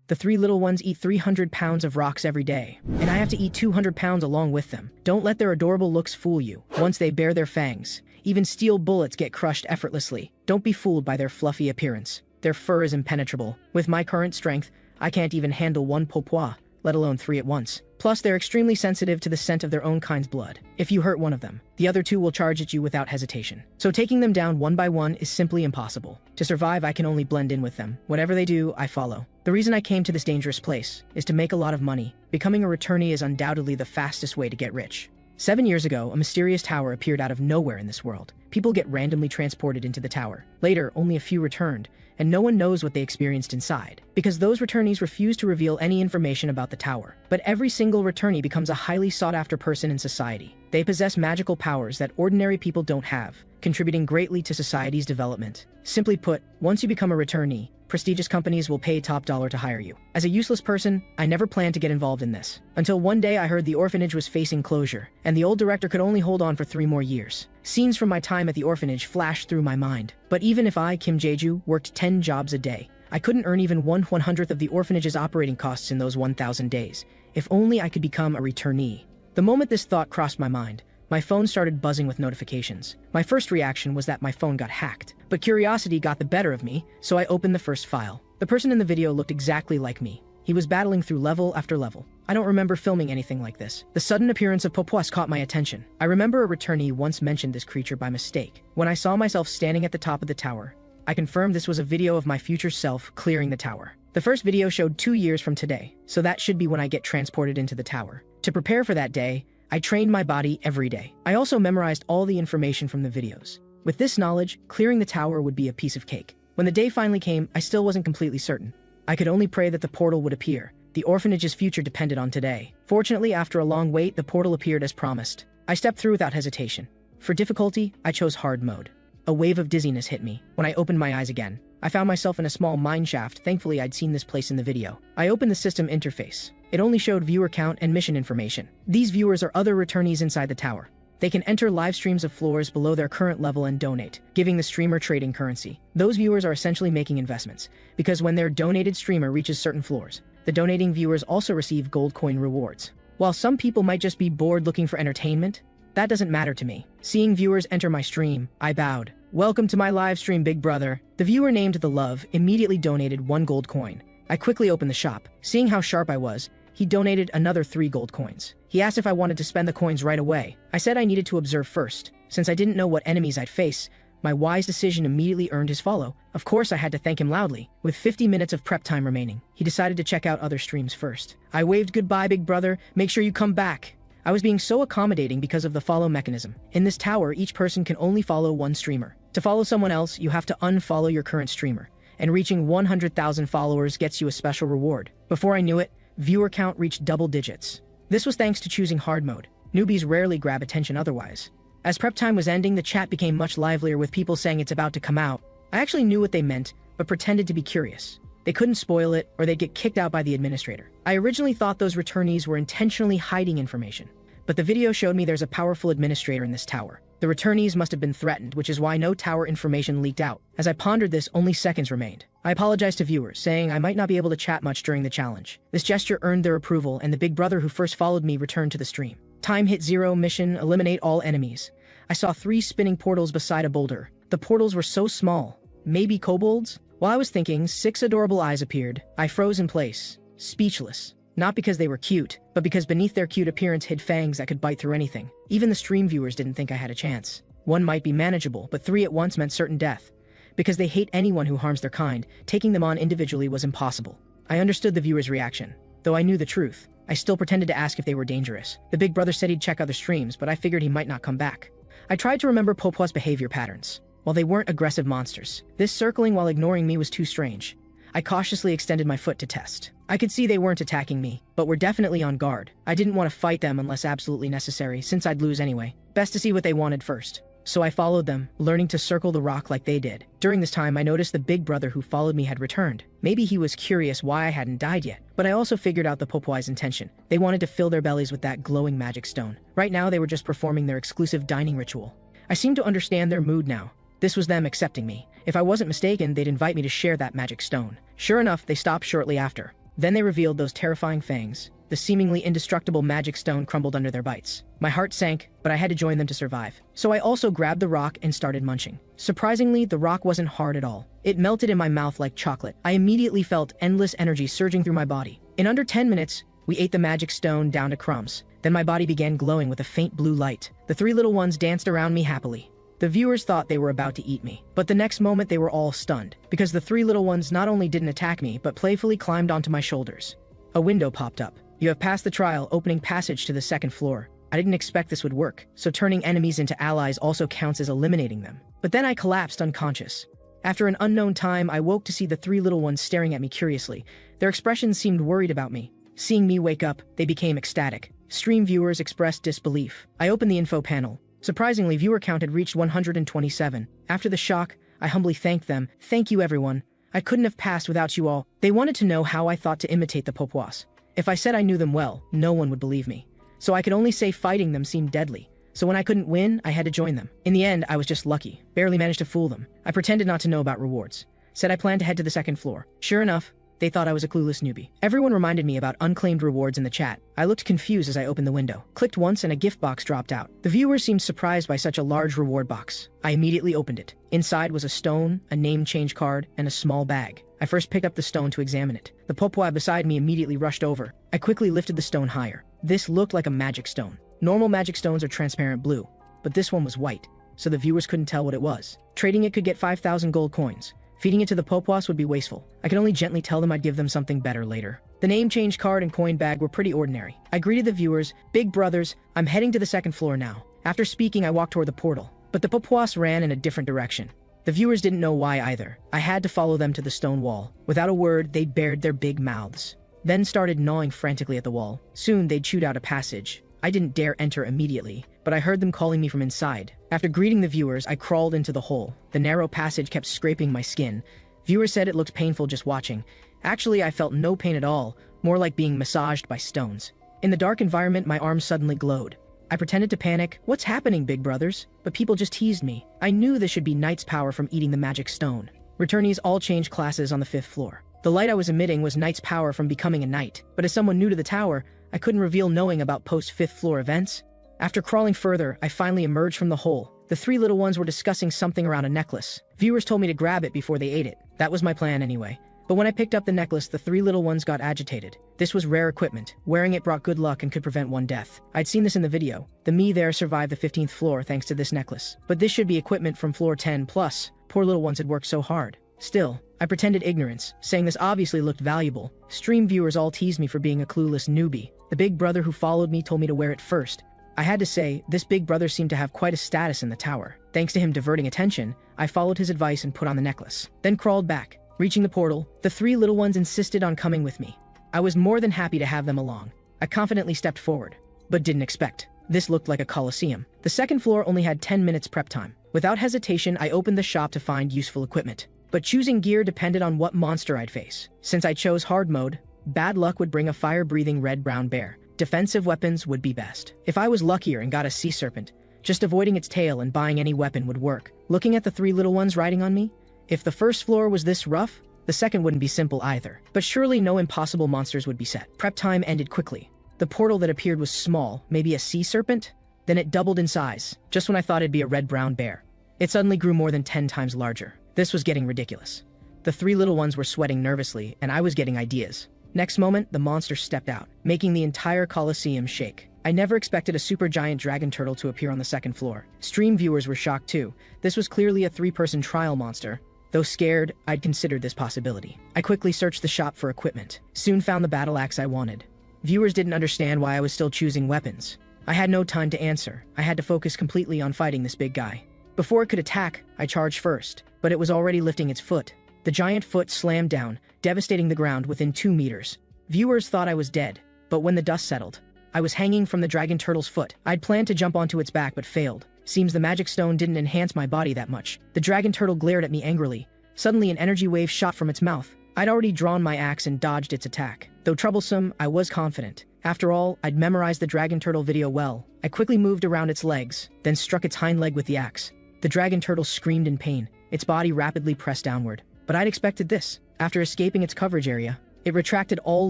The three little ones eat 300 pounds of rocks every day, and I have to eat 200 pounds along with them. Don't let their adorable looks fool you. Once they bare their fangs, even steel bullets get crushed effortlessly. Don't be fooled by their fluffy appearance. Their fur is impenetrable. With my current strength, I can't even handle one Bobboboy, let alone three at once. Plus, they're extremely sensitive to the scent of their own kind's blood. If you hurt one of them, the other two will charge at you without hesitation. So taking them down one by one is simply impossible. To survive, I can only blend in with them. Whatever they do, I follow. The reason I came to this dangerous place is to make a lot of money. Becoming a returnee is undoubtedly the fastest way to get rich. 7 years ago, a mysterious tower appeared out of nowhere in this world. People get randomly transported into the tower. Later, only a few returned, and no one knows what they experienced inside, because those returnees refuse to reveal any information about the tower. But every single returnee becomes a highly sought-after person in society. They possess magical powers that ordinary people don't have, contributing greatly to society's development. Simply put, once you become a returnee, prestigious companies will pay top dollar to hire you. As a useless person, I never planned to get involved in this. Until one day I heard the orphanage was facing closure, and the old director could only hold on for 3 more years. Scenes from my time at the orphanage flashed through my mind. But even if I, Kim Jae-ju, worked 10 jobs a day, I couldn't earn even 1/100th of the orphanage's operating costs in those 1,000 days. If only I could become a returnee. The moment this thought crossed my mind, my phone started buzzing with notifications. My first reaction was that my phone got hacked, but curiosity got the better of me, so I opened the first file. The person in the video looked exactly like me. He was battling through level after level. I don't remember filming anything like this. The sudden appearance of Bobboboys caught my attention. I remember a returnee once mentioned this creature by mistake. When I saw myself standing at the top of the tower, I confirmed this was a video of my future self clearing the tower. The first video showed 2 years from today, so that should be when I get transported into the tower. To prepare for that day, I trained my body every day. I also memorized all the information from the videos. With this knowledge, clearing the tower would be a piece of cake. When the day finally came, I still wasn't completely certain. I could only pray that the portal would appear. The orphanage's future depended on today. Fortunately, after a long wait, the portal appeared as promised. I stepped through without hesitation. For difficulty, I chose hard mode. A wave of dizziness hit me. When I opened my eyes again, I found myself in a small mine shaft. Thankfully, I'd seen this place in the video. I opened the system interface. It only showed viewer count and mission information. These viewers are other returnees inside the tower. They can enter live streams of floors below their current level and donate, giving the streamer trading currency. Those viewers are essentially making investments, because when their donated streamer reaches certain floors, the donating viewers also receive gold coin rewards. While some people might just be bored looking for entertainment, that doesn't matter to me. Seeing viewers enter my stream, I bowed. "Welcome to my live stream, big brother." The viewer named The Love immediately donated 1 gold coin. I quickly opened the shop. Seeing how sharp I was, he donated another 3 gold coins. He asked if I wanted to spend the coins right away. I said I needed to observe first. Since I didn't know what enemies I'd face, my wise decision immediately earned his follow. Of course, I had to thank him loudly. With 50 minutes of prep time remaining, he decided to check out other streams first. I waved goodbye, big brother. Make sure you come back. I was being so accommodating because of the follow mechanism. In this tower, each person can only follow one streamer. To follow someone else, you have to unfollow your current streamer, and reaching 100,000 followers gets you a special reward. Before I knew it, viewer count reached double digits. This was thanks to choosing hard mode. Newbies rarely grab attention otherwise. As prep time was ending, the chat became much livelier with people saying it's about to come out. I actually knew what they meant, but pretended to be curious. They couldn't spoil it, or they'd get kicked out by the administrator. I originally thought those returnees were intentionally hiding information, but the video showed me there's a powerful administrator in this tower. The returnees must have been threatened, which is why no tower information leaked out. As I pondered this, only seconds remained. I apologized to viewers, saying I might not be able to chat much during the challenge. This gesture earned their approval, and the big brother who first followed me returned to the stream. Time hit 0, mission, eliminate all enemies. I saw 3 spinning portals beside a boulder. The portals were so small. Maybe kobolds? While I was thinking, 6 adorable eyes appeared. I froze in place, speechless. Not because they were cute, but because beneath their cute appearance hid fangs that could bite through anything. Even the stream viewers didn't think I had a chance. 1 might be manageable, but 3 at once meant certain death. Because they hate anyone who harms their kind, taking them on individually was impossible. I understood the viewers' reaction. Though I knew the truth, I still pretended to ask if they were dangerous. The big brother said he'd check other streams, but I figured he might not come back. I tried to remember Bobboboys' behavior patterns. While they weren't aggressive monsters, this circling while ignoring me was too strange. I cautiously extended my foot to test. I could see they weren't attacking me, but were definitely on guard. I didn't want to fight them unless absolutely necessary, since I'd lose anyway. Best to see what they wanted first. So I followed them, learning to circle the rock like they did. During this time, I noticed the big brother who followed me had returned. Maybe he was curious why I hadn't died yet, but I also figured out the Bobboboys' intention. They wanted to fill their bellies with that glowing magic stone. Right now, they were just performing their exclusive dining ritual. I seemed to understand their mood now. This was them accepting me. If I wasn't mistaken, they'd invite me to share that magic stone. Sure enough, they stopped shortly after. Then they revealed those terrifying fangs. The seemingly indestructible magic stone crumbled under their bites. My heart sank, but I had to join them to survive. So I also grabbed the rock and started munching. Surprisingly, the rock wasn't hard at all. It melted in my mouth like chocolate. I immediately felt endless energy surging through my body. In under 10 minutes, we ate the magic stone down to crumbs. Then my body began glowing with a faint blue light. The three little ones danced around me happily. The viewers thought they were about to eat me, but the next moment they were all stunned, because the three little ones not only didn't attack me, but playfully climbed onto my shoulders. A window popped up. You have passed the trial, opening passage to the second floor. I didn't expect this would work, so turning enemies into allies also counts as eliminating them. But then I collapsed unconscious. After an unknown time, I woke to see the three little ones staring at me curiously. Their expressions seemed worried about me. Seeing me wake up, they became ecstatic. Stream viewers expressed disbelief. I opened the info panel. Surprisingly, viewer count had reached 127. After the shock, I humbly thanked them. Thank you, everyone. I couldn't have passed without you all. They wanted to know how I thought to imitate the Bobboboys. If I said I knew them well, no one would believe me. So I could only say fighting them seemed deadly. So when I couldn't win, I had to join them. In the end, I was just lucky. Barely managed to fool them. I pretended not to know about rewards. Said I planned to head to the second floor. Sure enough, they thought I was a clueless newbie. Everyone reminded me about unclaimed rewards in the chat. I looked confused as I opened the window. Clicked once and a gift box dropped out. The viewers seemed surprised by such a large reward box. I immediately opened it. Inside was a stone, a name change card, and a small bag. I first picked up the stone to examine it. The Bobboboy beside me immediately rushed over. I quickly lifted the stone higher. This looked like a magic stone. Normal magic stones are transparent blue, but this one was white, so the viewers couldn't tell what it was. Trading it could get 5,000 gold coins. Feeding it to the Bobboboys would be wasteful. I could only gently tell them I'd give them something better later. The name change card and coin bag were pretty ordinary. I greeted the viewers. Big brothers, I'm heading to the second floor now. After speaking, I walked toward the portal, but the Bobboboys ran in a different direction. The viewers didn't know why either. I had to follow them to the stone wall. Without a word, they bared their big mouths, then started gnawing frantically at the wall. Soon, they chewed out a passage. I didn't dare enter immediately, but I heard them calling me from inside. After greeting the viewers, I crawled into the hole. The narrow passage kept scraping my skin. Viewers said it looked painful just watching. Actually, I felt no pain at all, more like being massaged by stones. In the dark environment, my arms suddenly glowed. I pretended to panic. What's happening, big brothers? But people just teased me. I knew this should be Knight's power from eating the magic stone. Returnees all changed classes on the 5th floor. The light I was emitting was Knight's power from becoming a knight, but as someone new to the tower, I couldn't reveal knowing about post-5th floor events. After crawling further, I finally emerged from the hole. The three little ones were discussing something around a necklace. Viewers told me to grab it before they ate it. That was my plan anyway. But when I picked up the necklace, the three little ones got agitated. This was rare equipment. Wearing it brought good luck and could prevent one death. I'd seen this in the video. The me there survived the 15th floor thanks to this necklace. But this should be equipment from floor 10 plus. Poor little ones had worked so hard. Still, I pretended ignorance, saying this obviously looked valuable. Stream viewers all teased me for being a clueless newbie. The big brother who followed me told me to wear it first. I had to say, this big brother seemed to have quite a status in the tower. Thanks to him diverting attention, I followed his advice and put on the necklace. Then crawled back. Reaching the portal, the three little ones insisted on coming with me. I was more than happy to have them along. I confidently stepped forward, but didn't expect. This looked like a coliseum. The second floor only had 10 minutes prep time. Without hesitation, I opened the shop to find useful equipment. But choosing gear depended on what monster I'd face. Since I chose hard mode, bad luck would bring a fire-breathing red-brown bear. Defensive weapons would be best. If I was luckier and got a sea serpent, just avoiding its tail and buying any weapon would work. Looking at the three little ones riding on me, if the first floor was this rough, the second wouldn't be simple either. But surely no impossible monsters would be set. Prep time ended quickly. The portal that appeared was small, maybe a sea serpent? Then it doubled in size. Just when I thought it'd be a red-brown bear, it suddenly grew more than 10 times larger. This was getting ridiculous. The three little ones were sweating nervously, and I was getting ideas. Next moment, the monster stepped out, making the entire coliseum shake. I never expected a super giant dragon turtle to appear on the second floor. Stream viewers were shocked too. This was clearly a 3-person trial monster. Though scared, I'd considered this possibility. I quickly searched the shop for equipment. Soon found the battle axe I wanted. Viewers didn't understand why I was still choosing weapons. I had no time to answer. I had to focus completely on fighting this big guy. Before it could attack, I charged first, but it was already lifting its foot. The giant foot slammed down, devastating the ground within 2 meters. Viewers thought I was dead, but when the dust settled, I was hanging from the dragon turtle's foot. I'd planned to jump onto its back but failed. Seems the magic stone didn't enhance my body that much. The dragon turtle glared at me angrily. Suddenly an energy wave shot from its mouth. I'd already drawn my axe and dodged its attack. Though troublesome, I was confident. After all, I'd memorized the dragon turtle video well. I quickly moved around its legs, then struck its hind leg with the axe. The dragon turtle screamed in pain. Its body rapidly pressed downward. But I'd expected this. After escaping its coverage area, It retracted all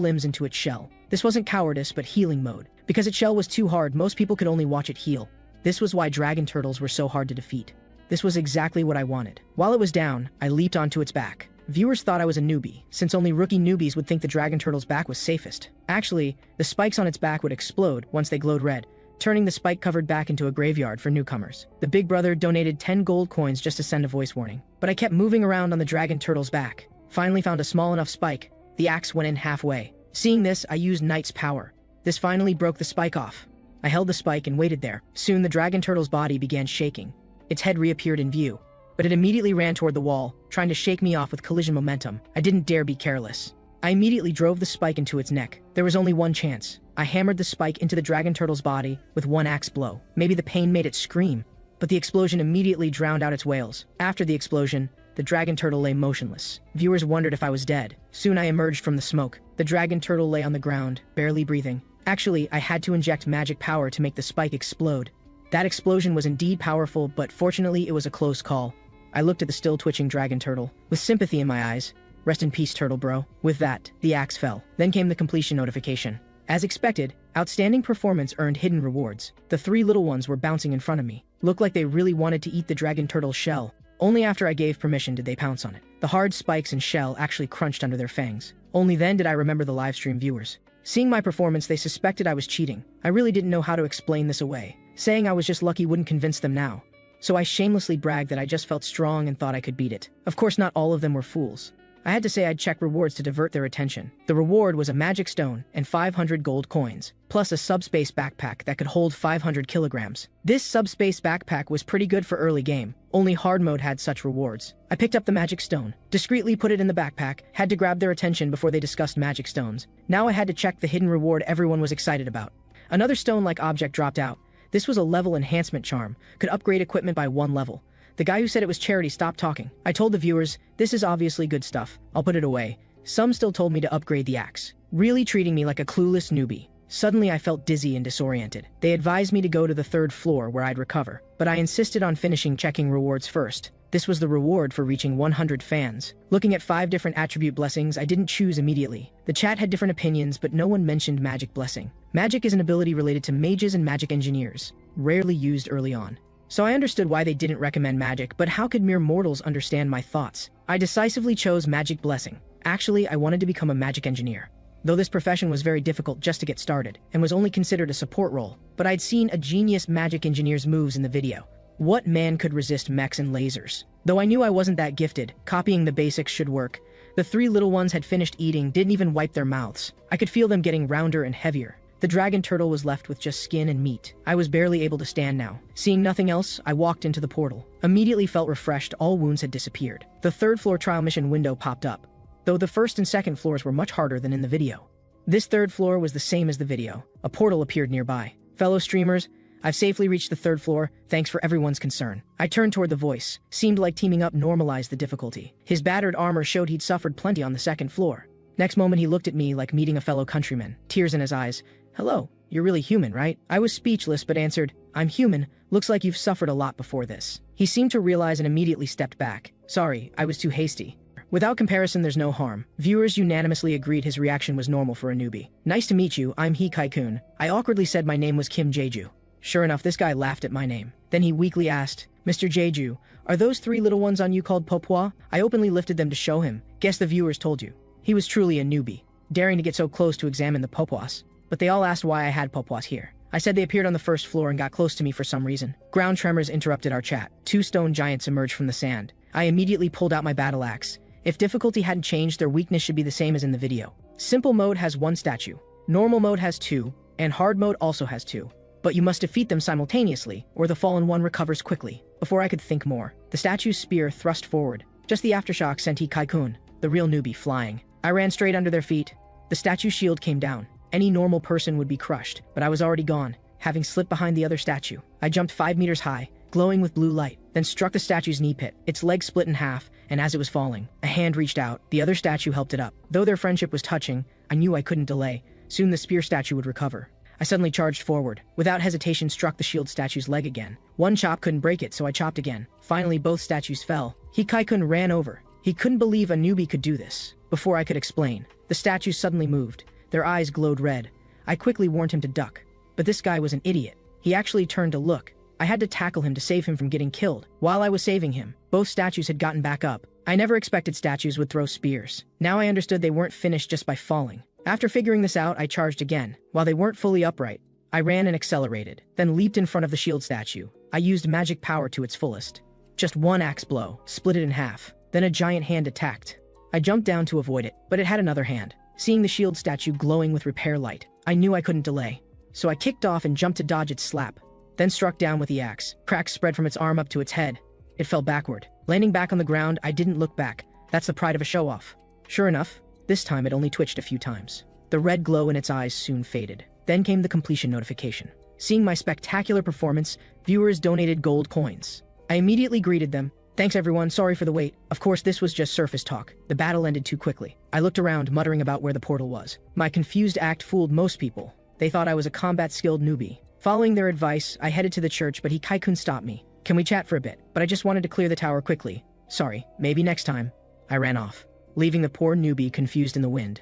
limbs into its shell. This wasn't cowardice, but healing mode. Because its shell was too hard, most people could only watch it heal. This was why dragon turtles were so hard to defeat. This was exactly what I wanted. While it was down, I leaped onto its back. Viewers thought I was a newbie, since only rookie newbies would think the dragon turtle's back was safest. Actually, the spikes on its back would explode once they glowed red, turning the spike-covered back into a graveyard for newcomers. The big brother donated 10 gold coins just to send a voice warning. But I kept moving around on the dragon turtle's back. Finally found a small enough spike. The axe went in halfway. Seeing this, I used Knight's power. This finally broke the spike off. I held the spike and waited there. Soon the dragon turtle's body began shaking. Its head reappeared in view, but it immediately ran toward the wall, trying to shake me off with collision momentum. I didn't dare be careless. I immediately drove the spike into its neck. There was only one chance. I hammered the spike into the dragon turtle's body with one axe blow. Maybe the pain made it scream, but the explosion immediately drowned out its wails. After the explosion, the dragon turtle lay motionless. Viewers wondered if I was dead. Soon I emerged from the smoke. The dragon turtle lay on the ground, barely breathing. Actually, I had to inject magic power to make the spike explode. That explosion was indeed powerful, but fortunately it was a close call. I looked at the still twitching dragon turtle, with sympathy in my eyes. Rest in peace, turtle bro. With that, the axe fell. Then came the completion notification. As expected, outstanding performance earned hidden rewards. The 3 little ones were bouncing in front of me. Looked like they really wanted to eat the dragon turtle's shell. Only after I gave permission did they pounce on it. The hard spikes and shell actually crunched under their fangs. Only then did I remember the livestream viewers. Seeing my performance, they suspected I was cheating. I really didn't know how to explain this away. Saying I was just lucky wouldn't convince them now. So I shamelessly bragged that I just felt strong and thought I could beat it. Of course, not all of them were fools. I had to say I'd check rewards to divert their attention. The reward was a magic stone and 500 gold coins, plus a subspace backpack that could hold 500 kilograms. This subspace backpack was pretty good for early game. Only hard mode had such rewards. I picked up the magic stone, discreetly put it in the backpack, had to grab their attention before they discussed magic stones. Now I had to check the hidden reward everyone was excited about. Another stone-like object dropped out. This was a level enhancement charm, could upgrade equipment by 1 level. The guy who said it was charity stopped talking. I told the viewers, this is obviously good stuff, I'll put it away. Some still told me to upgrade the axe, really treating me like a clueless newbie. Suddenly I felt dizzy and disoriented. They advised me to go to the 3rd floor where I'd recover, but I insisted on finishing checking rewards first. This was the reward for reaching 100 fans. Looking at 5 different attribute blessings, I didn't choose immediately. The chat had different opinions, but no one mentioned magic blessing. Magic is an ability related to mages and magic engineers, rarely used early on. So I understood why they didn't recommend magic, but how could mere mortals understand my thoughts? I decisively chose magic blessing. Actually, I wanted to become a magic engineer. Though this profession was very difficult just to get started, and was only considered a support role, but I'd seen a genius magic engineer's moves in the video. What man could resist mechs and lasers? Though I knew I wasn't that gifted, copying the basics should work. The 3 little ones had finished eating, didn't even wipe their mouths. I could feel them getting rounder and heavier. The dragon turtle was left with just skin and meat. I was barely able to stand now. Seeing nothing else, I walked into the portal. Immediately felt refreshed, all wounds had disappeared. The 3rd floor trial mission window popped up, though the 1st and 2nd floors were much harder than in the video. This 3rd floor was the same as the video. A portal appeared nearby. Fellow streamers, I've safely reached the 3rd floor, thanks for everyone's concern. I turned toward the voice. Seemed like teaming up normalized the difficulty. His battered armor showed he'd suffered plenty on the 2nd floor. Next moment he looked at me like meeting a fellow countryman, tears in his eyes. Hello, you're really human, right? I was speechless but answered, I'm human, looks like you've suffered a lot before this. He seemed to realize and immediately stepped back. Sorry, I was too hasty. Without comparison, there's no harm. Viewers unanimously agreed his reaction was normal for a newbie. Nice to meet you, I'm Hee Kai-kun. I awkwardly said my name was Kim Jeju. Sure enough, this guy laughed at my name. Then he weakly asked, Mr. Jeju, are those 3 little ones on you called Popwa? I openly lifted them to show him. Guess the viewers told you. He was truly a newbie, daring to get so close to examine the Popwas. But they all asked why I had Popwas here. I said they appeared on the 1st floor and got close to me for some reason. Ground tremors interrupted our chat. 2 stone giants emerged from the sand. I immediately pulled out my battle axe. If difficulty hadn't changed, their weakness should be the same as in the video. Simple mode has 1 statue, normal mode has 2, and hard mode also has 2. But you must defeat them simultaneously, or the fallen one recovers quickly. Before I could think more, the statue's spear thrust forward. Just the aftershock sent Kai-kun, the real newbie, flying. I ran straight under their feet. The statue's shield came down. Any normal person would be crushed, but I was already gone, having slipped behind the other statue. I jumped 5 meters high, glowing with blue light, then struck the statue's knee pit. Its leg split in half, and as it was falling, a hand reached out. The other statue helped it up. Though their friendship was touching, I knew I couldn't delay. Soon the spear statue would recover. I suddenly charged forward. Without hesitation, struck the shield statue's leg again. One chop couldn't break it, so I chopped again. Finally, both statues fell. Kai-kun ran over. He couldn't believe a newbie could do this. Before I could explain, The statues suddenly moved. Their eyes glowed red. I quickly warned him to duck. But this guy was an idiot. He actually turned to look. I had to tackle him to save him from getting killed. While I was saving him, both statues had gotten back up. I never expected statues would throw spears. Now I understood they weren't finished just by falling. After figuring this out, I charged again. While they weren't fully upright, I ran and accelerated, then leaped in front of the shield statue. I used magic power to its fullest. Just one axe blow, split it in half. Then a giant hand attacked. I jumped down to avoid it, but it had another hand. Seeing the shield statue glowing with repair light, I knew I couldn't delay. So I kicked off and jumped to dodge its slap, then struck down with the axe. Cracks spread from its arm up to its head. It fell backward. Landing back on the ground, I didn't look back. That's the pride of a show-off. Sure enough, this time it only twitched a few times. The red glow in its eyes soon faded. Then came the completion notification. Seeing my spectacular performance, viewers donated gold coins. I immediately greeted them. Thanks everyone, sorry for the wait. Of course, this was just surface talk. The battle ended too quickly. I looked around, muttering about where the portal was. My confused act fooled most people. They thought I was a combat-skilled newbie. Following their advice, I headed to the church, but Kai-kun stopped me. Can we chat for a bit? But I just wanted to clear the tower quickly. Sorry, maybe next time. I ran off, leaving the poor newbie confused in the wind.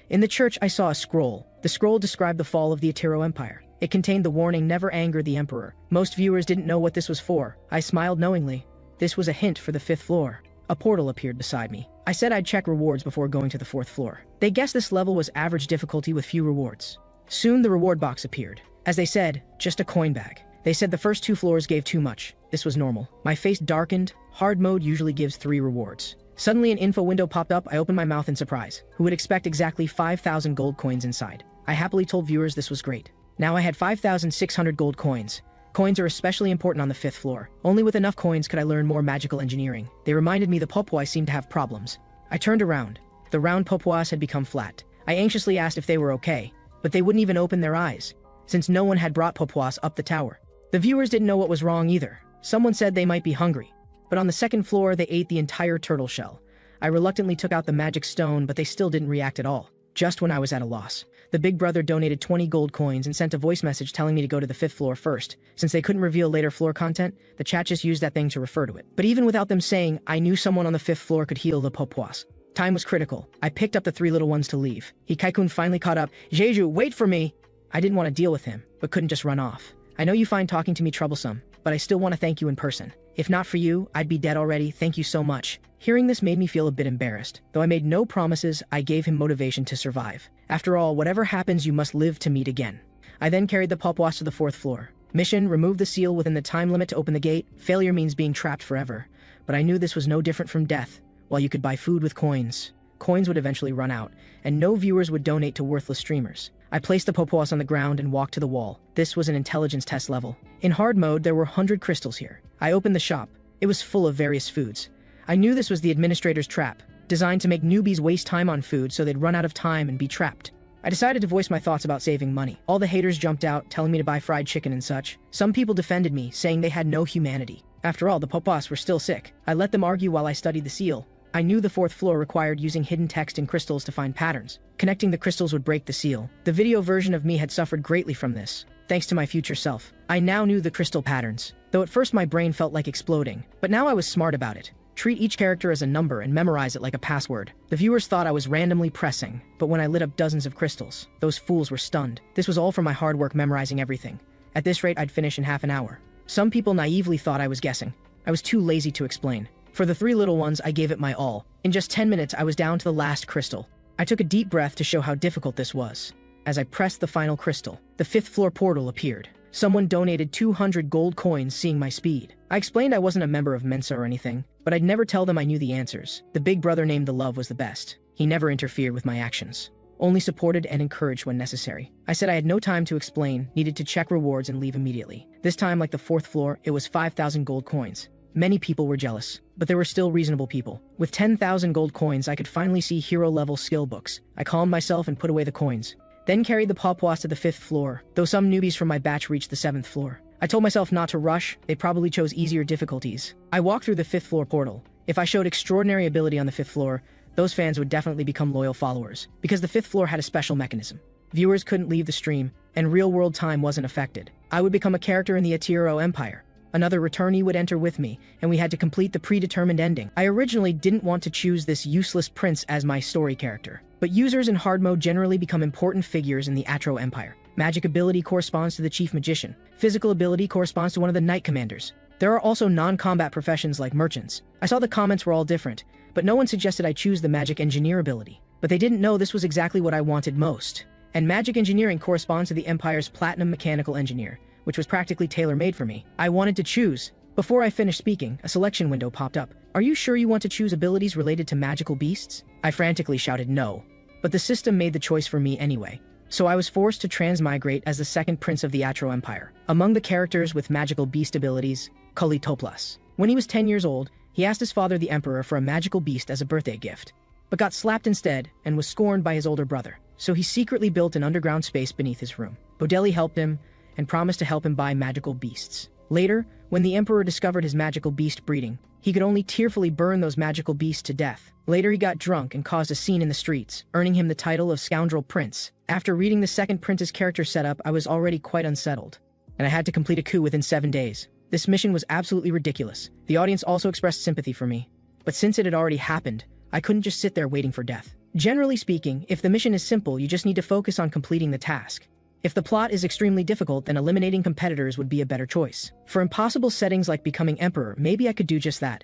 In the church, I saw a scroll. The scroll described the fall of the Atiro Empire. It contained the warning, never anger the emperor. Most viewers didn't know what this was for. I smiled knowingly. This was a hint for the 5th floor. A portal appeared beside me. I said I'd check rewards before going to the 4th floor. They guessed this level was average difficulty with few rewards. Soon the reward box appeared. As they said, just a coin bag. They said the first 2 floors gave too much. This was normal. My face darkened. Hard mode usually gives 3 rewards. Suddenly an info window popped up. I opened my mouth in surprise. Who would expect exactly 5,000 gold coins inside? I happily told viewers this was great. Now I had 5,600 gold coins. Coins are especially important on the 5th floor. Only with enough coins could I learn more magical engineering. They reminded me the Bobboboys seemed to have problems. I turned around. The round Bobboboys had become flat. I anxiously asked if they were okay, but they wouldn't even open their eyes, since no one had brought Bobboboys up the tower. The viewers didn't know what was wrong either. Someone said they might be hungry, but on the 2nd floor they ate the entire turtle shell. I reluctantly took out the magic stone, but they still didn't react at all. Just when I was at a loss, the big brother donated 20 gold coins and sent a voice message telling me to go to the 5th floor first. Since they couldn't reveal later floor content, the chat just used that thing to refer to it. But even without them saying, I knew someone on the 5th floor could heal the Bobboboys. Time was critical. I picked up the 3 little ones to leave. Kai-kun finally caught up. Jeju, wait for me! I didn't want to deal with him, but couldn't just run off. I know you find talking to me troublesome, but I still want to thank you in person. If not for you, I'd be dead already. Thank you so much. Hearing this made me feel a bit embarrassed. Though I made no promises, I gave him motivation to survive. After all, whatever happens, you must live to meet again. I then carried the Bobboboys to the 4th floor. Mission, remove the seal within the time limit to open the gate. Failure means being trapped forever. But I knew this was no different from death. While you could buy food with coins, coins would eventually run out, and no viewers would donate to worthless streamers. I placed the Bobboboys on the ground and walked to the wall. This was an intelligence test level. In hard mode, there were 100 crystals here. I opened the shop. It was full of various foods. I knew this was the administrator's trap, designed to make newbies waste time on food so they'd run out of time and be trapped. I decided to voice my thoughts about saving money. All the haters jumped out, telling me to buy fried chicken and such. Some people defended me, saying they had no humanity. After all, the Bobboboys were still sick. I let them argue while I studied the seal. I knew the 4th floor required using hidden text and crystals to find patterns. Connecting the crystals would break the seal. The video version of me had suffered greatly from this, thanks to my future self. I now knew the crystal patterns, though at first my brain felt like exploding, but now I was smart about it. Treat each character as a number and memorize it like a password. The viewers thought I was randomly pressing, but when I lit up dozens of crystals, those fools were stunned. This was all from my hard work memorizing everything. At this rate, I'd finish in half an hour. Some people naively thought I was guessing. I was too lazy to explain. For the 3 little ones, I gave it my all. In just 10 minutes, I was down to the last crystal. I took a deep breath to show how difficult this was. As I pressed the final crystal, the 5th floor portal appeared. Someone donated 200 gold coins, seeing my speed. I explained I wasn't a member of Mensa or anything, but I'd never tell them I knew the answers. The big brother named the love was the best. He never interfered with my actions, only supported and encouraged when necessary. I said I had no time to explain, needed to check rewards and leave immediately. This time, like the 4th floor, it was 5,000 gold coins. Many people were jealous, but there were still reasonable people. With 10,000 gold coins, I could finally see hero-level skill books. I calmed myself and put away the coins, then carried the Bobboboys to the 5th floor, though some newbies from my batch reached the 7th floor. I told myself not to rush. They probably chose easier difficulties. I walked through the 5th floor portal. If I showed extraordinary ability on the 5th floor, those fans would definitely become loyal followers, because the 5th floor had a special mechanism. Viewers couldn't leave the stream, and real-world time wasn't affected. I would become a character in the Atiro Empire. Another returnee would enter with me, and we had to complete the predetermined ending. I originally didn't want to choose this useless prince as my story character. But users in hard mode generally become important figures in the Atro Empire. Magic ability corresponds to the chief magician. Physical ability corresponds to one of the knight commanders. There are also non-combat professions like merchants. I saw the comments were all different, but no one suggested I choose the magic engineer ability. But they didn't know this was exactly what I wanted most. And magic engineering corresponds to the Empire's platinum mechanical engineer, which was practically tailor-made for me. I wanted to choose. Before I finished speaking, a selection window popped up. Are you sure you want to choose abilities related to magical beasts? I frantically shouted no. But the system made the choice for me anyway. So I was forced to transmigrate as the second prince of the Atro Empire. Among the characters with magical beast abilities, Kulitoplas. When he was 10 years old, he asked his father the Emperor for a magical beast as a birthday gift, but got slapped instead and was scorned by his older brother. So he secretly built an underground space beneath his room. Bodeli helped him and promised to help him buy magical beasts. Later, when the Emperor discovered his magical beast breeding, he could only tearfully burn those magical beasts to death. Later he got drunk and caused a scene in the streets, earning him the title of Scoundrel Prince. After reading the second prince's character setup, I was already quite unsettled, and I had to complete a coup within 7 days. This mission was absolutely ridiculous. The audience also expressed sympathy for me, but since it had already happened, I couldn't just sit there waiting for death. Generally speaking, if the mission is simple, you just need to focus on completing the task. If the plot is extremely difficult, then eliminating competitors would be a better choice. For impossible settings like becoming emperor, maybe I could do just that.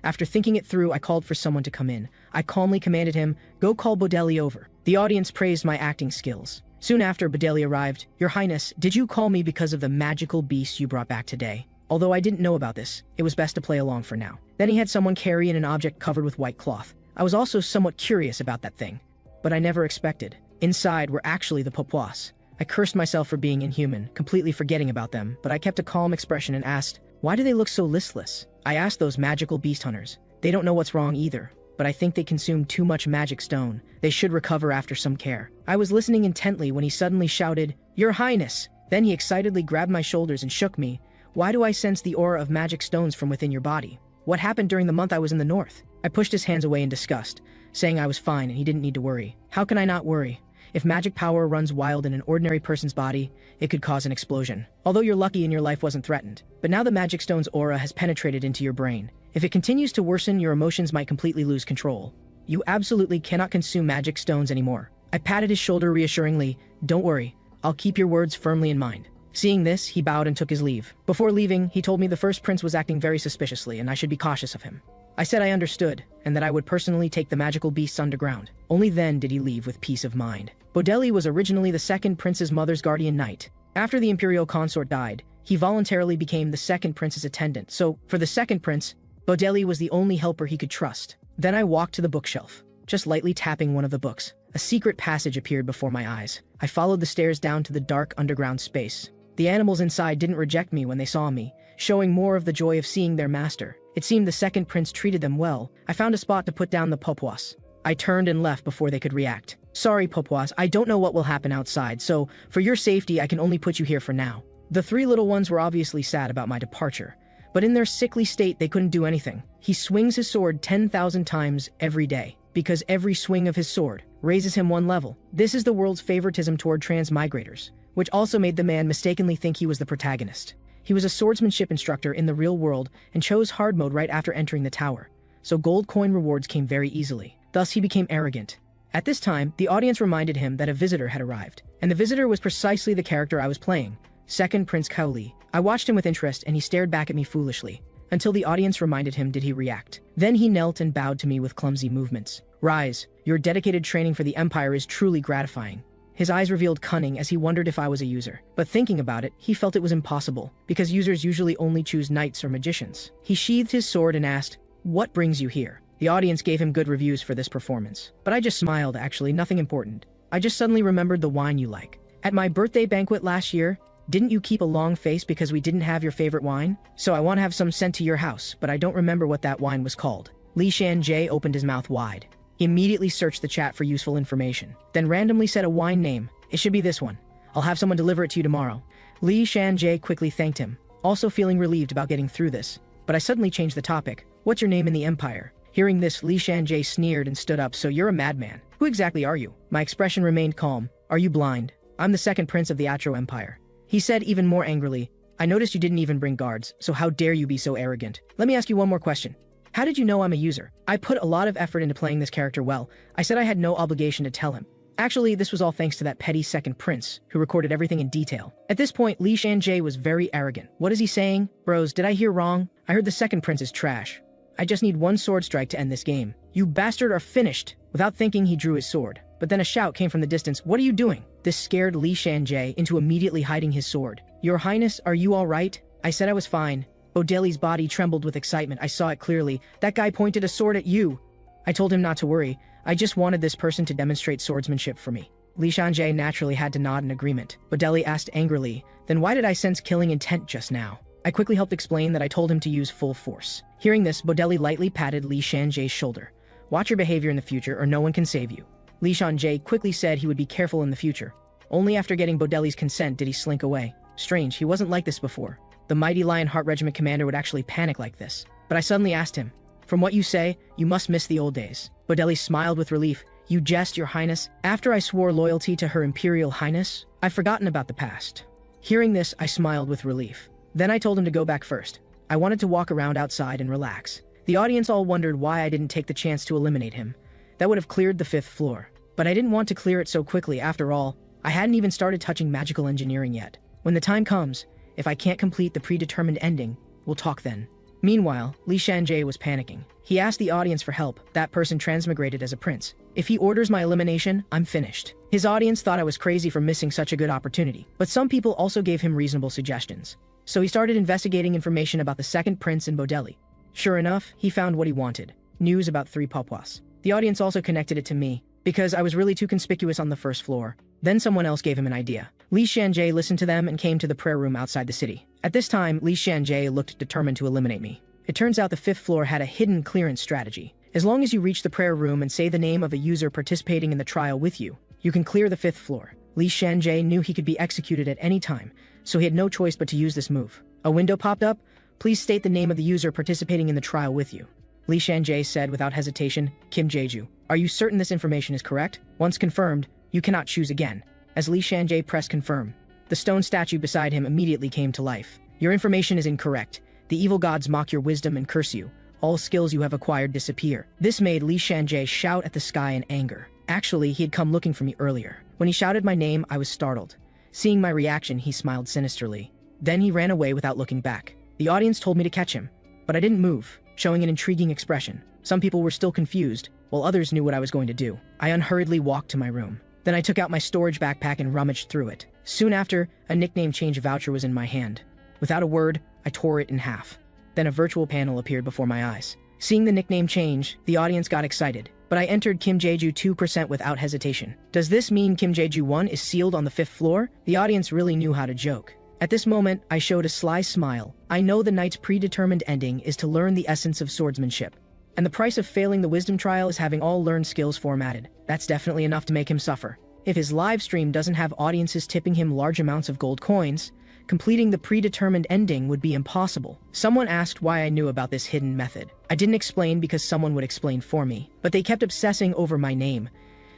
After thinking it through, I called for someone to come in. I calmly commanded him, "Go call Bodeli over." The audience praised my acting skills. Soon after, Bodeli arrived. "Your Highness, did you call me because of the magical beast you brought back today?" Although I didn't know about this, it was best to play along for now. Then he had someone carry in an object covered with white cloth. I was also somewhat curious about that thing, but I never expected. Inside were actually the Bobboboys. I cursed myself for being inhuman, completely forgetting about them, but I kept a calm expression and asked, "Why do they look so listless?" I asked those magical beast hunters. They don't know what's wrong either, but I think they consumed too much magic stone. They should recover after some care. I was listening intently when he suddenly shouted, "Your Highness!" Then he excitedly grabbed my shoulders and shook me. "Why do I sense the aura of magic stones from within your body? What happened during the month I was in the north?" I pushed his hands away in disgust, saying I was fine and he didn't need to worry. How can I not worry? If magic power runs wild in an ordinary person's body, it could cause an explosion. Although you're lucky and your life wasn't threatened. But now the magic stone's aura has penetrated into your brain. If it continues to worsen, your emotions might completely lose control. You absolutely cannot consume magic stones anymore. I patted his shoulder reassuringly. "Don't worry, I'll keep your words firmly in mind." Seeing this, he bowed and took his leave. Before leaving, he told me the first prince was acting very suspiciously and I should be cautious of him. I said I understood, and that I would personally take the magical beasts underground. Only then did he leave with peace of mind. Bodeli was originally the second prince's mother's guardian knight. After the imperial consort died, he voluntarily became the second prince's attendant, so, for the second prince, Bodeli was the only helper he could trust. Then I walked to the bookshelf, just lightly tapping one of the books. A secret passage appeared before my eyes. I followed the stairs down to the dark underground space. The animals inside didn't reject me when they saw me, showing more of the joy of seeing their master. It seemed the second prince treated them well. I found a spot to put down the Bobboboys. I turned and left before they could react. "Sorry, Bobboboys, I don't know what will happen outside, so for your safety I can only put you here for now." The three little ones were obviously sad about my departure, but in their sickly state they couldn't do anything. He swings his sword 10,000 times every day, because every swing of his sword raises him one level. This is the world's favoritism toward transmigrators, which also made the man mistakenly think he was the protagonist. He was a swordsmanship instructor in the real world and chose hard mode right after entering the tower, so gold coin rewards came very easily. Thus he became arrogant. At this time, the audience reminded him that a visitor had arrived, and the visitor was precisely the character I was playing, second Prince Kaoli. I watched him with interest and he stared back at me foolishly, until the audience reminded him did he react. Then he knelt and bowed to me with clumsy movements. "Rise, your dedicated training for the Empire is truly gratifying." His eyes revealed cunning as he wondered if I was a user. But thinking about it, he felt it was impossible, because users usually only choose knights or magicians. He sheathed his sword and asked, "What brings you here?" The audience gave him good reviews for this performance. But I just smiled, actually, nothing important. I just suddenly remembered the wine you like. At my birthday banquet last year, didn't you keep a long face because we didn't have your favorite wine? So I want to have some sent to your house, but I don't remember what that wine was called. Li Shan-jae opened his mouth wide. He immediately searched the chat for useful information, then randomly said a wine name. "It should be this one. I'll have someone deliver it to you tomorrow." Li Shan-jae quickly thanked him, also feeling relieved about getting through this. But I suddenly changed the topic. "What's your name in the Empire?" Hearing this, Li Shan-jae sneered and stood up. "So you're a madman. Who exactly are you?" My expression remained calm. "Are you blind? I'm the second prince of the Atro Empire." He said even more angrily, "I noticed you didn't even bring guards, so how dare you be so arrogant? Let me ask you one more question. How did you know I'm a user? I put a lot of effort into playing this character well. I said I had no obligation to tell him. Actually, this was all thanks to that petty second prince, who recorded everything in detail. At this point, Li Shanjie was very arrogant. What is he saying? Bros, did I hear wrong? I heard the second prince is trash. I just need one sword strike to end this game. You bastard are finished. Without thinking, he drew his sword. But then a shout came from the distance. What are you doing? This scared Li Shanjie into immediately hiding his sword. Your Highness, are you all right? I said I was fine. Bodeli's body trembled with excitement. I saw it clearly. That guy pointed a sword at you. I told him not to worry. I just wanted this person to demonstrate swordsmanship for me. Li Shanjie naturally had to nod in agreement. Bodeli asked angrily, then why did I sense killing intent just now? I quickly helped explain that I told him to use full force. Hearing this, Bodeli lightly patted Li Shanjie's shoulder. Watch your behavior in the future or no one can save you. Li Shanjie quickly said he would be careful in the future. Only after getting Bodeli's consent did he slink away. Strange, he wasn't like this before. The mighty Lionheart Regiment commander would actually panic like this. But I suddenly asked him, from what you say, you must miss the old days. Bodeli smiled with relief. You jest, Your Highness. After I swore loyalty to Her Imperial Highness, I've forgotten about the past. Hearing this, I smiled with relief. Then I told him to go back first. I wanted to walk around outside and relax. The audience all wondered why I didn't take the chance to eliminate him. That would have cleared the 5th floor. But I didn't want to clear it so quickly. After all, I hadn't even started touching magical engineering yet. When the time comes, if I can't complete the predetermined ending, we'll talk then. Meanwhile, Li Shanjie was panicking. He asked the audience for help. That person transmigrated as a prince. If he orders my elimination, I'm finished. His audience thought I was crazy for missing such a good opportunity. But some people also gave him reasonable suggestions. So he started investigating information about the second prince and Bodeli. Sure enough, he found what he wanted. News about 3 Papuas. The audience also connected it to me, because I was really too conspicuous on the 1st floor. Then someone else gave him an idea. Li Shanjie listened to them and came to the prayer room outside the city. At this time, Li Shanjie looked determined to eliminate me. It turns out the 5th floor had a hidden clearance strategy. As long as you reach the prayer room and say the name of a user participating in the trial with you, you can clear the 5th floor. Li Shanjie knew he could be executed at any time, so he had no choice but to use this move. A window popped up. Please state the name of the user participating in the trial with you. Li Shanjie said without hesitation, Kim Jeju. Are you certain this information is correct? Once confirmed, you cannot choose again. As Li Shanjie pressed confirm, the stone statue beside him immediately came to life. Your information is incorrect. The evil gods mock your wisdom and curse you. All skills you have acquired disappear. This made Li Shanjie shout at the sky in anger. Actually, he had come looking for me earlier. When he shouted my name, I was startled. Seeing my reaction, he smiled sinisterly. Then he ran away without looking back. The audience told me to catch him, but I didn't move, showing an intriguing expression. Some people were still confused, while others knew what I was going to do. I unhurriedly walked to my room. Then I took out my storage backpack and rummaged through it. Soon after, a nickname change voucher was in my hand. Without a word, I tore it in half. Then a virtual panel appeared before my eyes. Seeing the nickname change, the audience got excited, but I entered Kim Jeju 2% without hesitation. Does this mean Kim Jeju 1 is sealed on the 5th floor? The audience really knew how to joke. At this moment, I showed a sly smile. I know the knight's predetermined ending is to learn the essence of swordsmanship. And the price of failing the wisdom trial is having all learned skills formatted. That's definitely enough to make him suffer. If his live stream doesn't have audiences tipping him large amounts of gold coins, completing the predetermined ending would be impossible. Someone asked why I knew about this hidden method. I didn't explain because someone would explain for me, but they kept obsessing over my name.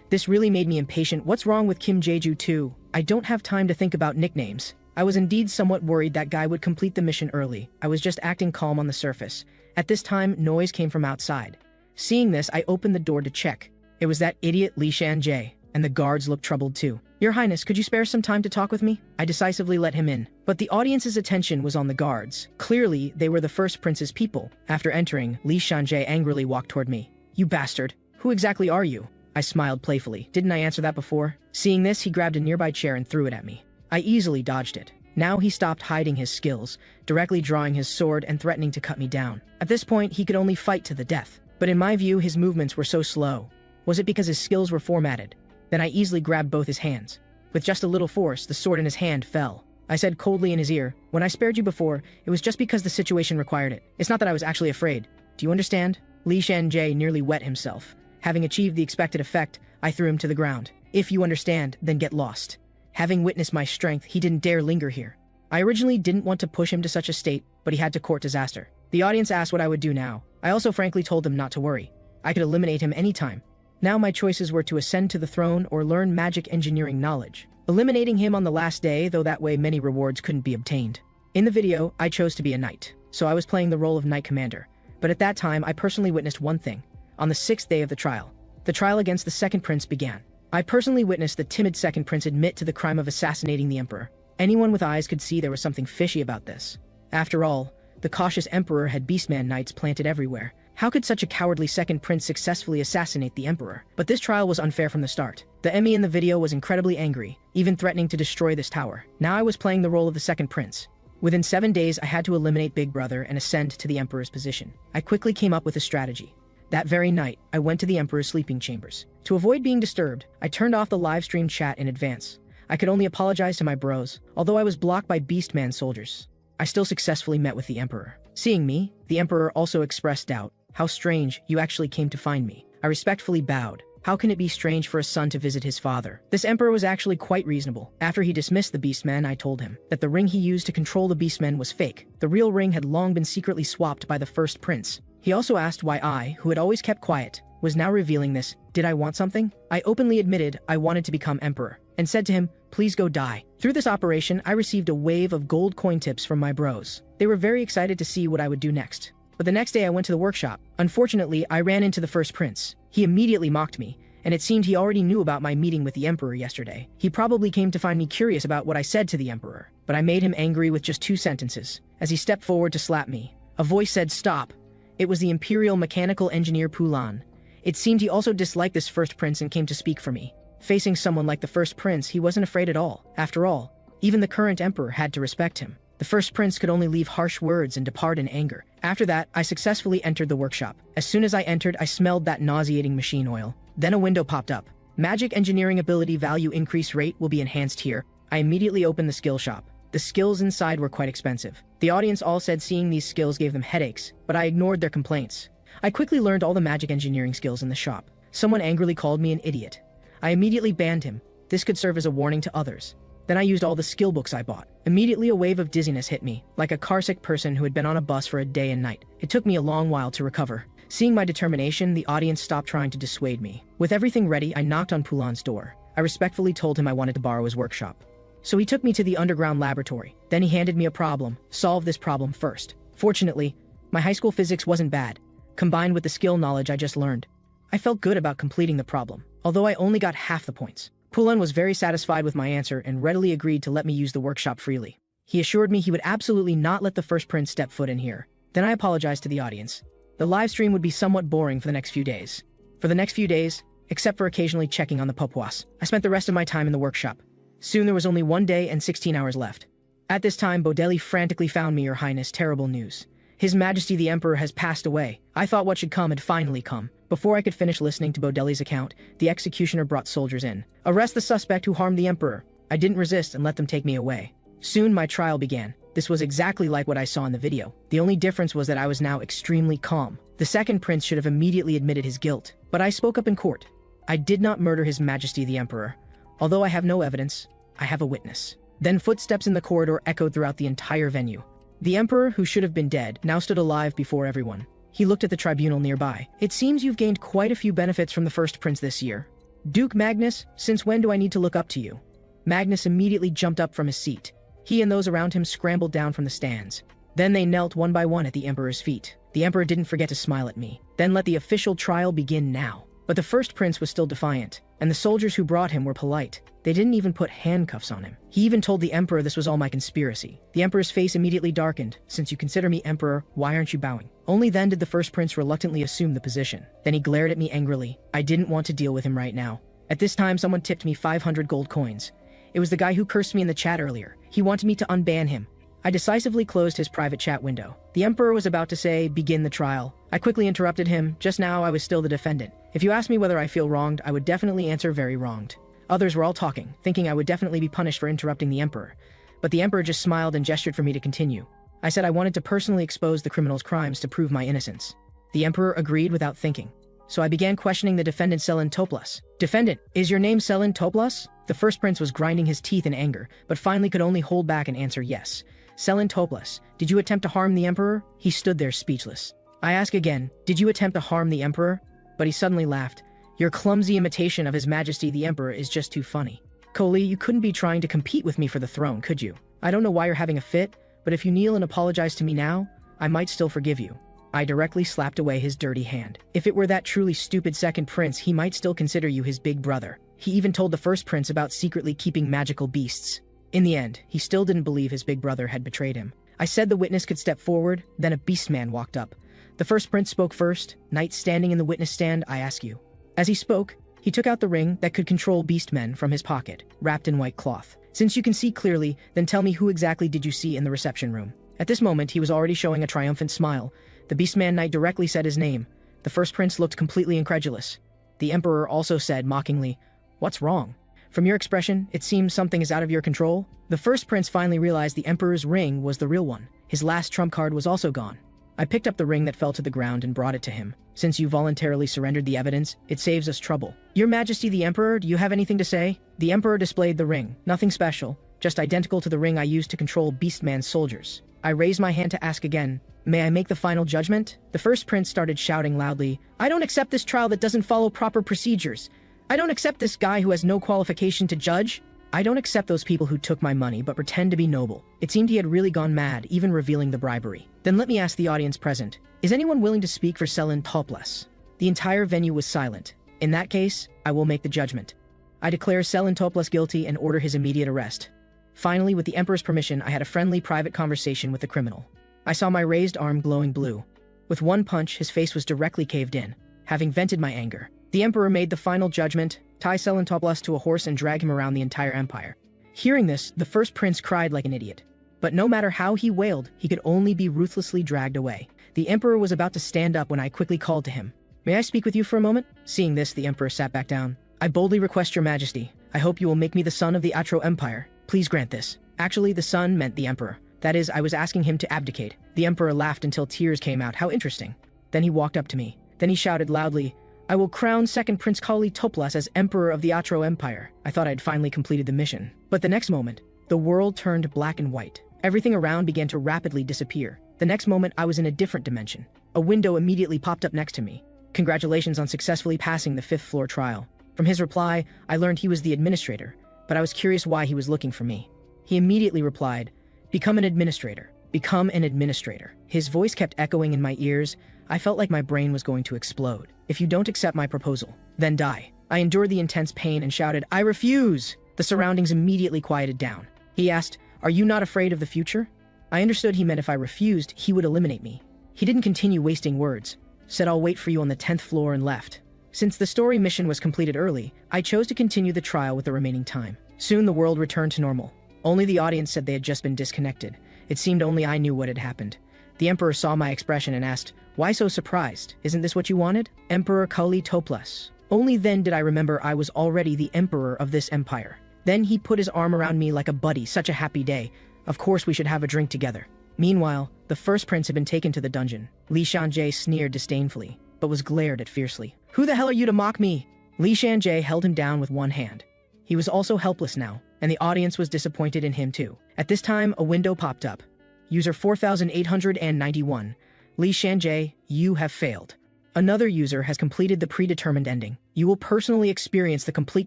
This really made me impatient. What's wrong with Kim Jeju 2? I don't have time to think about nicknames. I was indeed somewhat worried that guy would complete the mission early. I was just acting calm on the surface. At this time, noise came from outside. Seeing this, I opened the door to check. It was that idiot Li Shanjie, and the guards looked troubled too. Your Highness, could you spare some time to talk with me? I decisively let him in. But the audience's attention was on the guards. Clearly, they were the first prince's people. After entering, Li Shanjie angrily walked toward me. You bastard. Who exactly are you? I smiled playfully. Didn't I answer that before? Seeing this, he grabbed a nearby chair and threw it at me. I easily dodged it. Now he stopped hiding his skills, directly drawing his sword and threatening to cut me down. At this point, he could only fight to the death. But in my view, his movements were so slow. Was it because his skills were formatted? Then I easily grabbed both his hands. With just a little force, the sword in his hand fell. I said coldly in his ear, when I spared you before, it was just because the situation required it. It's not that I was actually afraid. Do you understand? Li Shanjie nearly wet himself. Having achieved the expected effect, I threw him to the ground. If you understand, then get lost. Having witnessed my strength, he didn't dare linger here. I originally didn't want to push him to such a state, but he had to court disaster. The audience asked what I would do now. I also frankly told them not to worry. I could eliminate him anytime. Now my choices were to ascend to the throne or learn magic engineering knowledge. Eliminating him on the last day, though that way many rewards couldn't be obtained. In the video, I chose to be a knight, so I was playing the role of knight commander. But at that time, I personally witnessed one thing. On the 6th day of the trial against the second prince began. I personally witnessed the timid second prince admit to the crime of assassinating the emperor. Anyone with eyes could see there was something fishy about this. After all, the cautious emperor had beastman knights planted everywhere. How could such a cowardly second prince successfully assassinate the emperor? But this trial was unfair from the start. The Emmy in the video was incredibly angry, even threatening to destroy this tower. Now I was playing the role of the second prince. Within 7 days, I had to eliminate Big Brother and ascend to the emperor's position. I quickly came up with a strategy. That very night, I went to the emperor's sleeping chambers. To avoid being disturbed, I turned off the live stream chat in advance. I could only apologize to my bros, although I was blocked by beastman soldiers. I still successfully met with the emperor. Seeing me, the emperor also expressed doubt. How strange, you actually came to find me. I respectfully bowed. How can it be strange for a son to visit his father? This emperor was actually quite reasonable. After he dismissed the beastmen, I told him that the ring he used to control the beastmen was fake. The real ring had long been secretly swapped by the first prince. He also asked why I, who had always kept quiet, was now revealing this. Did I want something? I openly admitted I wanted to become emperor, and said to him, please go die. Through this operation, I received a wave of gold coin tips from my bros. They were very excited to see what I would do next. But the next day I went to the workshop. Unfortunately, I ran into the first prince. He immediately mocked me, and it seemed he already knew about my meeting with the emperor yesterday. He probably came to find me curious about what I said to the emperor, but I made him angry with just 2 sentences. As he stepped forward to slap me, a voice said, stop. It was the imperial mechanical engineer Pulan. It seemed he also disliked this first prince and came to speak for me. Facing someone like the first prince, he wasn't afraid at all. After all, even the current emperor had to respect him. The first prince could only leave harsh words and depart in anger. After that, I successfully entered the workshop. As soon as I entered, I smelled that nauseating machine oil. Then a window popped up. Magic engineering ability value increase rate will be enhanced here. I immediately opened the skill shop. The skills inside were quite expensive. The audience all said seeing these skills gave them headaches, but I ignored their complaints. I quickly learned all the magic engineering skills in the shop. Someone angrily called me an idiot. I immediately banned him. This could serve as a warning to others. Then I used all the skill books I bought. Immediately a wave of dizziness hit me, like a carsick person who had been on a bus for a day and night. It took me a long while to recover. Seeing my determination, the audience stopped trying to dissuade me. With everything ready, I knocked on Pulan's door. I respectfully told him I wanted to borrow his workshop. So he took me to the underground laboratory. Then he handed me a problem. Solve this problem first. Fortunately, my high school physics wasn't bad. Combined with the skill knowledge I just learned, I felt good about completing the problem, although I only got half the points. Pulan was very satisfied with my answer and readily agreed to let me use the workshop freely. He assured me he would absolutely not let the first prince step foot in here. Then I apologized to the audience. The live stream would be somewhat boring for the next few days. For the next few days, except for occasionally checking on the Bobboboys, I spent the rest of my time in the workshop. Soon there was only 1 day and 16 hours left. At this time, Bodeli frantically found me, Your Highness, terrible news. His Majesty the Emperor has passed away. I thought what should come had finally come. Before I could finish listening to Bodeli's account, the executioner brought soldiers in. Arrest the suspect who harmed the Emperor. I didn't resist and let them take me away. Soon my trial began. This was exactly like what I saw in the video. The only difference was that I was now extremely calm. The second prince should have immediately admitted his guilt, but I spoke up in court. I did not murder His Majesty the Emperor. Although I have no evidence, I have a witness. Then footsteps in the corridor echoed throughout the entire venue. The Emperor, who should have been dead, now stood alive before everyone. He looked at the tribunal nearby. It seems you've gained quite a few benefits from the first prince this year. Duke Magnus, since when do I need to look up to you? Magnus immediately jumped up from his seat. He and those around him scrambled down from the stands. Then they knelt one by one at the Emperor's feet. The Emperor didn't forget to smile at me. Then let the official trial begin now. But the first prince was still defiant, and the soldiers who brought him were polite. They didn't even put handcuffs on him. He even told the Emperor this was all my conspiracy. The Emperor's face immediately darkened. Since you consider me Emperor, why aren't you bowing? Only then did the first prince reluctantly assume the position. Then he glared at me angrily. I didn't want to deal with him right now. At this time, someone tipped me 500 gold coins. It was the guy who cursed me in the chat earlier. He wanted me to unban him. I decisively closed his private chat window. The Emperor was about to say, begin the trial. I quickly interrupted him. Just now, I was still the defendant. If you ask me whether I feel wronged, I would definitely answer very wronged. Others were all talking, thinking I would definitely be punished for interrupting the Emperor. But the Emperor just smiled and gestured for me to continue. I said I wanted to personally expose the criminal's crimes to prove my innocence. The Emperor agreed without thinking. So I began questioning the defendant Selin Toplas. Defendant, is your name Selin Toplas? The first prince was grinding his teeth in anger, but finally could only hold back and answer yes. Selin Toplas, did you attempt to harm the Emperor? He stood there speechless. I ask again, did you attempt to harm the Emperor? But he suddenly laughed. Your clumsy imitation of His Majesty the Emperor is just too funny. Koli, you couldn't be trying to compete with me for the throne, could you? I don't know why you're having a fit, but if you kneel and apologize to me now, I might still forgive you. I directly slapped away his dirty hand. If it were that truly stupid second prince, he might still consider you his big brother. He even told the first prince about secretly keeping magical beasts. In the end, he still didn't believe his big brother had betrayed him. I said the witness could step forward, then a beast man walked up. The first prince spoke first. Knight standing in the witness stand, I ask you. As he spoke, he took out the ring that could control beast men from his pocket, wrapped in white cloth. Since you can see clearly, then tell me who exactly did you see in the reception room? At this moment, he was already showing a triumphant smile. The beastman knight directly said his name. The first prince looked completely incredulous. The emperor also said mockingly, "What's wrong? From your expression, it seems something is out of your control." The first prince finally realized the emperor's ring was the real one. His last trump card was also gone. I picked up the ring that fell to the ground and brought it to him. Since you voluntarily surrendered the evidence, it saves us trouble. Your Majesty the Emperor, do you have anything to say? The Emperor displayed the ring. Nothing special, just identical to the ring I used to control Beastman's soldiers. I raised my hand to ask again, "May I make the final judgment?" The first prince started shouting loudly, "I don't accept this trial that doesn't follow proper procedures. I don't accept this guy who has no qualification to judge. I don't accept those people who took my money but pretend to be noble." It seemed he had really gone mad, even revealing the bribery. Then let me ask the audience present, is anyone willing to speak for Selin Topless? The entire venue was silent. In that case, I will make the judgment. I declare Selin Topless guilty and order his immediate arrest. Finally, with the Emperor's permission, I had a friendly private conversation with the criminal. I saw my raised arm glowing blue. With one punch, his face was directly caved in. Having vented my anger, the Emperor made the final judgment: tie Selin Topless to a horse and drag him around the entire empire. Hearing this, the first prince cried like an idiot. But no matter how he wailed, he could only be ruthlessly dragged away. The Emperor was about to stand up when I quickly called to him. "May I speak with you for a moment?" Seeing this, the Emperor sat back down. "I boldly request your Majesty. I hope you will make me the son of the Atro Empire. Please grant this." Actually, the son meant the Emperor. That is, I was asking him to abdicate. The Emperor laughed until tears came out. How interesting. Then he walked up to me. Then he shouted loudly, "I will crown second Prince Kali Toplas as Emperor of the Atro Empire." I thought I'd finally completed the mission. But the next moment, the world turned black and white. Everything around began to rapidly disappear. The next moment, I was in a different dimension. A window immediately popped up next to me. "Congratulations on successfully passing the 5th floor trial." From his reply, I learned he was the administrator, but I was curious why he was looking for me. He immediately replied, "Become an administrator. Become an administrator." His voice kept echoing in my ears. I felt like my brain was going to explode. "If you don't accept my proposal, then die." I endured the intense pain and shouted, "I refuse!" The surroundings immediately quieted down. He asked, "Are you not afraid of the future?" I understood he meant if I refused, he would eliminate me. He didn't continue wasting words. Said, "I'll wait for you on the 10th floor," and left. Since the story mission was completed early, I chose to continue the trial with the remaining time. Soon the world returned to normal. Only the audience said they had just been disconnected. It seemed only I knew what had happened. The Emperor saw my expression and asked, "Why so surprised? Isn't this what you wanted?" Emperor Kali Toplas. Only then did I remember I was already the emperor of this empire. Then he put his arm around me like a buddy. Such a happy day. Of course we should have a drink together. Meanwhile, the first prince had been taken to the dungeon. Li Shanjie sneered disdainfully, but was glared at fiercely. "Who the hell are you to mock me?" Li Shanjie held him down with one hand. He was also helpless now, and the audience was disappointed in him too. At this time, a window popped up. User 4891. Li Shanjie, you have failed. Another user has completed the predetermined ending. You will personally experience the complete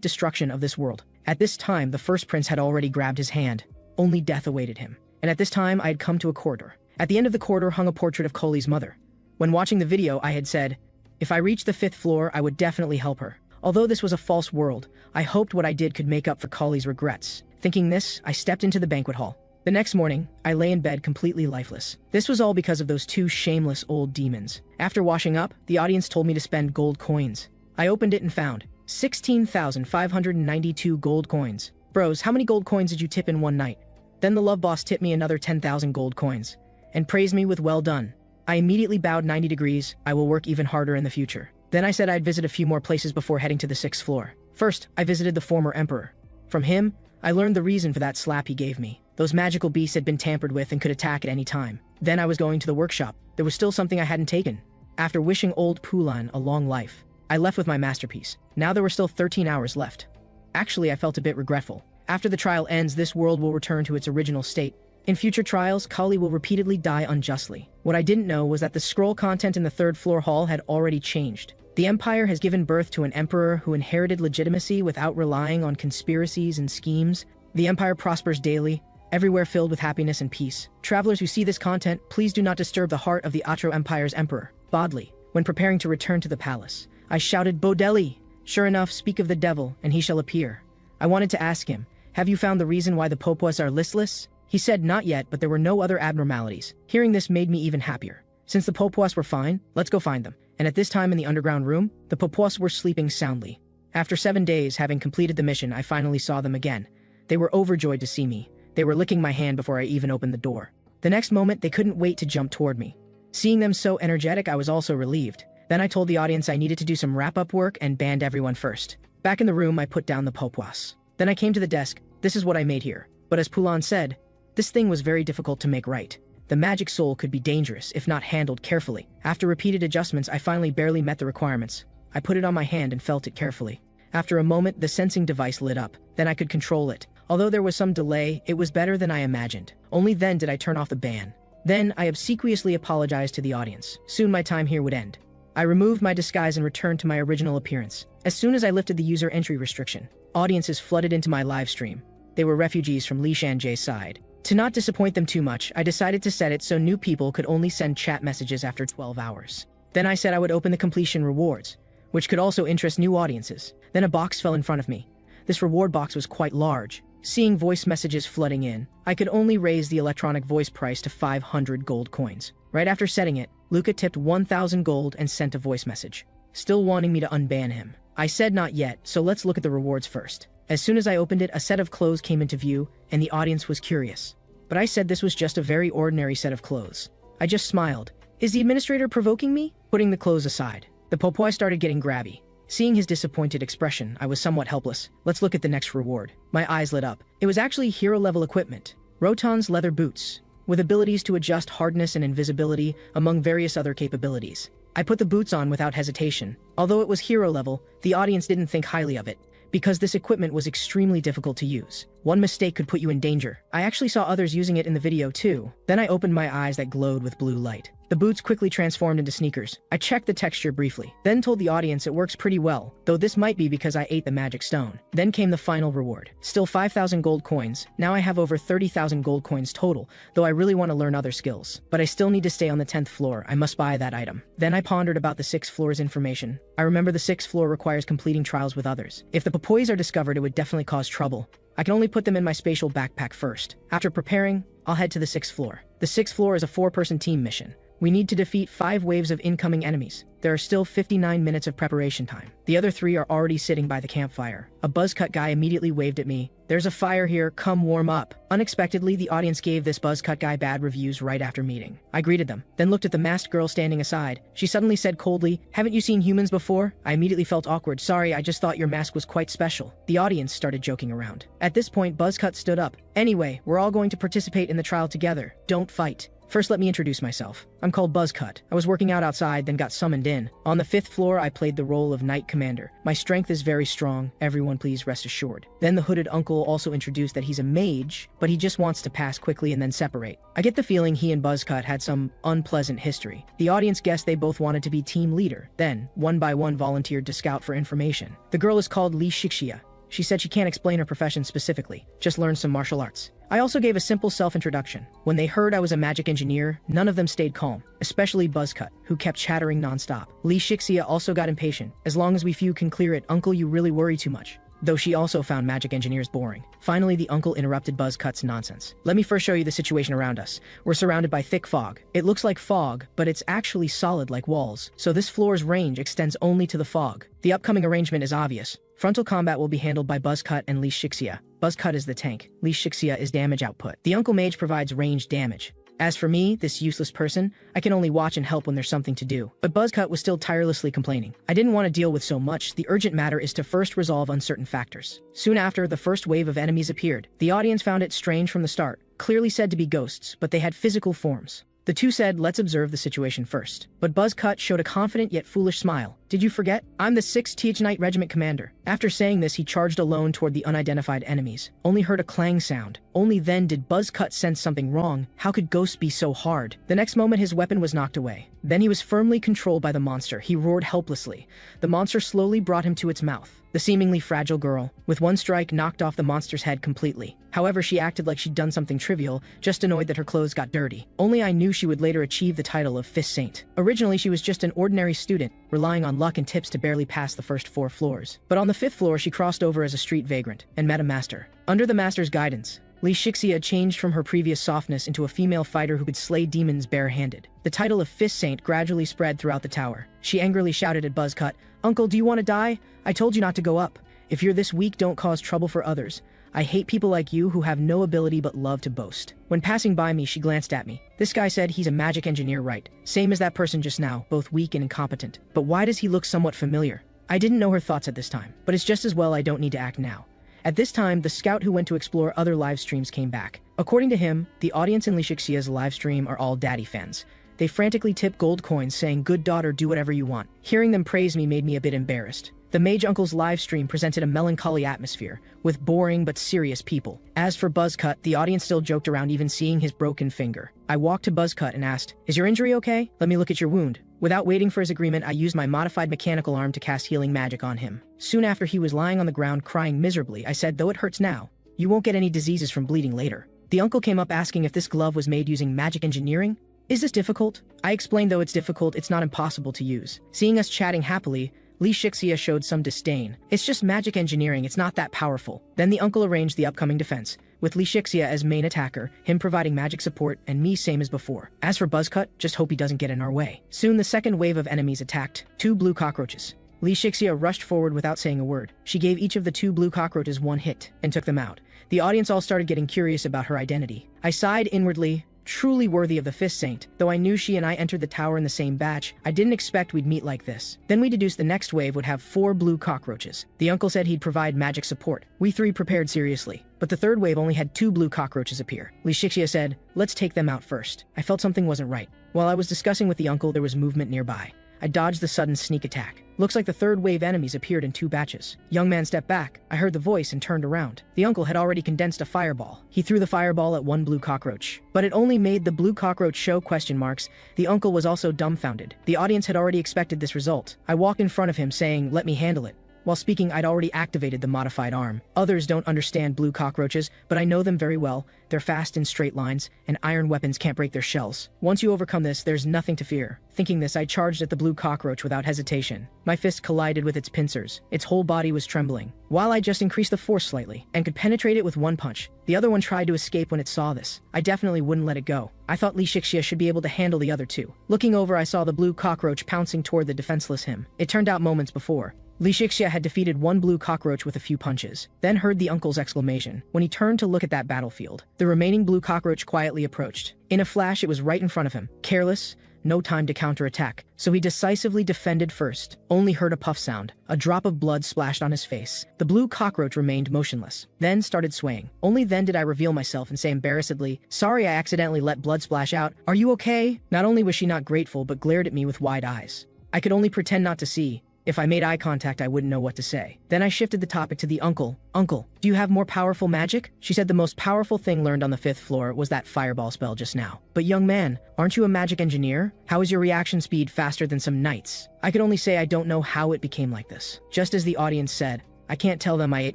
destruction of this world. At this time, the first prince had already grabbed his hand. Only death awaited him. And at this time, I had come to a corridor. At the end of the corridor hung a portrait of Koli's mother. When watching the video, I had said, if I reached the 5th floor, I would definitely help her. Although this was a false world, I hoped what I did could make up for Kali's regrets. Thinking this, I stepped into the banquet hall. The next morning, I lay in bed completely lifeless. This was all because of those two shameless old demons. After washing up, the audience told me to spend gold coins. I opened it and found 16,592 gold coins. Bros, how many gold coins did you tip in one night? Then the love boss tipped me another 10,000 gold coins and praised me with "well done." I immediately bowed 90 degrees. I will work even harder in the future. Then I said I'd visit a few more places before heading to the 6th floor. First, I visited the former emperor. From him, I learned the reason for that slap he gave me. Those magical beasts had been tampered with and could attack at any time. Then I was going to the workshop. There was still something I hadn't taken. After wishing old Pulan a long life, I left with my masterpiece. Now there were still 13 hours left. Actually, I felt a bit regretful. After the trial ends, this world will return to its original state. In future trials, Kali will repeatedly die unjustly. What I didn't know was that the scroll content in the 3rd floor hall had already changed. The empire has given birth to an emperor who inherited legitimacy without relying on conspiracies and schemes. The empire prospers daily, everywhere filled with happiness and peace. Travelers who see this content, please do not disturb the heart of the Atro Empire's emperor, Bodli. When preparing to return to the palace, I shouted, Bodeli! Sure enough, speak of the devil, and he shall appear. I wanted to ask him, have you found the reason why the Popwas are listless? He said not yet, but there were no other abnormalities. Hearing this made me even happier. Since the Popwas were fine, let's go find them. And at this time in the underground room, the Popwas were sleeping soundly. After 7 days, having completed the mission, I finally saw them again. They were overjoyed to see me. They were licking my hand before I even opened the door. The next moment, they couldn't wait to jump toward me. Seeing them so energetic, I was also relieved. Then I told the audience I needed to do some wrap-up work and banned everyone first. Back in the room, I put down the Popwas. Then I came to the desk. This is what I made here. But as Poulan said, this thing was very difficult to make right. The magic soul could be dangerous if not handled carefully. After repeated adjustments, I finally barely met the requirements. I put it on my hand and felt it carefully. After a moment, the sensing device lit up. Then I could control it. Although there was some delay, it was better than I imagined. Only then did I turn off the ban. Then I obsequiously apologized to the audience. Soon my time here would end. I removed my disguise and returned to my original appearance. As soon as I lifted the user entry restriction, audiences flooded into my live stream. They were refugees from Li Shanjie's side. To not disappoint them too much, I decided to set it so new people could only send chat messages after 12 hours. Then I said I would open the completion rewards, which could also interest new audiences. Then a box fell in front of me. This reward box was quite large. Seeing voice messages flooding in, I could only raise the electronic voice price to 500 gold coins. Right after setting it, Luca tipped 1,000 gold and sent a voice message, still wanting me to unban him. I said not yet, so let's look at the rewards first. As soon as I opened it, a set of clothes came into view, and the audience was curious. But I said this was just a very ordinary set of clothes. I just smiled. Is the administrator provoking me? Putting the clothes aside, the Popoi started getting grabby. Seeing his disappointed expression, I was somewhat helpless. Let's look at the next reward. My eyes lit up. It was actually hero-level equipment. Roton's leather boots, with abilities to adjust hardness and invisibility, among various other capabilities. I put the boots on without hesitation. Although it was hero level, the audience didn't think highly of it, because this equipment was extremely difficult to use. One mistake could put you in danger. I actually saw others using it in the video too. Then I opened my eyes that glowed with blue light. The boots quickly transformed into sneakers. I checked the texture briefly, then told the audience it works pretty well, though this might be because I ate the magic stone. Then came the final reward. Still 5,000 gold coins. Now I have over 30,000 gold coins total, though I really want to learn other skills. But I still need to stay on the 10th floor. I must buy that item. Then I pondered about the 6th floor's information. I remember the 6th floor requires completing trials with others. If the Popoys are discovered, it would definitely cause trouble. I can only put them in my spatial backpack first. After preparing, I'll head to the 6th floor. The 6th floor is a 4-person team mission. We need to defeat 5 waves of incoming enemies. There are still 59 minutes of preparation time. The other 3 are already sitting by the campfire. A buzzcut guy immediately waved at me. There's a fire here, come warm up. Unexpectedly, the audience gave this buzzcut guy bad reviews right after meeting. I greeted them, then looked at the masked girl standing aside. She suddenly said coldly, "Haven't you seen humans before?" I immediately felt awkward. "Sorry, I just thought your mask was quite special." The audience started joking around. At this point, Buzzcut stood up. "Anyway, we're all going to participate in the trial together. Don't fight. First, let me introduce myself. I'm called Buzzcut. I was working out outside, then got summoned in. On the 5th floor, I played the role of Knight Commander. My strength is very strong. Everyone please rest assured." Then the hooded uncle also introduced that he's a mage, but he just wants to pass quickly and then separate. I get the feeling he and Buzzcut had some unpleasant history. The audience guessed they both wanted to be team leader. Then, one by one, volunteered to scout for information. The girl is called Li Shixia. She said she can't explain her profession specifically, just learned some martial arts. I also gave a simple self-introduction. When they heard I was a magic engineer, none of them stayed calm, especially Buzzcut, who kept chattering non-stop. Li Shixia also got impatient. "As long as we few can clear it, uncle, you really worry too much." Though she also found magic engineers boring. Finally, the uncle interrupted Buzzcut's nonsense. "Let me first show you the situation around us. We're surrounded by thick fog. It looks like fog, but it's actually solid like walls. So this floor's range extends only to the fog. The upcoming arrangement is obvious. Frontal combat will be handled by Buzzcut and Li Shixia. Buzzcut is the tank. Li Shixia is damage output. The Uncle Mage provides ranged damage. As for me, this useless person, I can only watch and help when there's something to do." But Buzzcut was still tirelessly complaining. I didn't want to deal with so much. The urgent matter is to first resolve uncertain factors. Soon after, the first wave of enemies appeared. The audience found it strange from the start. Clearly said to be ghosts, but they had physical forms. The two said, "Let's observe the situation first." But Buzzcut showed a confident yet foolish smile. Did you forget? I'm the 6th Tianite Regiment commander. After saying this, he charged alone toward the unidentified enemies. Only heard a clang sound. Only then did Buzzcut sense something wrong. How could ghosts be so hard? The next moment his weapon was knocked away. Then he was firmly controlled by the monster. He roared helplessly. The monster slowly brought him to its mouth. The seemingly fragile girl, with one strike, knocked off the monster's head completely. However, she acted like she'd done something trivial, just annoyed that her clothes got dirty. Only I knew she would later achieve the title of Fist Saint. Originally, she was just an ordinary student, relying on luck and tips to barely pass the first 4 floors. But on the 5th floor, she crossed over as a street vagrant and met a master. Under the master's guidance, Li Shixia changed from her previous softness into a female fighter who could slay demons barehanded. The title of Fist Saint gradually spread throughout the tower. She angrily shouted at Buzzcut, "Uncle, do you want to die? I told you not to go up. If you're this weak, don't cause trouble for others. I hate people like you who have no ability but love to boast." When passing by me, she glanced at me. "This guy said he's a magic engineer, right? Same as that person just now, both weak and incompetent. But why does he look somewhat familiar?" I didn't know her thoughts at this time, but it's just as well I don't need to act now. At this time, the scout who went to explore other live streams came back. According to him, the audience in Li Shixia's live stream are all daddy fans. They frantically tip gold coins saying, "Good daughter, do whatever you want." Hearing them praise me made me a bit embarrassed. The Mage Uncle's live stream presented a melancholy atmosphere, with boring but serious people. As for Buzzcut, the audience still joked around even seeing his broken finger. I walked to Buzzcut and asked, "Is your injury okay? Let me look at your wound." Without waiting for his agreement, I used my modified mechanical arm to cast healing magic on him. Soon after he was lying on the ground crying miserably, I said, "Though it hurts now, you won't get any diseases from bleeding later." The uncle came up asking if this glove was made using magic engineering. "Is this difficult?" I explained though it's difficult, it's not impossible to use. Seeing us chatting happily, Li Shixia showed some disdain. "It's just magic engineering, it's not that powerful." Then the uncle arranged the upcoming defense, with Li Shixia as main attacker, him providing magic support, and me same as before. As for Buzzcut, just hope he doesn't get in our way. Soon the second wave of enemies attacked, 2 blue cockroaches. Li Shixia rushed forward without saying a word. She gave each of the 2 blue cockroaches 1 hit, and took them out. The audience all started getting curious about her identity. I sighed inwardly. Truly worthy of the Fist Saint. Though I knew she and I entered the tower in the same batch, I didn't expect we'd meet like this. Then we deduced the next wave would have 4 blue cockroaches. The uncle said he'd provide magic support. We 3 prepared seriously. But the third wave only had 2 blue cockroaches appear. Li Shixia said, "Let's take them out first." I felt something wasn't right. While I was discussing with the uncle, there was movement nearby. I dodged the sudden sneak attack. Looks like the third wave enemies appeared in 2 batches. Young man stepped back. I heard the voice and turned around. The uncle had already condensed a fireball. He threw the fireball at 1 blue cockroach. But it only made the blue cockroach show question marks. The uncle was also dumbfounded. The audience had already expected this result. I walked in front of him saying, "Let me handle it." While speaking, I'd already activated the modified arm. Others don't understand blue cockroaches, but I know them very well. They're fast in straight lines, and iron weapons can't break their shells. Once you overcome this, there's nothing to fear. Thinking this, I charged at the blue cockroach without hesitation. My fist collided with its pincers. Its whole body was trembling. While I just increased the force slightly, and could penetrate it with 1 punch, the other one tried to escape when it saw this. I definitely wouldn't let it go. I thought Li Shixia should be able to handle the other 2. Looking over, I saw the blue cockroach pouncing toward the defenseless him. It turned out moments before. Li Shixia had defeated 1 blue cockroach with a few punches, then heard the uncle's exclamation. When he turned to look at that battlefield, the remaining blue cockroach quietly approached. In a flash, it was right in front of him. Careless, no time to counterattack, so he decisively defended first. Only heard a puff sound. A drop of blood splashed on his face. The blue cockroach remained motionless, then started swaying. Only then did I reveal myself and say embarrassedly, "Sorry, I accidentally let blood splash out. Are you okay?" Not only was she not grateful, but glared at me with wide eyes. I could only pretend not to see. If I made eye contact, I wouldn't know what to say. Then I shifted the topic to the uncle. "Uncle, do you have more powerful magic?" She said the most powerful thing learned on the 5th floor was that fireball spell just now. "But young man, aren't you a magic engineer? How is your reaction speed faster than some knights?" I could only say I don't know how it became like this. Just as the audience said, I can't tell them I ate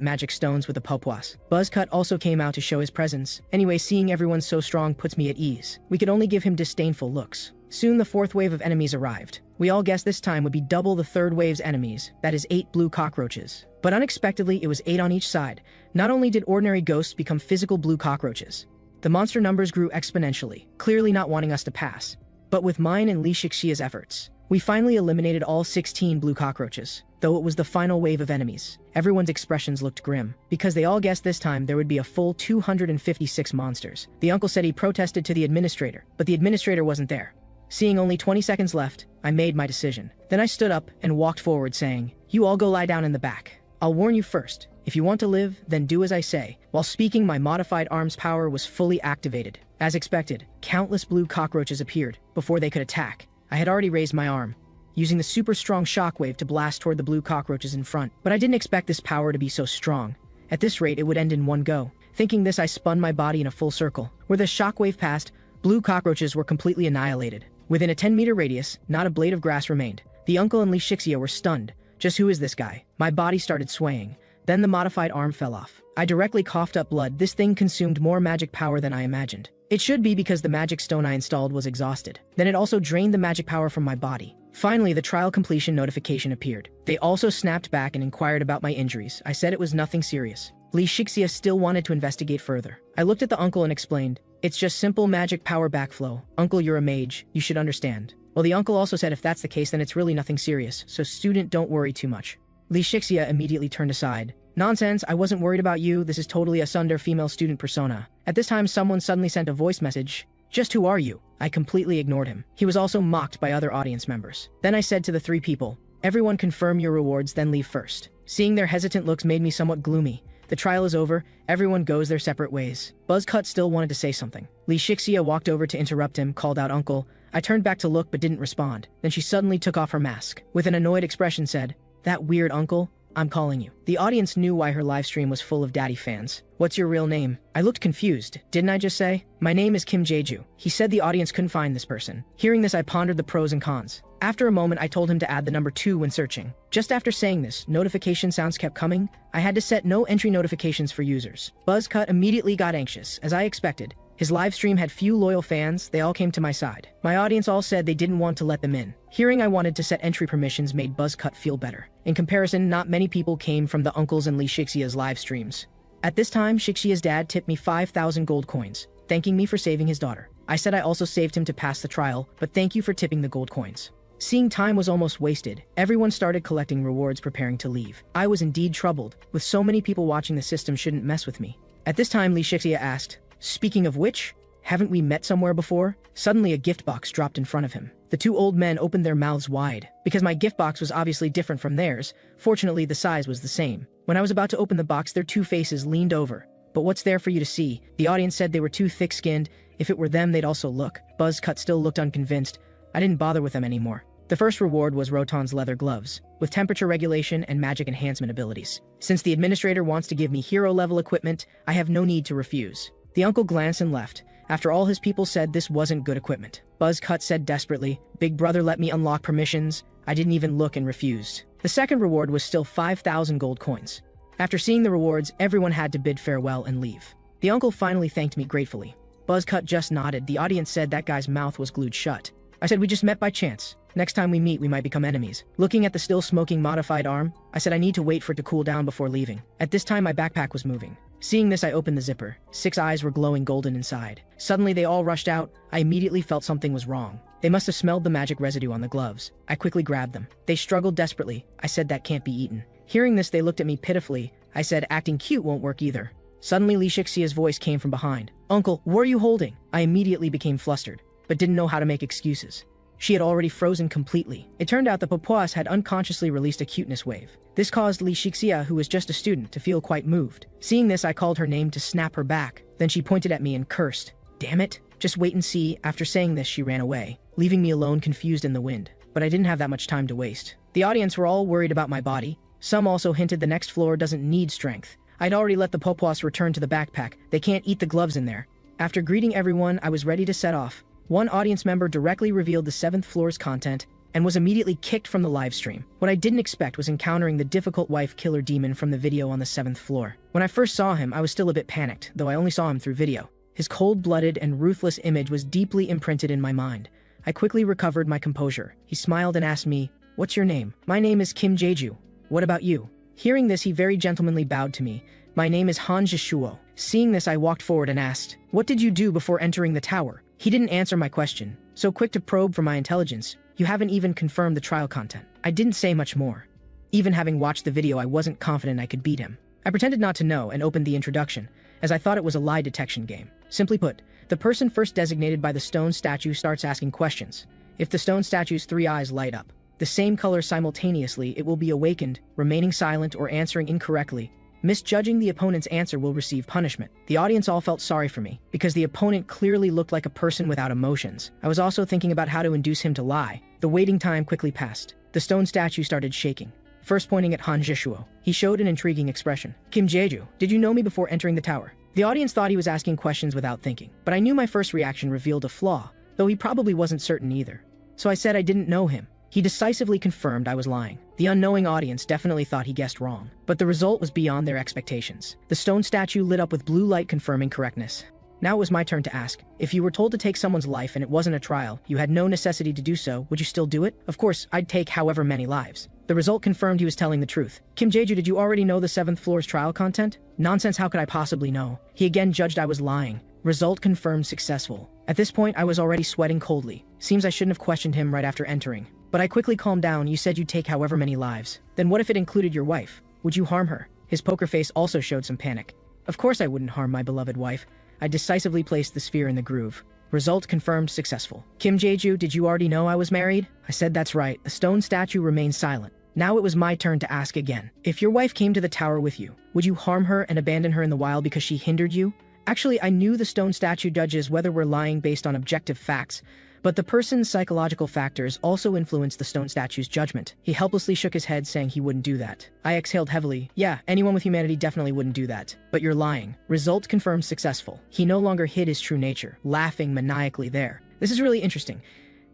magic stones with a pupwas. Buzzcut also came out to show his presence. Anyway, seeing everyone so strong puts me at ease. We could only give him disdainful looks. Soon the 4th wave of enemies arrived. We all guessed this time would be double the 3rd wave's enemies, that is 8 blue cockroaches. But unexpectedly, it was 8 on each side. Not only did ordinary ghosts become physical blue cockroaches, the monster numbers grew exponentially, clearly not wanting us to pass. But with mine and Li Shixia's efforts, we finally eliminated all 16 blue cockroaches. Though it was the final wave of enemies, everyone's expressions looked grim, because they all guessed this time there would be a full 256 monsters. The uncle said he protested to the administrator, but the administrator wasn't there. Seeing only 20 seconds left, I made my decision. Then I stood up and walked forward saying, "You all go lie down in the back. I'll warn you first. If you want to live, then do as I say." While speaking, my modified arm's power was fully activated. As expected, countless blue cockroaches appeared. Before they could attack, I had already raised my arm. using the super strong shockwave to blast toward the blue cockroaches in front. But I didn't expect this power to be so strong. At this rate, it would end in one go. Thinking this, I spun my body in a full circle. Where the shockwave passed, blue cockroaches were completely annihilated. Within a 10-meter radius, not a blade of grass remained. The uncle and Li Shixia were stunned. Just who is this guy? My body started swaying. Then the modified arm fell off. I directly coughed up blood. This thing consumed more magic power than I imagined. It should be because the magic stone I installed was exhausted. Then it also drained the magic power from my body. Finally, the trial completion notification appeared. They also snapped back and inquired about my injuries. I said it was nothing serious. Li Shixia still wanted to investigate further. I looked at the uncle and explained, "It's just simple magic power backflow. Uncle, you're a mage. You should understand." Well, the uncle also said if that's the case, then it's really nothing serious, so student, don't worry too much. Li Shixia immediately turned aside. "Nonsense, I wasn't worried about you. This is totally a Sunder female student persona." At this time, someone suddenly sent a voice message. "Just who are you?" I completely ignored him. He was also mocked by other audience members. Then I said to the three people, "Everyone confirm your rewards, then leave first." Seeing their hesitant looks made me somewhat gloomy. The trial is over, everyone goes their separate ways. Buzzcut still wanted to say something. Li Shixia walked over to interrupt him, called out "Uncle." I turned back to look but didn't respond. Then she suddenly took off her mask. With an annoyed expression said, "That weird uncle? I'm calling you." The audience knew why her livestream was full of daddy fans. "What's your real name?" I looked confused. Didn't I just say? "My name is Kim Jeju." He said the audience couldn't find this person. Hearing this, I pondered the pros and cons. After a moment, I told him to add the number 2 when searching. Just after saying this, notification sounds kept coming. I had to set no entry notifications for users. Buzzcut immediately got anxious, as I expected. His livestream had few loyal fans. They all came to my side. My audience all said they didn't want to let them in. Hearing I wanted to set entry permissions made Buzzcut feel better. In comparison, not many people came from the uncles and Li Shixia's live streams. At this time, Shixia's dad tipped me 5,000 gold coins, thanking me for saving his daughter. I said I also saved him to pass the trial, but thank you for tipping the gold coins. Seeing time was almost wasted, everyone started collecting rewards preparing to leave. I was indeed troubled. With so many people watching, the system shouldn't mess with me. At this time, Li Shixia asked, "Speaking of which, haven't we met somewhere before?" Suddenly a gift box dropped in front of him. The two old men opened their mouths wide. Because my gift box was obviously different from theirs, fortunately the size was the same. When I was about to open the box, their two faces leaned over. "But what's there for you to see?" The audience said they were too thick-skinned. If it were them, they'd also look. Buzzcut still looked unconvinced. I didn't bother with them anymore. The first reward was Roton's leather gloves, with temperature regulation and magic enhancement abilities. Since the administrator wants to give me hero-level equipment, I have no need to refuse. The uncle glanced and left. After all his people said this wasn't good equipment. Buzzcut said desperately, "Big brother, let me unlock permissions." I didn't even look and refused. The second reward was still 5,000 gold coins. After seeing the rewards, everyone had to bid farewell and leave. The uncle finally thanked me gratefully. Buzzcut just nodded. The audience said that guy's mouth was glued shut. I said we just met by chance. Next time we meet, we might become enemies. Looking at the still smoking modified arm, I said I need to wait for it to cool down before leaving. At this time, my backpack was moving. Seeing this, I opened the zipper. 6 eyes were glowing golden inside. Suddenly, they all rushed out. I immediately felt something was wrong. They must have smelled the magic residue on the gloves. I quickly grabbed them. They struggled desperately. I said that can't be eaten. Hearing this, they looked at me pitifully. I said acting cute won't work either. Suddenly, Li Shixia's voice came from behind. "Uncle, what are you holding?" I immediately became flustered, but didn't know how to make excuses. She had already frozen completely. It turned out the Bobboboys had unconsciously released a cuteness wave. This caused Li Shixia, who was just a student, to feel quite moved. Seeing this, I called her name to snap her back. Then she pointed at me and cursed. "Damn it. Just wait and see." After saying this, she ran away, leaving me alone confused in the wind. But I didn't have that much time to waste. The audience were all worried about my body. Some also hinted the next floor doesn't need strength. I'd already let the Bobboboys return to the backpack. They can't eat the gloves in there. After greeting everyone, I was ready to set off. One audience member directly revealed the 7th floor's content and was immediately kicked from the livestream. What I didn't expect was encountering the difficult wife killer demon from the video on the 7th floor. When I first saw him, I was still a bit panicked, though I only saw him through video. His cold-blooded and ruthless image was deeply imprinted in my mind. I quickly recovered my composure. He smiled and asked me, "What's your name?" "My name is Kim Jeju. What about you?" Hearing this, he very gentlemanly bowed to me. "My name is Han Jishuo." Seeing this, I walked forward and asked, "What did you do before entering the tower?" He didn't answer my question. So quick to probe for my intelligence, "You haven't even confirmed the trial content." I didn't say much more. Even having watched the video, I wasn't confident I could beat him. I pretended not to know and opened the introduction, as I thought it was a lie detection game. Simply put, the person first designated by the stone statue starts asking questions. If the stone statue's 3 eyes light up, the same color simultaneously, it will be awakened, remaining silent or answering incorrectly, Misjudging the opponent's answer will receive punishment. The audience all felt sorry for me, because the opponent clearly looked like a person without emotions. I was also thinking about how to induce him to lie. The waiting time quickly passed. The stone statue started shaking, first pointing at Han Jishuo. He showed an intriguing expression. Kim Jeju, did you know me before entering the tower? The audience thought he was asking questions without thinking, but I knew my first reaction revealed a flaw, though he probably wasn't certain either. So I said I didn't know him. He decisively confirmed I was lying. The unknowing audience definitely thought he guessed wrong, but the result was beyond their expectations. The stone statue lit up with blue light confirming correctness. Now it was my turn to ask. If you were told to take someone's life and it wasn't a trial, you had no necessity to do so, would you still do it? Of course, I'd take however many lives. The result confirmed he was telling the truth. Kim Jeju, did you already know the 7th floor's trial content? Nonsense, how could I possibly know? He again judged I was lying. Result confirmed successful. At this point, I was already sweating coldly. Seems I shouldn't have questioned him right after entering. But I quickly calmed down. You said you'd take however many lives. Then what if it included your wife? Would you harm her? His poker face also showed some panic. Of course I wouldn't harm my beloved wife. I decisively placed the sphere in the groove. Result confirmed successful. Kim Jeju, did you already know I was married? I said that's right. The stone statue remained silent. Now it was my turn to ask again. If your wife came to the tower with you, would you harm her and abandon her in the wild because she hindered you? Actually, I knew the stone statue judges whether we're lying based on objective facts, but the person's psychological factors also influenced the stone statue's judgment. He helplessly shook his head, saying he wouldn't do that. I exhaled heavily. Yeah, anyone with humanity definitely wouldn't do that. But you're lying. Result confirmed successful. He no longer hid his true nature, laughing maniacally there. This is really interesting.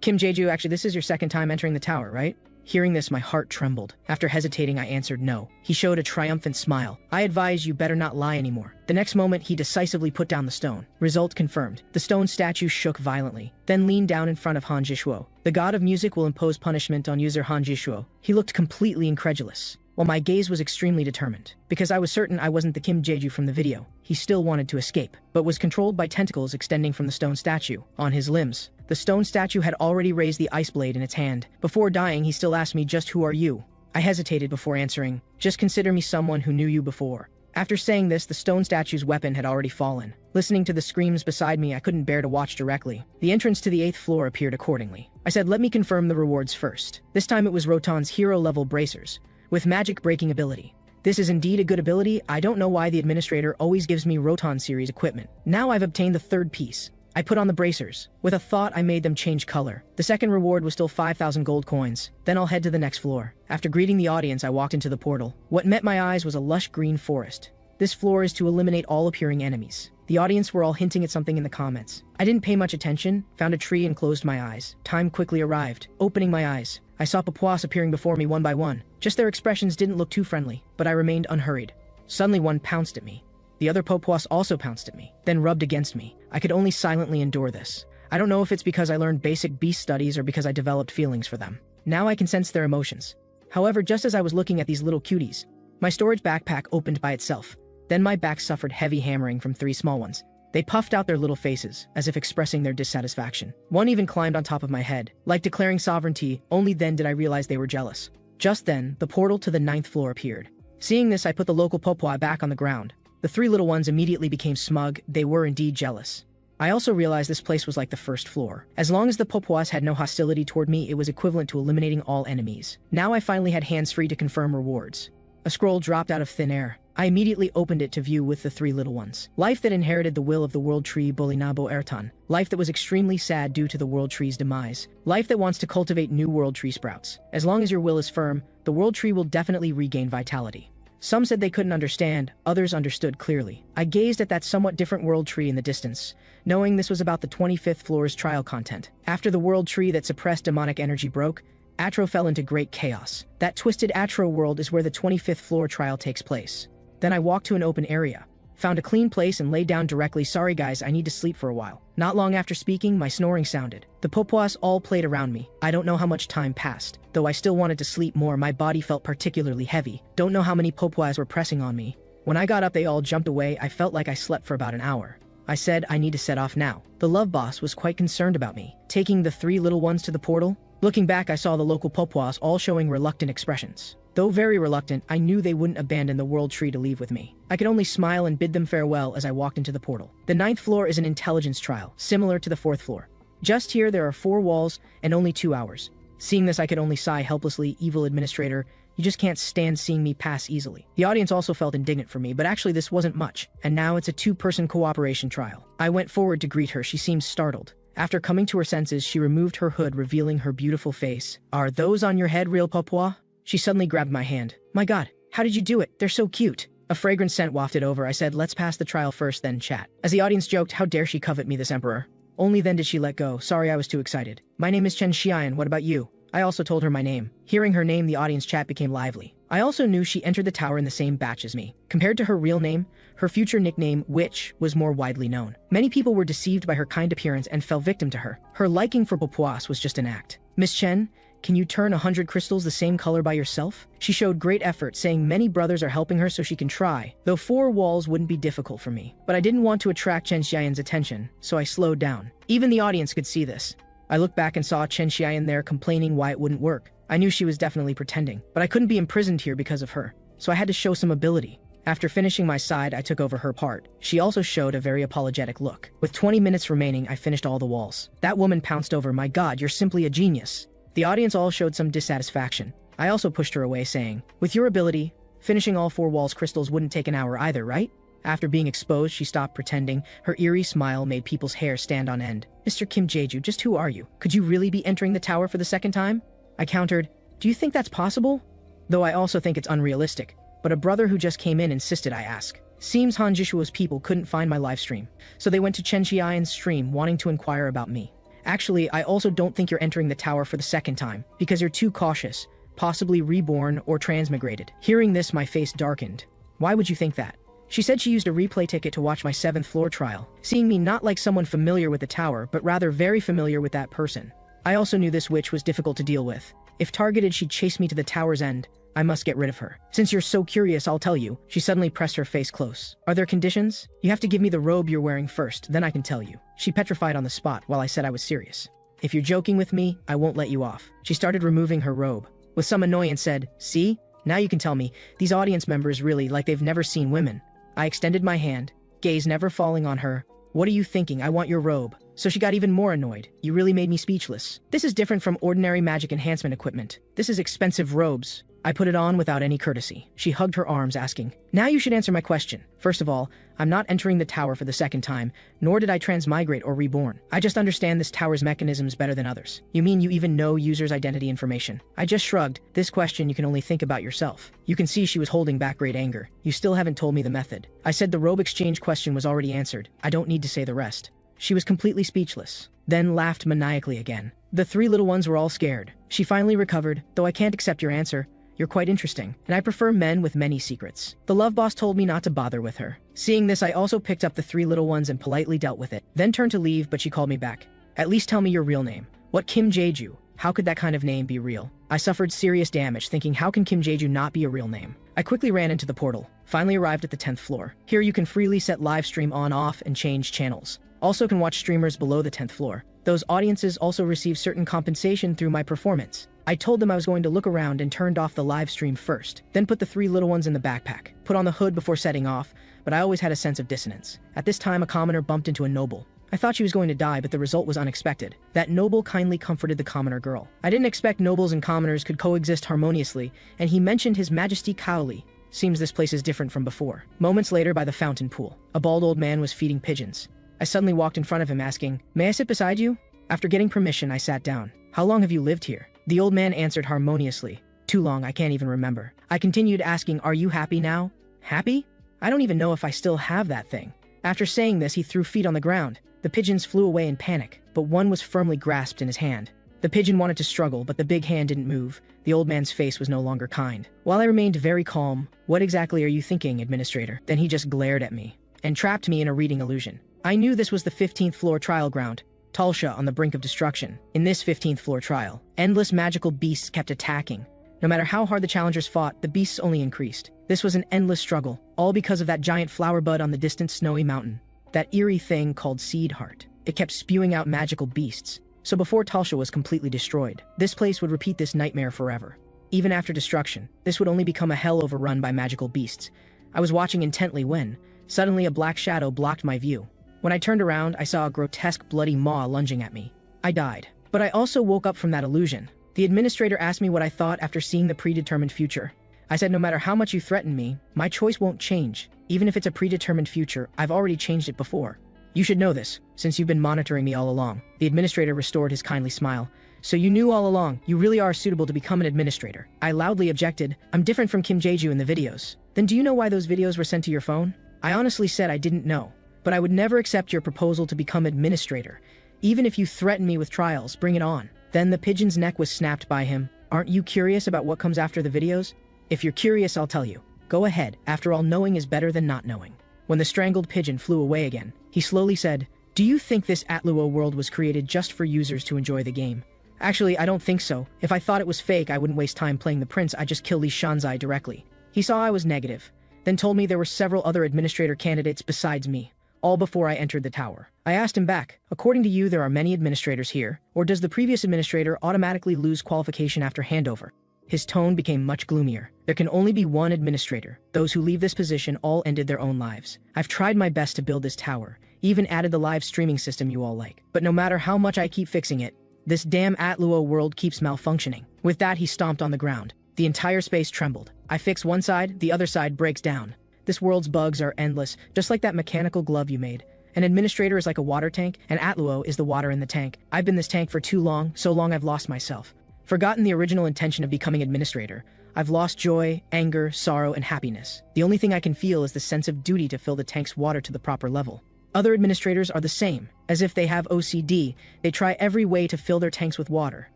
Kim Jeju, actually, this is your second time entering the tower, right? Hearing this, my heart trembled. After hesitating, I answered no. He showed a triumphant smile. I advise you better not lie anymore. The next moment, he decisively put down the stone. Result confirmed. The stone statue shook violently, then leaned down in front of Han Jishuo. The god of music will impose punishment on user Han Jishuo. He looked completely incredulous, while my gaze was extremely determined. Because I was certain I wasn't the Kim Jeju from the video, he still wanted to escape, but was controlled by tentacles extending from the stone statue. On his limbs, the stone statue had already raised the ice blade in its hand. Before dying, he still asked me, just who are you? I hesitated before answering, just consider me someone who knew you before. After saying this, the stone statue's weapon had already fallen. Listening to the screams beside me, I couldn't bear to watch directly. The entrance to the 8th floor appeared accordingly. I said, let me confirm the rewards first. This time it was Rotan's hero-level bracers, with magic breaking ability. This is indeed a good ability. I don't know why the administrator always gives me Rotan series equipment. Now I've obtained the 3rd piece. I put on the bracers. With a thought, I made them change color. The second reward was still 5,000 gold coins. Then I'll head to the next floor. After greeting the audience, I walked into the portal. What met my eyes was a lush green forest. This floor is to eliminate all appearing enemies. The audience were all hinting at something in the comments. I didn't pay much attention, found a tree and closed my eyes. Time quickly arrived. Opening my eyes, I saw Papuas appearing before me one by one. Just their expressions didn't look too friendly, but I remained unhurried. Suddenly one pounced at me. The other Papuas also pounced at me, then rubbed against me. I could only silently endure this. I don't know if it's because I learned basic beast studies or because I developed feelings for them. Now I can sense their emotions. However, just as I was looking at these little cuties, my storage backpack opened by itself. Then my back suffered heavy hammering from 3 small ones. They puffed out their little faces, as if expressing their dissatisfaction. One even climbed on top of my head, like declaring sovereignty. Only then did I realize they were jealous. Just then, the portal to the 9th floor appeared. Seeing this, I put the local Popua back on the ground. The 3 little ones immediately became smug. They were indeed jealous. I also realized this place was like the 1st floor. As long as the Popuas had no hostility toward me, it was equivalent to eliminating all enemies. Now I finally had hands free to confirm rewards. A scroll dropped out of thin air. I immediately opened it to view with the 3 little ones. Life that inherited the will of the world tree Bolinabo Ertan. Life that was extremely sad due to the world tree's demise. Life that wants to cultivate new world tree sprouts. As long as your will is firm, the world tree will definitely regain vitality. Some said they couldn't understand, others understood clearly. I gazed at that somewhat different world tree in the distance, knowing this was about the 25th floor's trial content. After the world tree that suppressed demonic energy broke, Atro fell into great chaos. That twisted Atro world is where the 25th floor trial takes place. Then I walked to an open area, found a clean place and laid down directly. Sorry guys, I need to sleep for a while. Not long after speaking, my snoring sounded. The Popuas all played around me. I don't know how much time passed. Though I still wanted to sleep more, my body felt particularly heavy. Don't know how many Popuas were pressing on me. When I got up, they all jumped away. I felt like I slept for about an hour. I said, I need to set off now. The love boss was quite concerned about me, taking the 3 little ones to the portal. Looking back, I saw the local Popuas all showing reluctant expressions. Though very reluctant, I knew they wouldn't abandon the world tree to leave with me. I could only smile and bid them farewell as I walked into the portal. The 9th floor is an intelligence trial, similar to the 4th floor. Just here, there are 4 walls and only 2 hours. Seeing this, I could only sigh helplessly. Evil administrator, You just can't stand seeing me pass easily. The audience also felt indignant for me, but actually this wasn't much, and now it's a two-person cooperation trial. I went forward to greet her. She seemed startled. After coming to her senses, she removed her hood, revealing her beautiful face. "Are those on your head real pawpaw?" She suddenly grabbed my hand. "My God, how did you do it? They're so cute." A fragrant scent wafted over. I said, "Let's pass the trial first, then chat." As the audience joked, "How dare she covet me, this emperor?" Only then did she let go. "Sorry, I was too excited. My name is Chen Xian. What about you?" I also told her my name. Hearing her name, the audience chat became lively. I also knew she entered the tower in the same batch as me. Compared to her real name, her future nickname, Witch, was more widely known. Many people were deceived by her kind appearance and fell victim to her. Her liking for Papuas was just an act. "Miss Chen, can you turn 100 crystals the same color by yourself?" She showed great effort, saying many brothers are helping her so she can try, though 4 walls wouldn't be difficult for me. But I didn't want to attract Chen Xian's attention, so I slowed down. Even the audience could see this. I looked back and saw Chen Xian there complaining why it wouldn't work. I knew she was definitely pretending, but I couldn't be imprisoned here because of her, so I had to show some ability. After finishing my side, I took over her part. She also showed a very apologetic look. With 20 minutes remaining, I finished all the walls. That woman pounced over. "My God, you're simply a genius." The audience all showed some dissatisfaction. I also pushed her away, saying, "With your ability, finishing all 4 walls crystals wouldn't take an hour either, right?" After being exposed, she stopped pretending. Her eerie smile made people's hair stand on end. "Mr. Kim Jae-ju, just who are you? Could you really be entering the tower for the second time?" I countered, "Do you think that's possible?" Though I also think it's unrealistic. But a brother who just came in insisted I ask. Seems Han Jishua's people couldn't find my live stream, so they went to Chen Xian's stream wanting to inquire about me. "Actually, I also don't think you're entering the tower for the second time, because you're too cautious, possibly reborn or transmigrated." Hearing this, my face darkened. "Why would you think that?" She said she used a replay ticket to watch my 7th floor trial, seeing me not like someone familiar with the tower, but rather very familiar with that person. I also knew this witch was difficult to deal with. If targeted, she'd chase me to the tower's end. I must get rid of her. "Since you're so curious, I'll tell you." She suddenly pressed her face close. "Are there conditions? You have to give me the robe you're wearing first, then I can tell you." She petrified on the spot while I said I was serious. "If you're joking with me, I won't let you off." She started removing her robe. With some annoyance said, "See? Now you can tell me. These audience members really like they've never seen women." I extended my hand, gaze never falling on her. "What are you thinking? I want your robe." So she got even more annoyed. "You really made me speechless. This is different from ordinary magic enhancement equipment. This is expensive robes." I put it on without any courtesy. She hugged her arms, asking, "Now you should answer my question. First of all, I'm not entering the tower for the second time, nor did I transmigrate or reborn. I just understand this tower's mechanisms better than others." "You mean you even know users' identity information?" I just shrugged. "This question you can only think about yourself." You can see she was holding back great anger. "You still haven't told me the method." I said the robe exchange question was already answered. I don't need to say the rest. She was completely speechless, then laughed maniacally again. The 3 little ones were all scared. She finally recovered. "Though I can't accept your answer. You're quite interesting, and I prefer men with many secrets." The love boss told me not to bother with her. Seeing this, I also picked up the 3 little ones and politely dealt with it, then turned to leave, but she called me back. "At least tell me your real name." "What, Kim Jae-ju? How could that kind of name be real?" I suffered serious damage, thinking how can Kim Jae-ju not be a real name? I quickly ran into the portal, finally arrived at the 10th floor. Here you can freely set live stream on, off, and change channels. Also can watch streamers below the 10th floor. Those audiences also receive certain compensation through my performance. I told them I was going to look around and turned off the live stream first, then put the 3 little ones in the backpack, put on the hood before setting off, but I always had a sense of dissonance. At this time, a commoner bumped into a noble. I thought she was going to die, but the result was unexpected. That noble kindly comforted the commoner girl. I didn't expect nobles and commoners could coexist harmoniously, and he mentioned His Majesty Kaoli. Seems this place is different from before. Moments later, by the fountain pool, a bald old man was feeding pigeons. I suddenly walked in front of him, asking, "May I sit beside you?" After getting permission, I sat down. "How long have you lived here?" The old man answered harmoniously, "Too long, I can't even remember." I continued asking, "Are you happy now?" "Happy? I don't even know if I still have that thing." After saying this, he threw feet on the ground. The pigeons flew away in panic, but one was firmly grasped in his hand. The pigeon wanted to struggle, but the big hand didn't move. The old man's face was no longer kind. While I remained very calm, "What exactly are you thinking, Administrator?" Then he just glared at me and trapped me in a reading illusion. I knew this was the 15th floor trial ground, Talsha on the brink of destruction. In this 15th floor trial, endless magical beasts kept attacking. No matter how hard the challengers fought, the beasts only increased. This was an endless struggle, all because of that giant flower bud on the distant snowy mountain. That eerie thing called Seed Heart. It kept spewing out magical beasts. So before Talsha was completely destroyed, this place would repeat this nightmare forever. Even after destruction, this would only become a hell overrun by magical beasts. I was watching intently when, suddenly a black shadow blocked my view. When I turned around, I saw a grotesque bloody maw lunging at me. I died. But I also woke up from that illusion. The administrator asked me what I thought after seeing the predetermined future. I said no matter how much you threaten me, my choice won't change. Even if it's a predetermined future, I've already changed it before. You should know this, since you've been monitoring me all along. The administrator restored his kindly smile. So you knew all along, you really are suitable to become an administrator. I loudly objected. I'm different from Kim Jae-ju in the videos. Then do you know why those videos were sent to your phone? I honestly said I didn't know. But I would never accept your proposal to become administrator. Even if you threaten me with trials, bring it on. Then the pigeon's neck was snapped by him. Aren't you curious about what comes after the videos? If you're curious, I'll tell you. Go ahead, after all, knowing is better than not knowing. When the strangled pigeon flew away again, he slowly said, do you think this Atluo world was created just for users to enjoy the game? Actually, I don't think so. If I thought it was fake, I wouldn't waste time playing the prince, I'd just kill Li Shanzai directly. He saw I was negative, then told me there were several other administrator candidates besides me, all before I entered the tower. I asked him back, according to you there are many administrators here, or does the previous administrator automatically lose qualification after handover? His tone became much gloomier. There can only be one administrator. Those who leave this position all ended their own lives. I've tried my best to build this tower, even added the live streaming system you all like. But no matter how much I keep fixing it, this damn Atluo world keeps malfunctioning. With that, he stomped on the ground. The entire space trembled. I fix one side, the other side breaks down. This world's bugs are endless, just like that mechanical glove you made. An administrator is like a water tank, and Atluo is the water in the tank. I've been this tank for too long, so long I've lost myself. Forgotten the original intention of becoming administrator. I've lost joy, anger, sorrow, and happiness. The only thing I can feel is the sense of duty to fill the tank's water to the proper level. Other administrators are the same. As if they have OCD, they try every way to fill their tanks with water.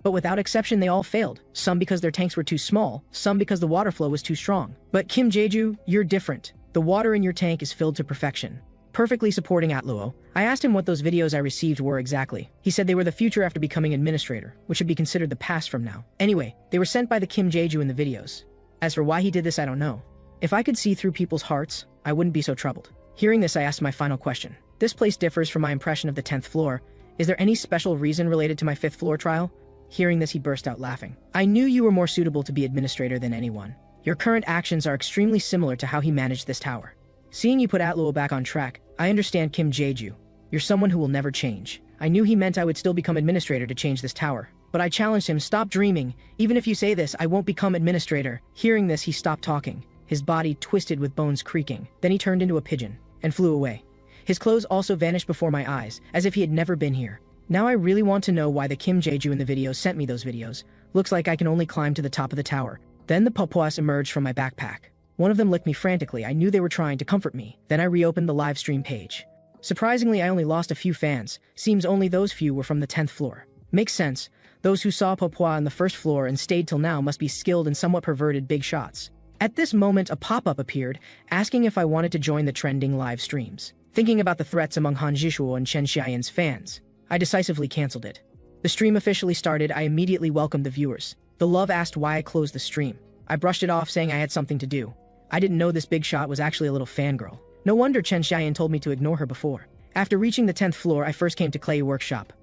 But without exception, they all failed. Some because their tanks were too small, some because the water flow was too strong. But Kim Jae-ju, you're different. The water in your tank is filled to perfection. Perfectly supporting Atluo. I asked him what those videos I received were exactly. He said they were the future after becoming administrator, which should be considered the past from now. Anyway, they were sent by the Kim Jae-ju in the videos. As for why he did this, I don't know. If I could see through people's hearts, I wouldn't be so troubled. Hearing this, I asked my final question. This place differs from my impression of the 10th floor. Is there any special reason related to my 5th floor trial? Hearing this, he burst out laughing. I knew you were more suitable to be administrator than anyone. Your current actions are extremely similar to how he managed this tower. Seeing you put Atluo back on track, I understand Kim Jae-ju. You're someone who will never change. I knew he meant I would still become administrator to change this tower. But I challenged him, stop dreaming. Even if you say this, I won't become administrator. Hearing this, he stopped talking. His body twisted with bones creaking. Then he turned into a pigeon and flew away. His clothes also vanished before my eyes, as if he had never been here. Now I really want to know why the Kim Jae-ju in the video sent me those videos. Looks like I can only climb to the top of the tower. Then the Bobboboys emerged from my backpack. One of them licked me frantically. I knew they were trying to comfort me. Then I reopened the live stream page. Surprisingly, I only lost a few fans. Seems only those few were from the 10th floor. Makes sense. Those who saw Bobboboy on the 1st floor and stayed till now must be skilled in somewhat perverted big shots. At this moment, a pop-up appeared, asking if I wanted to join the trending live streams. Thinking about the threats among Han Jishuo and Chen Xiaoyan's fans, I decisively canceled it. The stream officially started. I immediately welcomed the viewers. The love asked why I closed the stream. I brushed it off, saying I had something to do. I didn't know this big shot was actually a little fangirl. No wonder Chen Xiaoyan told me to ignore her before. After reaching the 10th floor, I first came to Clay Workshop.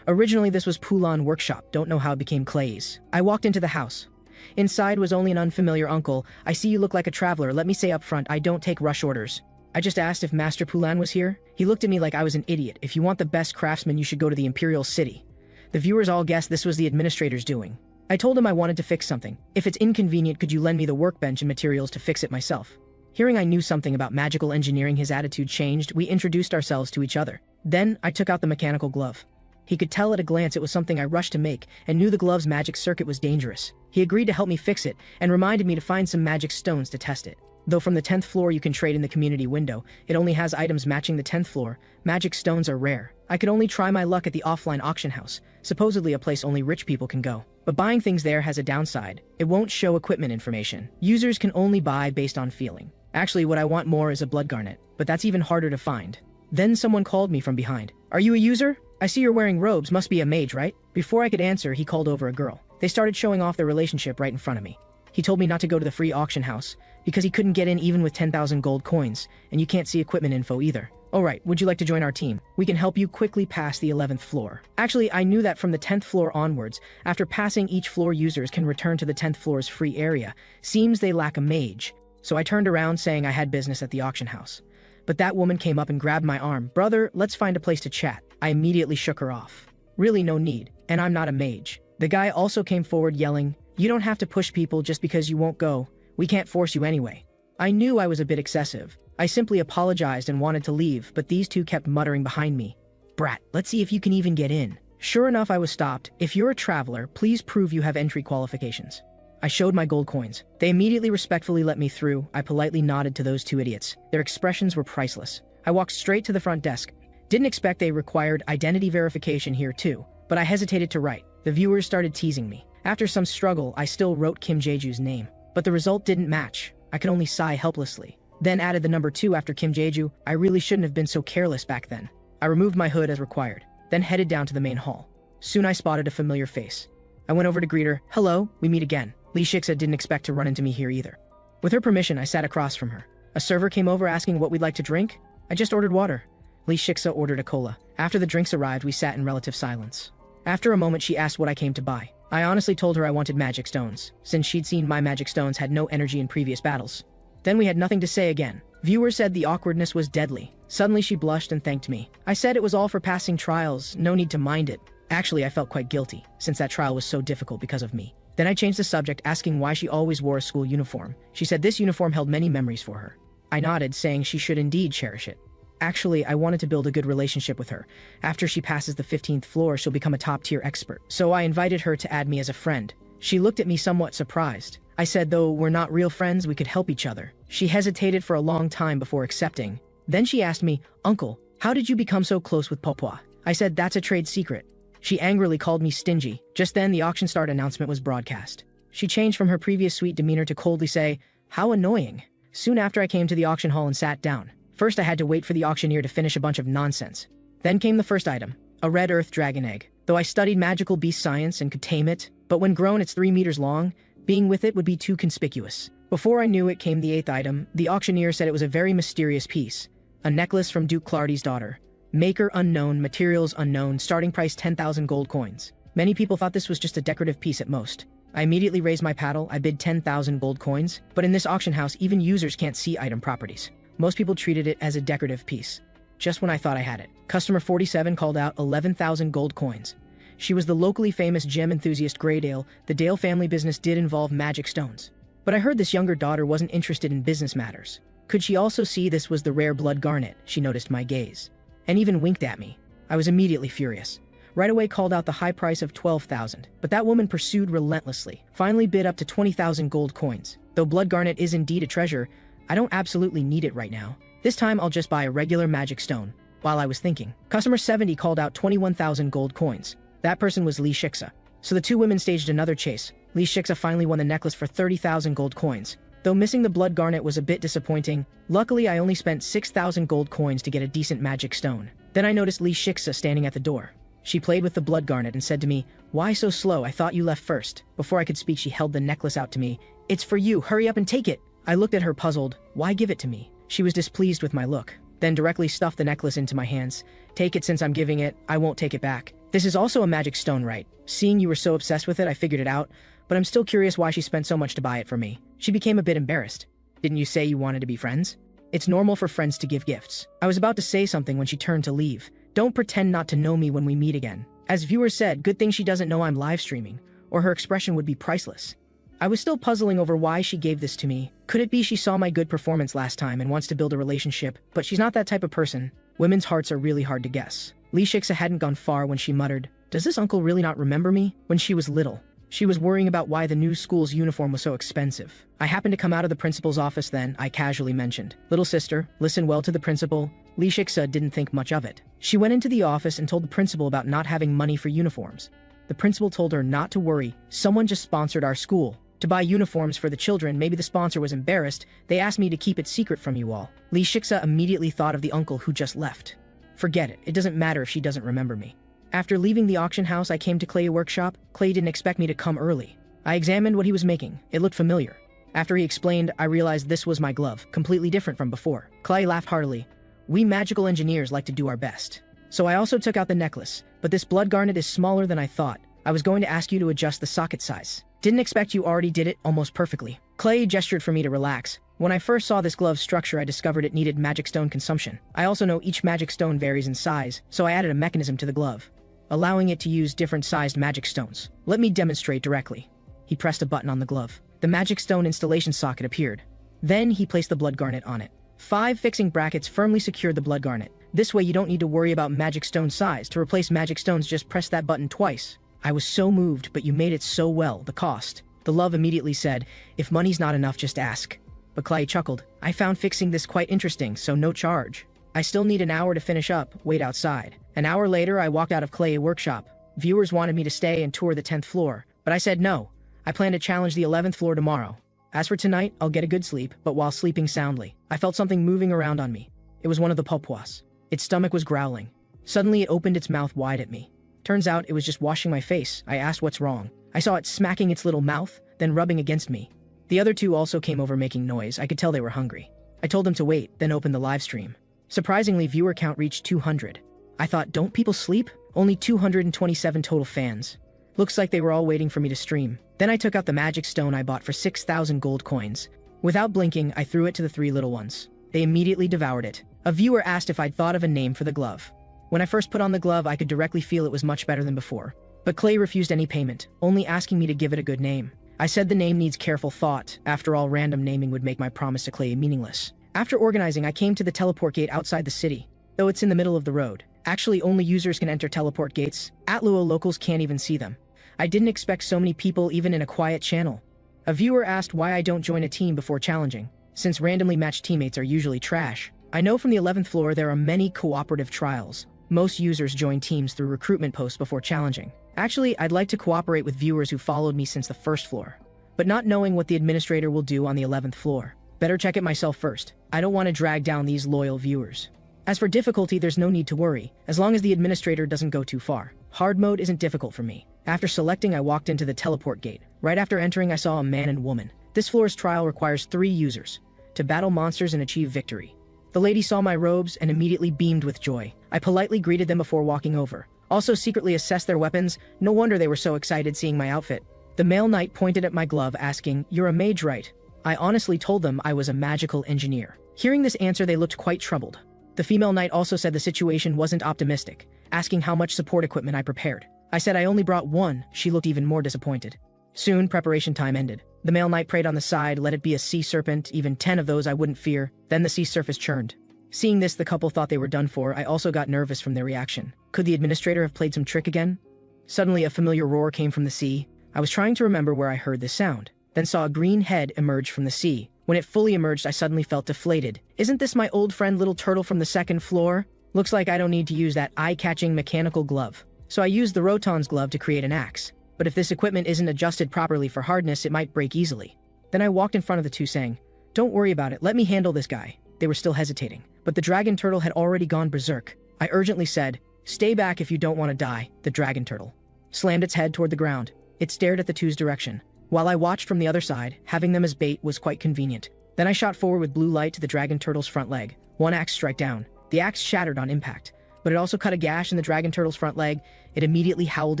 Originally, this was Pulan Workshop. Don't know how it became Clay's. I walked into the house. Inside was only an unfamiliar uncle. I see you look like a traveler. Let me say up front, I don't take rush orders. I just asked if Master Pulan was here. He looked at me like I was an idiot. If you want the best craftsman, you should go to the Imperial City. The viewers all guessed this was the administrator's doing. I told him I wanted to fix something. If it's inconvenient, could you lend me the workbench and materials to fix it myself? Hearing I knew something about magical engineering, his attitude changed. We introduced ourselves to each other. Then, I took out the mechanical glove. He could tell at a glance it was something I rushed to make, and knew the glove's magic circuit was dangerous. He agreed to help me fix it, and reminded me to find some magic stones to test it. Though from the 10th floor you can trade in the community window, it only has items matching the 10th floor. Magic stones are rare. I could only try my luck at the offline auction house, supposedly a place only rich people can go. But buying things there has a downside. It won't show equipment information. Users can only buy based on feeling. Actually, what I want more is a blood garnet, but that's even harder to find. Then someone called me from behind. Are you a user? I see you're wearing robes, must be a mage, right? Before I could answer, he called over a girl. They started showing off their relationship right in front of me. He told me not to go to the free auction house, because he couldn't get in even with 10,000 gold coins, and you can't see equipment info either. Alright, would you like to join our team? We can help you quickly pass the 11th floor. Actually, I knew that from the 10th floor onwards, after passing each floor, users can return to the 10th floor's free area. Seems they lack a mage. So I turned around saying I had business at the auction house. But that woman came up and grabbed my arm. Brother, let's find a place to chat. I immediately shook her off. Really no need, and I'm not a mage. The guy also came forward yelling, "You don't have to push people just because you won't go. We can't force you anyway." I knew I was a bit excessive. I simply apologized and wanted to leave, but these two kept muttering behind me, "Brat, let's see if you can even get in." Sure enough, I was stopped. "If you're a traveler, please prove you have entry qualifications." I showed my gold coins. They immediately respectfully let me through. I politely nodded to those two idiots. Their expressions were priceless. I walked straight to the front desk. Didn't expect they required identity verification here too, but I hesitated to write. The viewers started teasing me. After some struggle, I still wrote Kim Jae-ju's name, but the result didn't match. I could only sigh helplessly. Then added the number 2 after Kim Jae-ju. I really shouldn't have been so careless back then. I removed my hood as required, then headed down to the main hall. Soon I spotted a familiar face. I went over to greet her. "Hello, we meet again." Lee Shiksa didn't expect to run into me here either. With her permission, I sat across from her. A server came over asking what we'd like to drink. I just ordered water. Lee Shiksa ordered a cola. After the drinks arrived, we sat in relative silence. After a moment, she asked what I came to buy. I honestly told her I wanted magic stones, since she'd seen my magic stones had no energy in previous battles. Then we had nothing to say again. Viewers said the awkwardness was deadly. Suddenly she blushed and thanked me. I said it was all for passing trials, no need to mind it. Actually, I felt quite guilty, since that trial was so difficult because of me. Then I changed the subject, asking why she always wore a school uniform. She said this uniform held many memories for her. I nodded, saying she should indeed cherish it. Actually, I wanted to build a good relationship with her. After she passes the 15th floor, she'll become a top-tier expert. So I invited her to add me as a friend. She looked at me somewhat surprised. I said, though we're not real friends, we could help each other. She hesitated for a long time before accepting. Then she asked me, "Uncle, how did you become so close with Popwa?" I said, "That's a trade secret." She angrily called me stingy. Just then, the auction start announcement was broadcast. She changed from her previous sweet demeanor to coldly say, "How annoying." Soon after, I came to the auction hall and sat down. First, I had to wait for the auctioneer to finish a bunch of nonsense. Then came the first item, a red earth dragon egg. Though I studied magical beast science and could tame it, but when grown it's 3 meters long, being with it would be too conspicuous. Before I knew it came the 8th item. The auctioneer said it was a very mysterious piece. A necklace from Duke Clardy's daughter. Maker unknown, materials unknown, starting price 10,000 gold coins. Many people thought this was just a decorative piece at most. I immediately raised my paddle. I bid 10,000 gold coins, but in this auction house, even users can't see item properties. Most people treated it as a decorative piece. Just when I thought I had it, customer 47 called out 11,000 gold coins. She was the locally famous gem enthusiast Greydale. The Dale family business did involve magic stones. But I heard this younger daughter wasn't interested in business matters. Could she also see this was the rare blood garnet? She noticed my gaze, and even winked at me. I was immediately furious. Right away called out the high price of 12,000, but that woman pursued relentlessly, finally bid up to 20,000 gold coins. Though blood garnet is indeed a treasure, I don't absolutely need it right now. This time I'll just buy a regular magic stone. While I was thinking, customer 70 called out 21,000 gold coins. That person was Lee Shiksa. So the two women staged another chase. Lee Shiksa finally won the necklace for 30,000 gold coins. Though missing the blood garnet was a bit disappointing, luckily I only spent 6,000 gold coins to get a decent magic stone. Then I noticed Lee Shiksa standing at the door. She played with the blood garnet and said to me, "Why so slow? I thought you left first." Before I could speak, she held the necklace out to me. "It's for you, hurry up and take it." I looked at her puzzled. Why give it to me? She was displeased with my look, then directly stuffed the necklace into my hands. "Take it since I'm giving it, I won't take it back. This is also a magic stone, right? Seeing you were so obsessed with it, I figured it out, but I'm still curious why she spent so much to buy it for me." She became a bit embarrassed. "Didn't you say you wanted to be friends? It's normal for friends to give gifts." I was about to say something when she turned to leave. "Don't pretend not to know me when we meet again." As viewers said, good thing she doesn't know I'm live streaming, or her expression would be priceless. I was still puzzling over why she gave this to me. Could it be she saw my good performance last time and wants to build a relationship? But she's not that type of person. Women's hearts are really hard to guess. Lee Shiksa hadn't gone far when she muttered, "Does this uncle really not remember me?" When she was little, she was worrying about why the new school's uniform was so expensive. I happened to come out of the principal's office then. I casually mentioned, "Little sister, listen well to the principal." Lee Shiksa didn't think much of it. She went into the office and told the principal about not having money for uniforms. The principal told her not to worry. Someone just sponsored our school to buy uniforms for the children. Maybe the sponsor was embarrassed. They asked me to keep it secret from you all. Lee Shiksa immediately thought of the uncle who just left. Forget it. It doesn't matter if she doesn't remember me. After leaving the auction house, I came to Clay's workshop. Clay didn't expect me to come early. I examined what he was making. It looked familiar. After he explained, I realized this was my glove, completely different from before. Clay laughed heartily. "We magical engineers like to do our best." So I also took out the necklace, but this blood garnet is smaller than I thought. I was going to ask you to adjust the socket size. Didn't expect you already did it almost perfectly. Clay gestured for me to relax. When I first saw this glove's structure, I discovered it needed magic stone consumption. I also know each magic stone varies in size, so I added a mechanism to the glove. allowing it to use different sized magic stones. Let me demonstrate directly. He pressed a button on the glove. The magic stone installation socket appeared. Then he placed the blood garnet on it. 5 fixing brackets firmly secured the blood garnet. This way you don't need to worry about magic stone size. To replace magic stones, just press that button twice. I was so moved, but you made it so well. The cost. The love immediately said, if money's not enough, just ask. But Clay chuckled. I found fixing this quite interesting, so no charge. I still need an hour to finish up. Wait outside. An hour later, I walked out of Clay's workshop. Viewers wanted me to stay and tour the 10th floor, but I said no. I plan to challenge the 11th floor tomorrow. As for tonight, I'll get a good sleep, but while sleeping soundly, I felt something moving around on me. It was one of the Bobboboys. Its stomach was growling. Suddenly, it opened its mouth wide at me. Turns out it was just washing my face. I asked what's wrong. I saw it smacking its little mouth, then rubbing against me. The other two also came over making noise. I could tell they were hungry. I told them to wait, then opened the live stream. Surprisingly, viewer count reached 200. I thought, don't people sleep? Only 227 total fans. Looks like they were all waiting for me to stream. Then I took out the magic stone I bought for 6,000 gold coins. Without blinking, I threw it to the 3 little ones. They immediately devoured it. A viewer asked if I'd thought of a name for the glove. When I first put on the glove, I could directly feel it was much better than before. But Clay refused any payment, only asking me to give it a good name. I said the name needs careful thought. After all, random naming would make my promise to Clay meaningless. After organizing, I came to the teleport gate outside the city, though it's in the middle of the road. Actually, only users can enter teleport gates. At Luo, locals can't even see them. I didn't expect so many people even in a quiet channel. A viewer asked why I don't join a team before challenging, since randomly matched teammates are usually trash. I know from the 11th floor there are many cooperative trials. Most users join teams through recruitment posts before challenging. Actually, I'd like to cooperate with viewers who followed me since the 1st floor. But not knowing what the administrator will do on the 11th floor. Better check it myself first. I don't want to drag down these loyal viewers. As for difficulty, there's no need to worry, as long as the administrator doesn't go too far. Hard mode isn't difficult for me. After selecting, I walked into the teleport gate. Right after entering, I saw a man and woman. This floor's trial requires 3 users to battle monsters and achieve victory. The lady saw my robes and immediately beamed with joy. I politely greeted them before walking over. Also secretly assessed their weapons. No wonder they were so excited seeing my outfit. The male knight pointed at my glove, asking, "You're a mage, right?" I honestly told them I was a magical engineer. Hearing this answer, they looked quite troubled. The female knight also said the situation wasn't optimistic, asking how much support equipment I prepared. I said I only brought 1. She looked even more disappointed. Soon, preparation time ended. The male knight prayed on the side, let it be a sea serpent, even 10 of those I wouldn't fear. Then the sea surface churned. Seeing this, the couple thought they were done for. I also got nervous from their reaction. Could the administrator have played some trick again? Suddenly, a familiar roar came from the sea. I was trying to remember where I heard this sound, then saw a green head emerge from the sea. When it fully emerged, I suddenly felt deflated. Isn't this my old friend Little Turtle from the 2nd floor? Looks like I don't need to use that eye-catching mechanical glove. So I used the Roton's glove to create an axe. But if this equipment isn't adjusted properly for hardness, it might break easily. Then I walked in front of the two saying, "Don't worry about it, let me handle this guy." They were still hesitating, but the dragon turtle had already gone berserk. I urgently said, "Stay back if you don't want to die." The dragon turtle slammed its head toward the ground. It stared at the two's direction, while I watched from the other side. Having them as bait was quite convenient. Then I shot forward with blue light to the dragon turtle's front leg. 1 axe strike down. The axe shattered on impact, but it also cut a gash in the dragon turtle's front leg. It immediately howled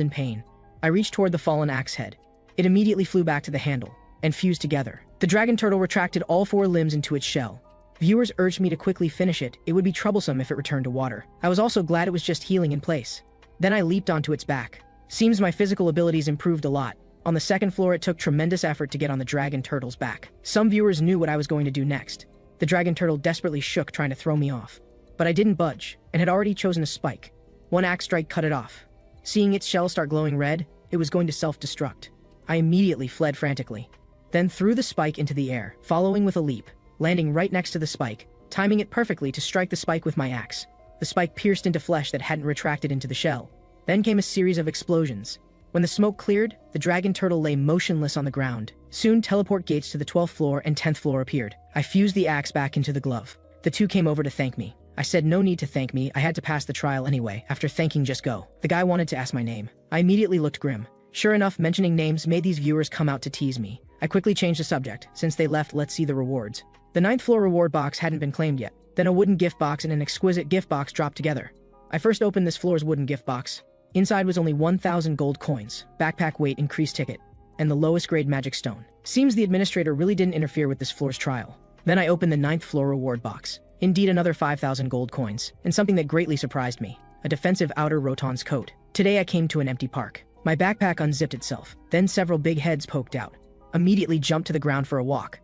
in pain. I reached toward the fallen axe head. It immediately flew back to the handle and fused together. The dragon turtle retracted all 4 limbs into its shell. Viewers urged me to quickly finish it. It would be troublesome if it returned to water. I was also glad it was just healing in place. Then I leaped onto its back. Seems my physical abilities improved a lot. On the 2nd floor, it took tremendous effort to get on the dragon turtle's back. Some viewers knew what I was going to do next. The dragon turtle desperately shook, trying to throw me off. But I didn't budge, and had already chosen a spike. 1 axe strike cut it off. Seeing its shell start glowing red, it was going to self-destruct. I immediately fled frantically, then threw the spike into the air, following with a leap, landing right next to the spike, timing it perfectly to strike the spike with my axe. The spike pierced into flesh that hadn't retracted into the shell. Then came a series of explosions. When the smoke cleared, the dragon turtle lay motionless on the ground. Soon, teleport gates to the 12th floor and 10th floor appeared. I fused the axe back into the glove. The two came over to thank me. I said no need to thank me, I had to pass the trial anyway. After thanking, just go. The guy wanted to ask my name. I immediately looked grim. Sure enough, mentioning names made these viewers come out to tease me. I quickly changed the subject. Since they left, let's see the rewards. The 9th floor reward box hadn't been claimed yet. Then a wooden gift box and an exquisite gift box dropped together. I first opened this floor's wooden gift box. Inside was only 1,000 gold coins, backpack weight increased ticket, and the lowest grade magic stone. Seems the administrator really didn't interfere with this floor's trial. Then I opened the 9th floor reward box. Indeed, another 5,000 gold coins, and something that greatly surprised me. a defensive outer Rotan's coat. Today I came to an empty park. My backpack unzipped itself, then several big heads poked out. Immediately jumped to the ground for a walk.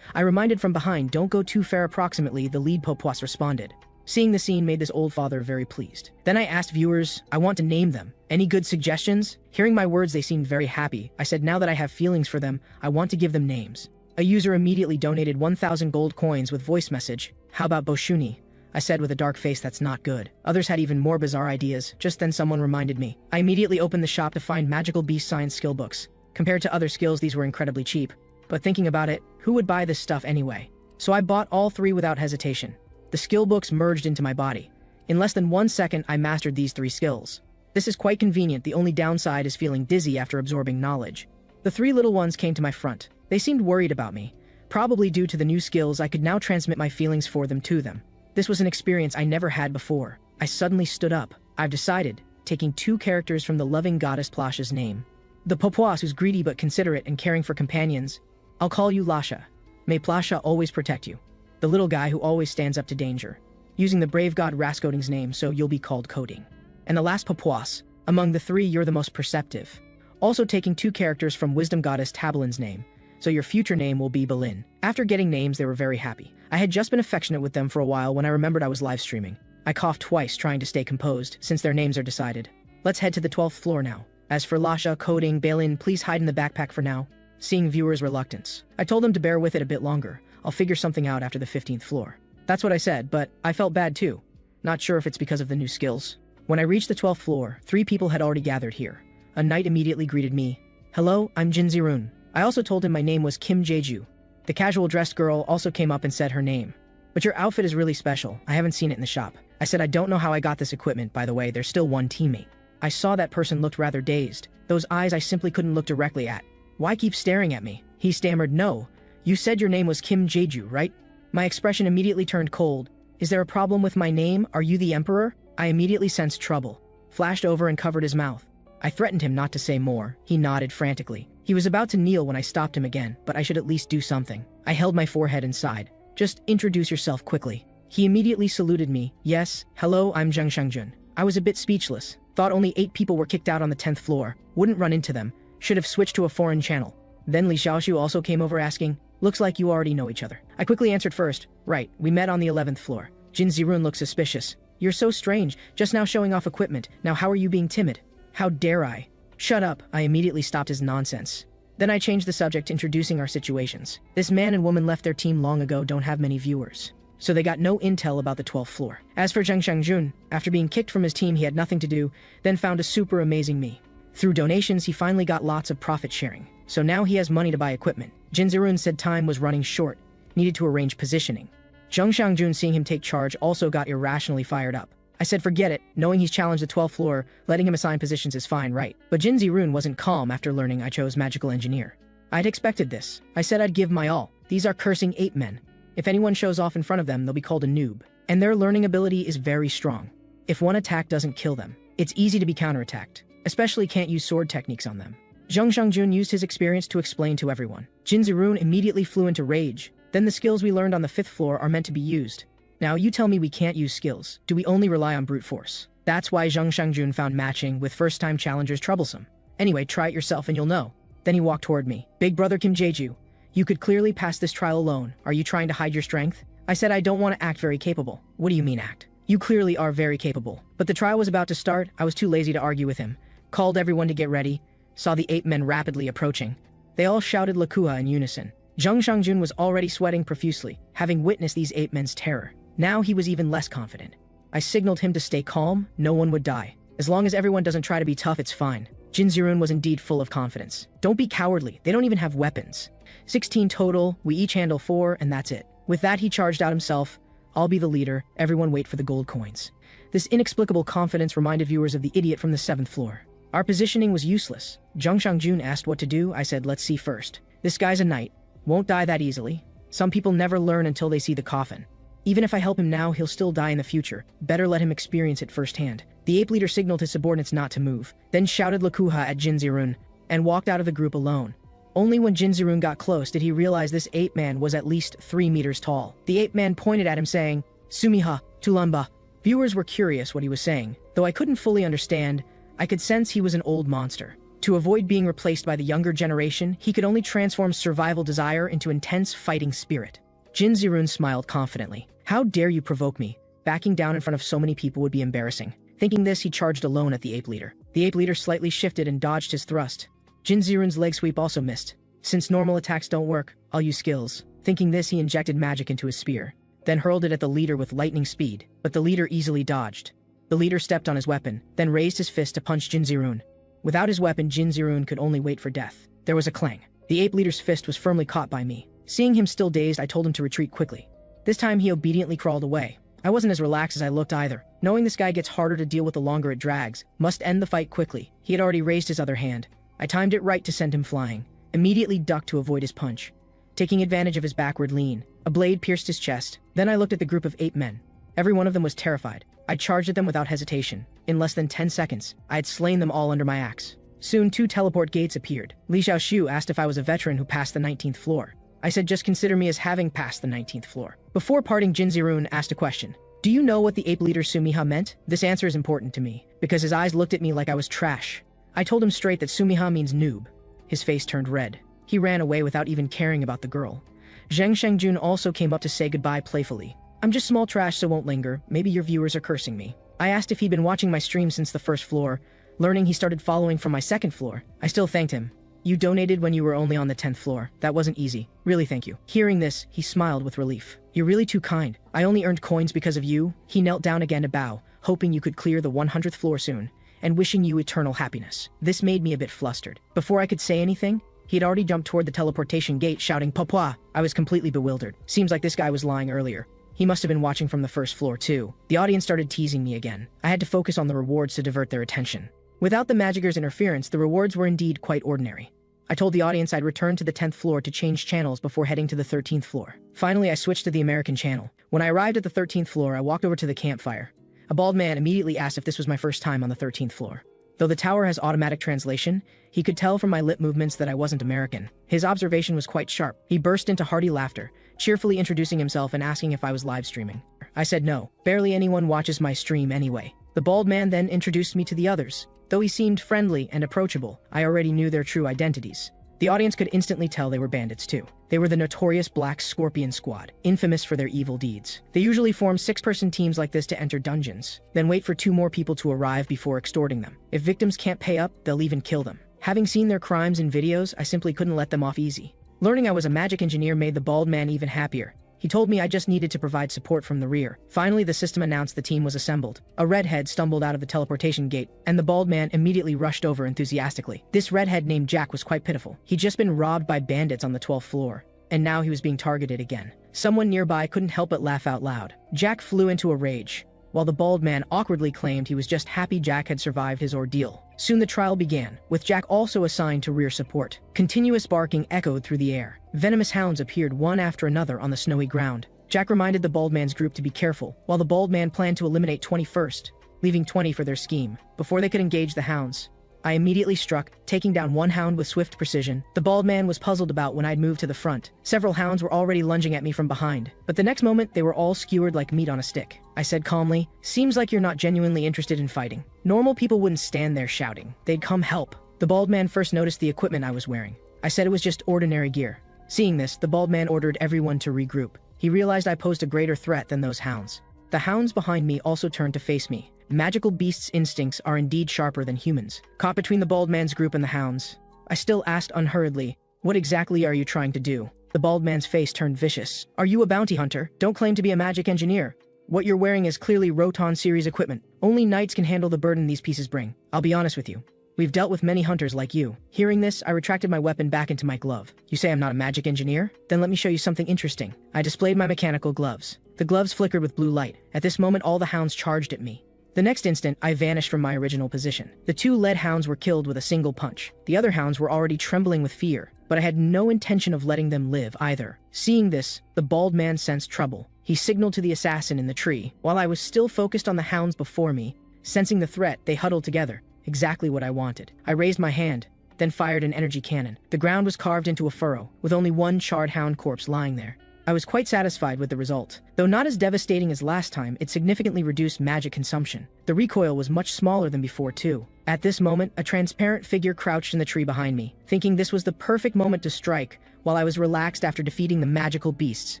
I reminded from behind, don't go too far. Approximately, the lead Bobboboys responded. Seeing the scene made this old father very pleased. Then I asked viewers, I want to name them. Any good suggestions? Hearing my words, they seemed very happy. I said now that I have feelings for them, I want to give them names. A user immediately donated 1,000 gold coins with voice message. How about Boshuni? I said with a dark face, that's not good. Others had even more bizarre ideas. Just then someone reminded me. I immediately opened the shop to find magical beast science skill books. Compared to other skills, these were incredibly cheap. But thinking about it, who would buy this stuff anyway? So I bought all 3 without hesitation. The skill books merged into my body. In less than 1 second, I mastered these 3 skills. This is quite convenient. The only downside is feeling dizzy after absorbing knowledge. The 3 little ones came to my front. They seemed worried about me. Probably due to the new skills, I could now transmit my feelings for them to them. This was an experience I never had before. I suddenly stood up. I've decided, taking 2 characters from the loving goddess Plasha's name. The Bobboboys who's greedy but considerate and caring for companions. I'll call you Lasha. May Plasha always protect you. The little guy who always stands up to danger. Using the brave god Rascoding's name, so you'll be called Coding. And the last Bobboboys. Among the 3, you're the most perceptive. Also taking 2 characters from wisdom goddess Tabelin's name. So your future name will be Belin. After getting names, they were very happy. I had just been affectionate with them for a while when I remembered I was live streaming. I coughed twice, trying to stay composed, since their names are decided. Let's head to the 12th floor now. As for Lasha, Coding, Belin, please hide in the backpack for now. Seeing viewers' reluctance, I told them to bear with it a bit longer. I'll figure something out after the 15th floor. That's what I said, but I felt bad too. Not sure if it's because of the new skills. When I reached the 12th floor, 3 people had already gathered here. A knight immediately greeted me. Hello, I'm Jin Zirun. I also told him my name was Kim Jeju. The casual dressed girl also came up and said her name. But your outfit is really special. I haven't seen it in the shop. I said I don't know how I got this equipment. By the way, there's still one teammate. I saw that person looked rather dazed. Those eyes I simply couldn't look directly at. Why keep staring at me? He stammered, no. You said your name was Kim Jeju, right? My expression immediately turned cold. Is there a problem with my name? Are you the emperor? I immediately sensed trouble. Flashed over and covered his mouth. I threatened him not to say more. He nodded frantically. He was about to kneel when I stopped him again, but I should at least do something. I held my forehead and sighed. Just introduce yourself quickly. He immediately saluted me. Yes, hello, I'm Zhang Shangjun. I was a bit speechless. Thought only 8 people were kicked out on the 10th floor. Wouldn't run into them. Should have switched to a foreign channel. Then Li Xiaoxiu also came over asking, looks like you already know each other. I quickly answered first, right, we met on the 11th floor. Jin Zirun looked suspicious. You're so strange, just now showing off equipment. Now how are you being timid? How dare I? Shut up, I immediately stopped his nonsense. Then I changed the subject, introducing our situations. This man and woman left their team long ago, don't have many viewers. So they got no intel about the 12th floor. As for Zhang Shangjun, after being kicked from his team, he had nothing to do, then found a super amazing me. Through donations, he finally got lots of profit sharing. So now he has money to buy equipment. Jin Zirun said time was running short, needed to arrange positioning. Zhang Shangjun, seeing him take charge, also got irrationally fired up. I said forget it, knowing he's challenged the 12th floor, letting him assign positions is fine, right? But Jin Zirun wasn't calm after learning I chose magical engineer. I'd expected this. I said I'd give my all. These are cursing ape men. If anyone shows off in front of them, they'll be called a noob. And their learning ability is very strong. If one attack doesn't kill them, it's easy to be counterattacked. Especially can't use sword techniques on them. Zhang Shangjun used his experience to explain to everyone. Jin Zirun immediately flew into rage. Then the skills we learned on the 5th floor are meant to be used. Now you tell me we can't use skills. Do we only rely on brute force? That's why Zhang Shangjun found matching with first-time challengers troublesome. Anyway, try it yourself and you'll know. Then he walked toward me. Big brother Kim Jeju, you could clearly pass this trial alone. Are you trying to hide your strength? I said I don't want to act very capable. What do you mean act? You clearly are very capable. But the trial was about to start. I was too lazy to argue with him. Called everyone to get ready. Saw the ape men rapidly approaching. They all shouted Lakua in unison. Zhang Shangjun was already sweating profusely, having witnessed these ape men's terror. Now he was even less confident. I signaled him to stay calm, no one would die. As long as everyone doesn't try to be tough, it's fine. Jin Zirun was indeed full of confidence. Don't be cowardly, they don't even have weapons. 16 total, we each handle 4, and that's it. With that, he charged out himself. I'll be the leader, everyone wait for the gold coins. This inexplicable confidence reminded viewers of the idiot from the 7th floor. Our positioning was useless. Zhang Shangjun asked what to do. I said, let's see first. This guy's a knight. Won't die that easily. Some people never learn until they see the coffin. Even if I help him now, he'll still die in the future. Better let him experience it firsthand. The ape leader signaled his subordinates not to move, then shouted Lakuha at Jin Zirun, and walked out of the group alone. Only when Jin Zirun got close did he realize this ape man was at least 3 meters tall. The ape man pointed at him saying, Sumiha, Tulamba. Viewers were curious what he was saying. Though I couldn't fully understand, I could sense he was an old monster. To avoid being replaced by the younger generation, he could only transform survival desire into intense fighting spirit. Jin Zirun smiled confidently. How dare you provoke me? Backing down in front of so many people would be embarrassing. Thinking this, he charged alone at the ape leader. The ape leader slightly shifted and dodged his thrust. Jin Zirun's leg sweep also missed. Since normal attacks don't work, I'll use skills. Thinking this, he injected magic into his spear, then hurled it at the leader with lightning speed, but the leader easily dodged. The leader stepped on his weapon, then raised his fist to punch Jin Zirun. Without his weapon, Jin Zirun could only wait for death. There was a clang. The ape leader's fist was firmly caught by me. Seeing him still dazed, I told him to retreat quickly. This time he obediently crawled away. I wasn't as relaxed as I looked either. Knowing this guy gets harder to deal with the longer it drags, must end the fight quickly. He had already raised his other hand. I timed it right to send him flying. Immediately ducked to avoid his punch. Taking advantage of his backward lean, a blade pierced his chest. Then I looked at the group of 8 men. Every one of them was terrified. I charged at them without hesitation. In less than 10 seconds, I had slain them all under my axe. Soon 2 teleport gates appeared. Li Xiaoxiu asked if I was a veteran who passed the 19th floor. I said just consider me as having passed the 19th floor. Before parting, Jin Zirun asked a question. Do you know what the ape leader Sumiha meant? This answer is important to me, because his eyes looked at me like I was trash. I told him straight that Sumiha means noob. His face turned red. He ran away without even caring about the girl. Zheng Shengjun also came up to say goodbye playfully. I'm just small trash, so won't linger. Maybe your viewers are cursing me. I asked if he'd been watching my stream since the first floor. Learning he started following from my 2nd floor. I still thanked him. You donated when you were only on the 10th floor. That wasn't easy. Really, thank you. Hearing this, he smiled with relief. You're really too kind. I only earned coins because of you. He knelt down again to bow, hoping you could clear the 100th floor soon, and wishing you eternal happiness. This made me a bit flustered. Before I could say anything, he had already jumped toward the teleportation gate, shouting "Papa!" I was completely bewildered. Seems like this guy was lying earlier. He must have been watching from the 1st floor too. The audience started teasing me again. I had to focus on the rewards to divert their attention. Without the Magicker's interference, the rewards were indeed quite ordinary. I told the audience I'd return to the 10th floor to change channels before heading to the 13th floor. Finally, I switched to the American channel. When I arrived at the 13th floor, I walked over to the campfire. A bald man immediately asked if this was my first time on the 13th floor. Though the tower has automatic translation, he could tell from my lip movements that I wasn't American. His observation was quite sharp. He burst into hearty laughter, cheerfully introducing himself and asking if I was live streaming. I said no. Barely anyone watches my stream anyway. The bald man then introduced me to the others. Though he seemed friendly and approachable, I already knew their true identities. The audience could instantly tell they were bandits too. They were the notorious Black Scorpion Squad, infamous for their evil deeds. They usually form 6-person teams like this to enter dungeons, then wait for 2 more people to arrive before extorting them. If victims can't pay up, they'll even kill them. Having seen their crimes in videos, I simply couldn't let them off easy. Learning I was a magic engineer made the bald man even happier. He told me I just needed to provide support from the rear. Finally, the system announced the team was assembled. A redhead stumbled out of the teleportation gate, and the bald man immediately rushed over enthusiastically. This redhead named Jack was quite pitiful. He'd just been robbed by bandits on the 12th floor, and now he was being targeted again. Someone nearby couldn't help but laugh out loud. Jack flew into a rage, while the bald man awkwardly claimed he was just happy Jack had survived his ordeal. Soon the trial began, with Jack also assigned to rear support. Continuous barking echoed through the air. Venomous hounds appeared one after another on the snowy ground. Jack reminded the bald man's group to be careful, while the bald man planned to eliminate 20 first, leaving 20 for their scheme. Before they could engage the hounds, I immediately struck, taking down one hound with swift precision. The bald man was puzzled about when I'd moved to the front. Several hounds were already lunging at me from behind, but the next moment they were all skewered like meat on a stick. I said calmly, "Seems like you're not genuinely interested in fighting. Normal people wouldn't stand there shouting. They'd come help." The bald man first noticed the equipment I was wearing. I said it was just ordinary gear. Seeing this, the bald man ordered everyone to regroup. He realized I posed a greater threat than those hounds. The hounds behind me also turned to face me. Magical beasts' instincts are indeed sharper than humans. Caught between the bald man's group and the hounds, I still asked unhurriedly, "What exactly are you trying to do?" The bald man's face turned vicious. "Are you a bounty hunter? Don't claim to be a magic engineer. What you're wearing is clearly Roton series equipment. Only knights can handle the burden these pieces bring. I'll be honest with you. We've dealt with many hunters like you." Hearing this, I retracted my weapon back into my glove. "You say I'm not a magic engineer? Then let me show you something interesting." I displayed my mechanical gloves. The gloves flickered with blue light. At this moment, all the hounds charged at me. The next instant, I vanished from my original position. The 2 lead hounds were killed with a single punch. The other hounds were already trembling with fear, but I had no intention of letting them live either. Seeing this, the bald man sensed trouble. He signaled to the assassin in the tree. While I was still focused on the hounds before me, sensing the threat, they huddled together. Exactly what I wanted. I raised my hand, then fired an energy cannon. The ground was carved into a furrow, with only one charred hound corpse lying there. I was quite satisfied with the result. Though not as devastating as last time, it significantly reduced magic consumption. The recoil was much smaller than before too. At this moment, a transparent figure crouched in the tree behind me, thinking this was the perfect moment to strike. While I was relaxed after defeating the magical beasts,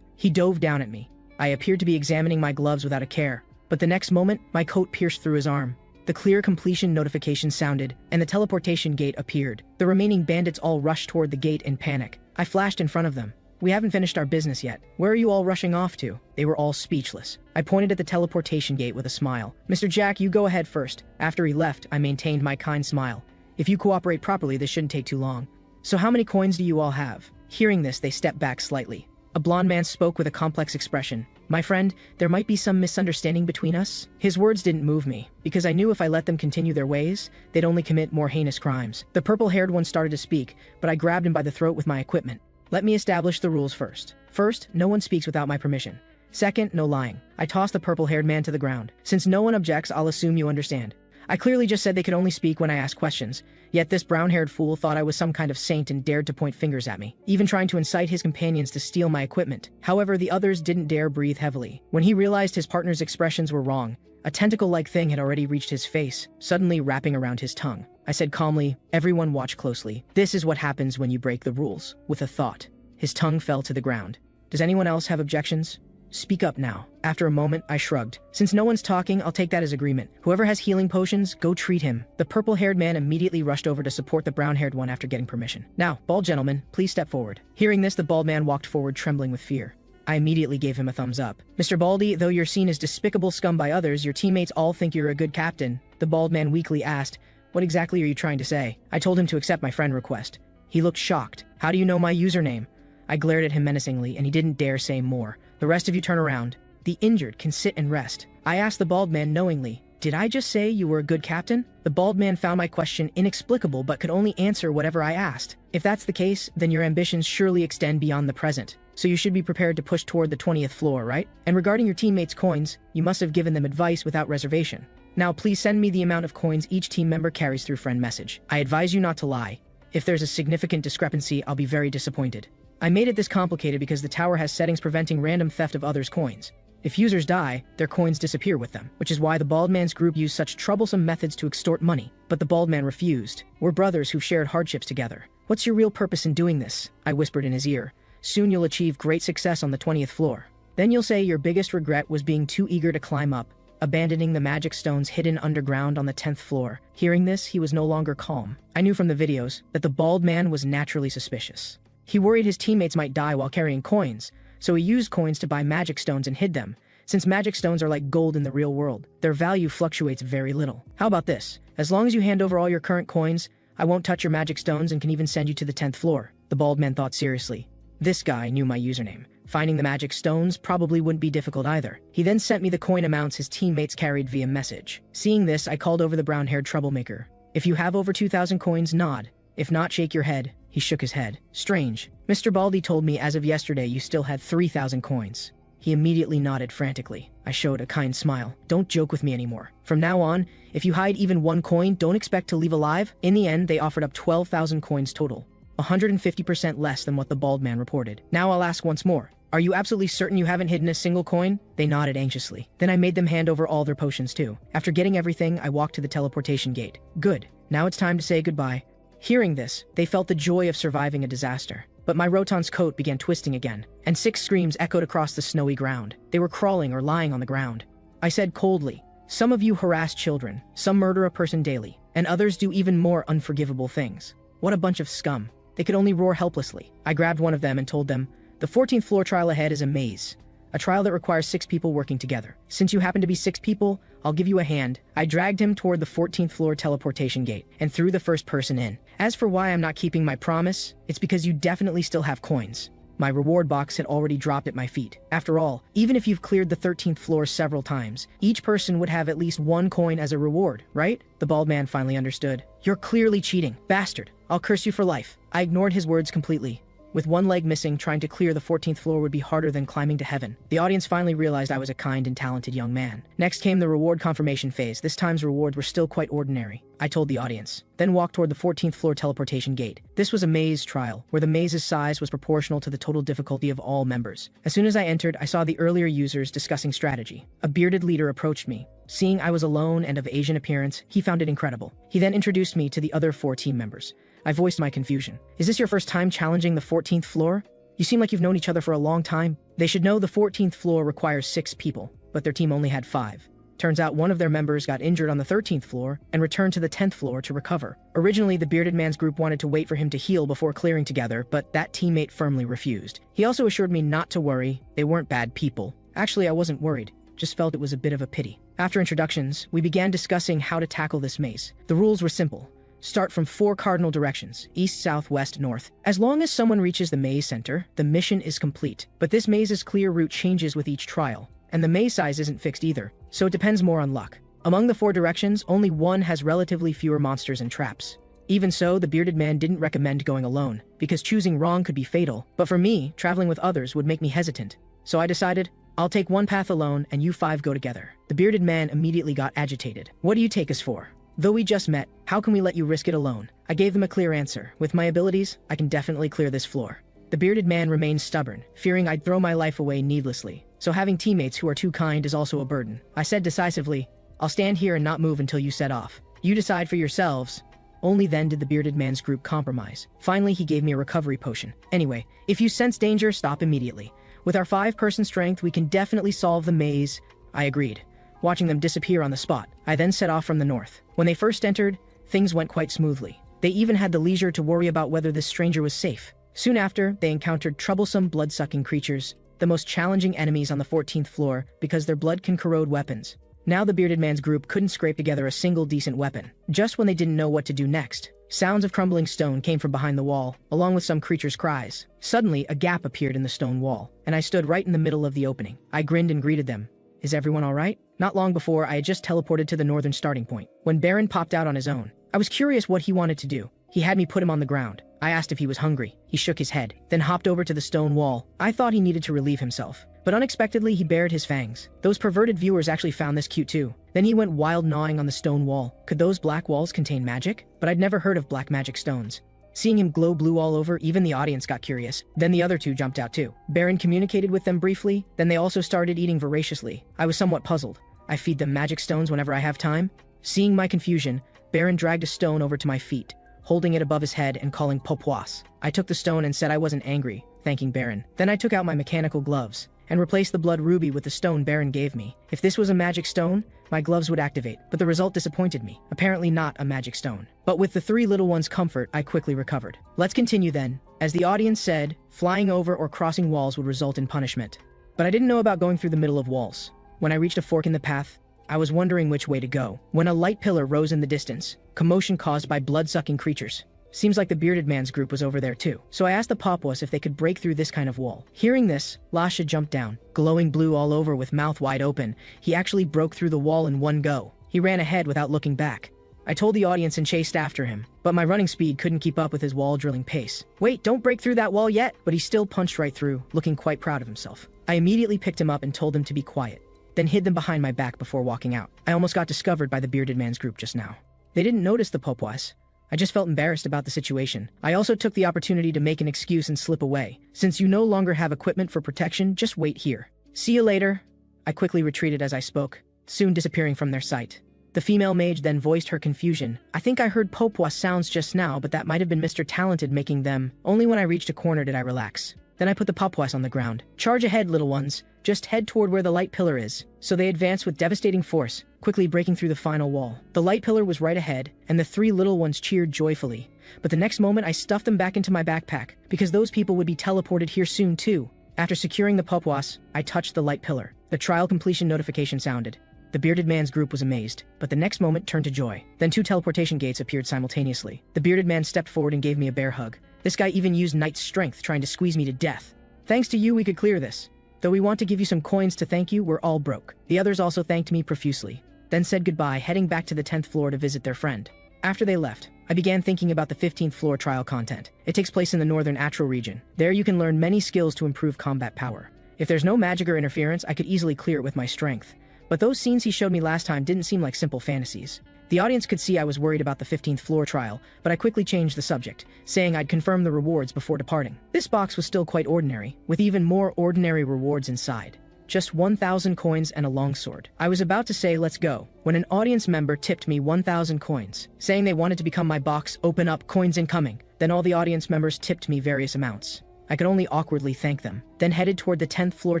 he dove down at me. I appeared to be examining my gloves without a care, but the next moment, my coat pierced through his arm. The clear completion notification sounded, and the teleportation gate appeared. The remaining bandits all rushed toward the gate in panic. I flashed in front of them. "We haven't finished our business yet. Where are you all rushing off to?" They were all speechless. I pointed at the teleportation gate with a smile. "Mr. Jack, you go ahead first." After he left, I maintained my kind smile. "If you cooperate properly, this shouldn't take too long. So how many coins do you all have?" Hearing this, they stepped back slightly. A blond man spoke with a complex expression. "My friend, there might be some misunderstanding between us." His words didn't move me, because I knew if I let them continue their ways, they'd only commit more heinous crimes. The purple-haired one started to speak, but I grabbed him by the throat with my equipment. "Let me establish the rules first. First, no one speaks without my permission. Second, no lying." I tossed the purple-haired man to the ground. "Since no one objects, I'll assume you understand. I clearly just said they could only speak when I asked questions, yet this brown-haired fool thought I was some kind of saint and dared to point fingers at me, even trying to incite his companions to steal my equipment. However, the others didn't dare breathe heavily. When he realized his partner's expressions were wrong, a tentacle-like thing had already reached his face, suddenly wrapping around his tongue. I said calmly, "Everyone watch closely. This is what happens when you break the rules." With a thought, his tongue fell to the ground. "Does anyone else have objections? Speak up now." After a moment, I shrugged. "Since no one's talking, I'll take that as agreement. Whoever has healing potions, go treat him." The purple-haired man immediately rushed over to support the brown-haired one after getting permission. "Now, bald gentleman, please step forward." Hearing this, the bald man walked forward, trembling with fear. I immediately gave him a thumbs up. "Mr. Baldy, though you're seen as despicable scum by others, your teammates all think you're a good captain." The bald man weakly asked, "What exactly are you trying to say?" I told him to accept my friend request. He looked shocked. "How do you know my username?" I glared at him menacingly, and he didn't dare say more. "The rest of you turn around. The injured can sit and rest." I asked the bald man knowingly, "Did I just say you were a good captain?" The bald man found my question inexplicable but could only answer whatever I asked. "If that's the case, then your ambitions surely extend beyond the present. So you should be prepared to push toward the 20th floor, right? And regarding your teammates' coins, you must have given them advice without reservation. Now please send me the amount of coins each team member carries through friend message. I advise you not to lie. If there's a significant discrepancy, I'll be very disappointed." I made it this complicated because the tower has settings preventing random theft of others' coins. If users die, their coins disappear with them, which is why the bald man's group used such troublesome methods to extort money. But the bald man refused. "We're brothers who've shared hardships together. What's your real purpose in doing this?" I whispered in his ear. "Soon you'll achieve great success on the 20th floor. Then you'll say your biggest regret was being too eager to climb up, abandoning the magic stones hidden underground on the 10th floor." Hearing this, he was no longer calm. I knew from the videos that the bald man was naturally suspicious. He worried his teammates might die while carrying coins, so he used coins to buy magic stones and hid them. Since magic stones are like gold in the real world, their value fluctuates very little. How about this? As long as you hand over all your current coins, I won't touch your magic stones and can even send you to the 10th floor. The bald man thought seriously. This guy knew my username. Finding the magic stones probably wouldn't be difficult either. He then sent me the coin amounts his teammates carried via message. Seeing this, I called over the brown-haired troublemaker. "If you have over 2,000 coins, nod. If not, shake your head." He shook his head. "Strange. Mr. Baldy told me as of yesterday you still had 3,000 coins. He immediately nodded frantically. I showed a kind smile. "Don't joke with me anymore. From now on, if you hide even one coin, don't expect to leave alive." In the end, they offered up 12,000 coins total, 150% less than what the bald man reported. "Now I'll ask once more. Are you absolutely certain you haven't hidden a single coin?" They nodded anxiously. Then I made them hand over all their potions too. After getting everything, I walked to the teleportation gate. "Good. Now it's time to say goodbye." Hearing this, they felt the joy of surviving a disaster. But my Roton's coat began twisting again, and 6 screams echoed across the snowy ground. They were crawling or lying on the ground. I said coldly, "Some of you harass children, some murder a person daily, and others do even more unforgivable things. What a bunch of scum." They could only roar helplessly. I grabbed one of them and told them, "The 14th floor trial ahead is a maze. A trial that requires 6 people working together. Since you happen to be 6 people, I'll give you a hand." I dragged him toward the 14th floor teleportation gate and threw the first person in. As for why I'm not keeping my promise, it's because you definitely still have coins. My reward box had already dropped at my feet. After all, even if you've cleared the 13th floor several times, each person would have at least 1 coin as a reward, right? The bald man finally understood. "You're clearly cheating. Bastard. I'll curse you for life." I ignored his words completely. With one leg missing, trying to clear the 14th floor would be harder than climbing to heaven. The audience finally realized I was a kind and talented young man. Next came the reward confirmation phase. This time's rewards were still quite ordinary, I told the audience. Then walked toward the 14th floor teleportation gate. This was a maze trial, where the maze's size was proportional to the total difficulty of all members. As soon as I entered, I saw the earlier users discussing strategy. A bearded leader approached me. Seeing I was alone and of Asian appearance, he found it incredible. He then introduced me to the other 4 team members. I voiced my confusion. Is this your first time challenging the 14th floor? You seem like you've known each other for a long time. They should know the 14th floor requires 6 people, but their team only had 5. Turns out one of their members got injured on the 13th floor and returned to the 10th floor to recover. Originally, the bearded man's group wanted to wait for him to heal before clearing together, but that teammate firmly refused. He also assured me not to worry, they weren't bad people. Actually, I wasn't worried, just felt it was a bit of a pity. After introductions, we began discussing how to tackle this maze. The rules were simple. Start from 4 cardinal directions, east, south, west, north. As long as someone reaches the maze center, the mission is complete. But this maze's clear route changes with each trial, and the maze size isn't fixed either, so it depends more on luck. Among the 4 directions, only one has relatively fewer monsters and traps. Even so, the bearded man didn't recommend going alone, because choosing wrong could be fatal. But for me, traveling with others would make me hesitant. So I decided, I'll take one path alone and you 5 go together. The bearded man immediately got agitated. What do you take us for? Though we just met, how can we let you risk it alone? I gave them a clear answer. With my abilities, I can definitely clear this floor. The bearded man remained stubborn, fearing I'd throw my life away needlessly. So having teammates who are too kind is also a burden. I said decisively, I'll stand here and not move until you set off. You decide for yourselves. Only then did the bearded man's group compromise. Finally, he gave me a recovery potion. Anyway, if you sense danger, stop immediately. With our 5-person strength, we can definitely solve the maze. I agreed, watching them disappear on the spot. I then set off from the north. When they first entered, things went quite smoothly. They even had the leisure to worry about whether this stranger was safe. Soon after, they encountered troublesome blood-sucking creatures, the most challenging enemies on the 14th floor because their blood can corrode weapons. Now the bearded man's group couldn't scrape together a single decent weapon. Just when they didn't know what to do next, sounds of crumbling stone came from behind the wall, along with some creatures' cries. Suddenly, a gap appeared in the stone wall, and I stood right in the middle of the opening. I grinned and greeted them. Is everyone all right? Not long before, I had just teleported to the northern starting point, when Baron popped out on his own. I was curious what he wanted to do. He had me put him on the ground. I asked if he was hungry. He shook his head, then hopped over to the stone wall. I thought he needed to relieve himself, but unexpectedly he bared his fangs. Those perverted viewers actually found this cute too. Then he went wild gnawing on the stone wall. Could those black walls contain magic? But I'd never heard of black magic stones. Seeing him glow blue all over, even the audience got curious. Then the other 2 jumped out too. Baron communicated with them briefly, then they also started eating voraciously. I was somewhat puzzled. I feed them magic stones whenever I have time. Seeing my confusion, Baron dragged a stone over to my feet, holding it above his head and calling Bobboboys. I took the stone and said I wasn't angry, thanking Baron. Then I took out my mechanical gloves and replaced the blood ruby with the stone Baron gave me. If this was a magic stone, my gloves would activate, but the result disappointed me. Apparently not a magic stone. But with the 3 little ones' comfort, I quickly recovered. Let's continue then. As the audience said, flying over or crossing walls would result in punishment. But I didn't know about going through the middle of walls. When I reached a fork in the path, I was wondering which way to go, when a light pillar rose in the distance, commotion caused by blood-sucking creatures. Seems like the bearded man's group was over there too. So I asked the Bobboboys if they could break through this kind of wall. Hearing this, Lasha jumped down, glowing blue all over with mouth wide open. He actually broke through the wall in one go. He ran ahead without looking back. I told the audience and chased after him, but my running speed couldn't keep up with his wall-drilling pace. Wait, don't break through that wall yet! But he still punched right through, looking quite proud of himself. I immediately picked him up and told him to be quiet, then hid them behind my back before walking out. I almost got discovered by the bearded man's group just now. They didn't notice the Bobboboys. I just felt embarrassed about the situation. I also took the opportunity to make an excuse and slip away. Since you no longer have equipment for protection, just wait here. See you later. I quickly retreated as I spoke, soon disappearing from their sight. The female mage then voiced her confusion. I think I heard Bobboboys sounds just now, but that might have been Mr. Talented making them. Only when I reached a corner did I relax. Then I put the Bobboboys on the ground. Charge ahead, little ones. Just head toward where the light pillar is. So they advanced with devastating force, quickly breaking through the final wall. The light pillar was right ahead, and the 3 little ones cheered joyfully. But the next moment I stuffed them back into my backpack, because those people would be teleported here soon too. After securing the Bobboboys, I touched the light pillar. The trial completion notification sounded. The bearded man's group was amazed, but the next moment turned to joy. Then 2 teleportation gates appeared simultaneously. The bearded man stepped forward and gave me a bear hug. This guy even used knight's strength trying to squeeze me to death. Thanks to you, we could clear this. Though we want to give you some coins to thank you, we're all broke. The others also thanked me profusely, then said goodbye, heading back to the 10th floor to visit their friend. After they left, I began thinking about the 15th floor trial content. It takes place in the northern Atro region. There you can learn many skills to improve combat power. If there's no magic or interference, I could easily clear it with my strength. But those scenes he showed me last time didn't seem like simple fantasies. The audience could see I was worried about the 15th floor trial, but I quickly changed the subject, saying I'd confirm the rewards before departing. This box was still quite ordinary, with even more ordinary rewards inside. Just 1,000 coins and a longsword. I was about to say let's go, when an audience member tipped me 1,000 coins, saying they wanted to become my box. Open up, coins incoming. Then all the audience members tipped me various amounts. I could only awkwardly thank them, then headed toward the 10th floor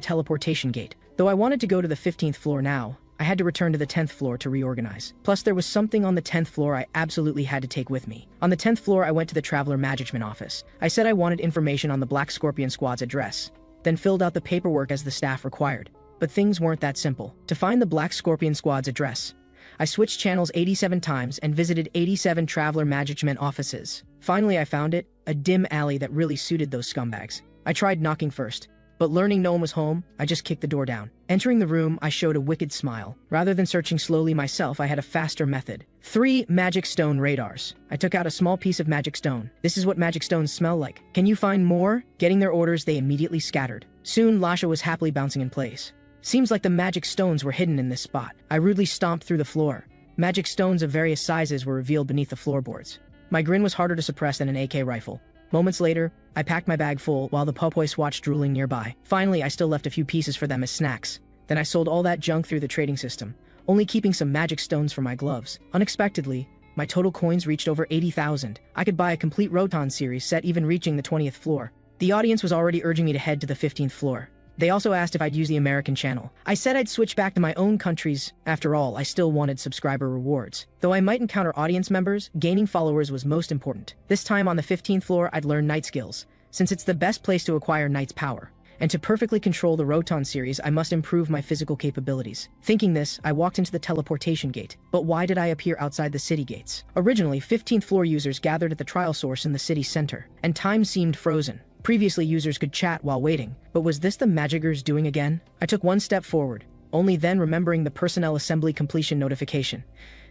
teleportation gate. Though I wanted to go to the 15th floor now, I had to return to the 10th floor to reorganize. Plus, there was something on the 10th floor I absolutely had to take with me. On the 10th floor, I went to the Traveler Management office. I said I wanted information on the Black Scorpion Squad's address, then filled out the paperwork as the staff required. But things weren't that simple. To find the Black Scorpion Squad's address, I switched channels 87 times and visited 87 Traveler Management offices. Finally, I found it, a dim alley that really suited those scumbags. I tried knocking first, but learning no one was home, I just kicked the door down. Entering the room, I showed a wicked smile. Rather than searching slowly myself, I had a faster method. 3 magic stone radars. I took out a small piece of magic stone. This is what magic stones smell like. Can you find more? Getting their orders, they immediately scattered. Soon, Lasha was happily bouncing in place. Seems like the magic stones were hidden in this spot. I rudely stomped through the floor. Magic stones of various sizes were revealed beneath the floorboards. My grin was harder to suppress than an AK rifle. Moments later, I packed my bag full while the Bobboboys watched drooling nearby. Finally, I still left a few pieces for them as snacks. Then I sold all that junk through the trading system, only keeping some magic stones for my gloves. Unexpectedly, my total coins reached over 80,000. I could buy a complete Roton series set, even reaching the 20th floor. The audience was already urging me to head to the 15th floor. They also asked if I'd use the American channel. I said I'd switch back to my own countries. After all, I still wanted subscriber rewards. Though I might encounter audience members, gaining followers was most important. This time on the 15th floor, I'd learn knight skills, since it's the best place to acquire knight's power. And to perfectly control the Roton series, I must improve my physical capabilities. Thinking this, I walked into the teleportation gate. But why did I appear outside the city gates? Originally, 15th floor users gathered at the trial source in the city center, and time seemed frozen. Previously, users could chat while waiting, but was this the Magicers doing again? I took one step forward, only then remembering the personnel assembly completion notification.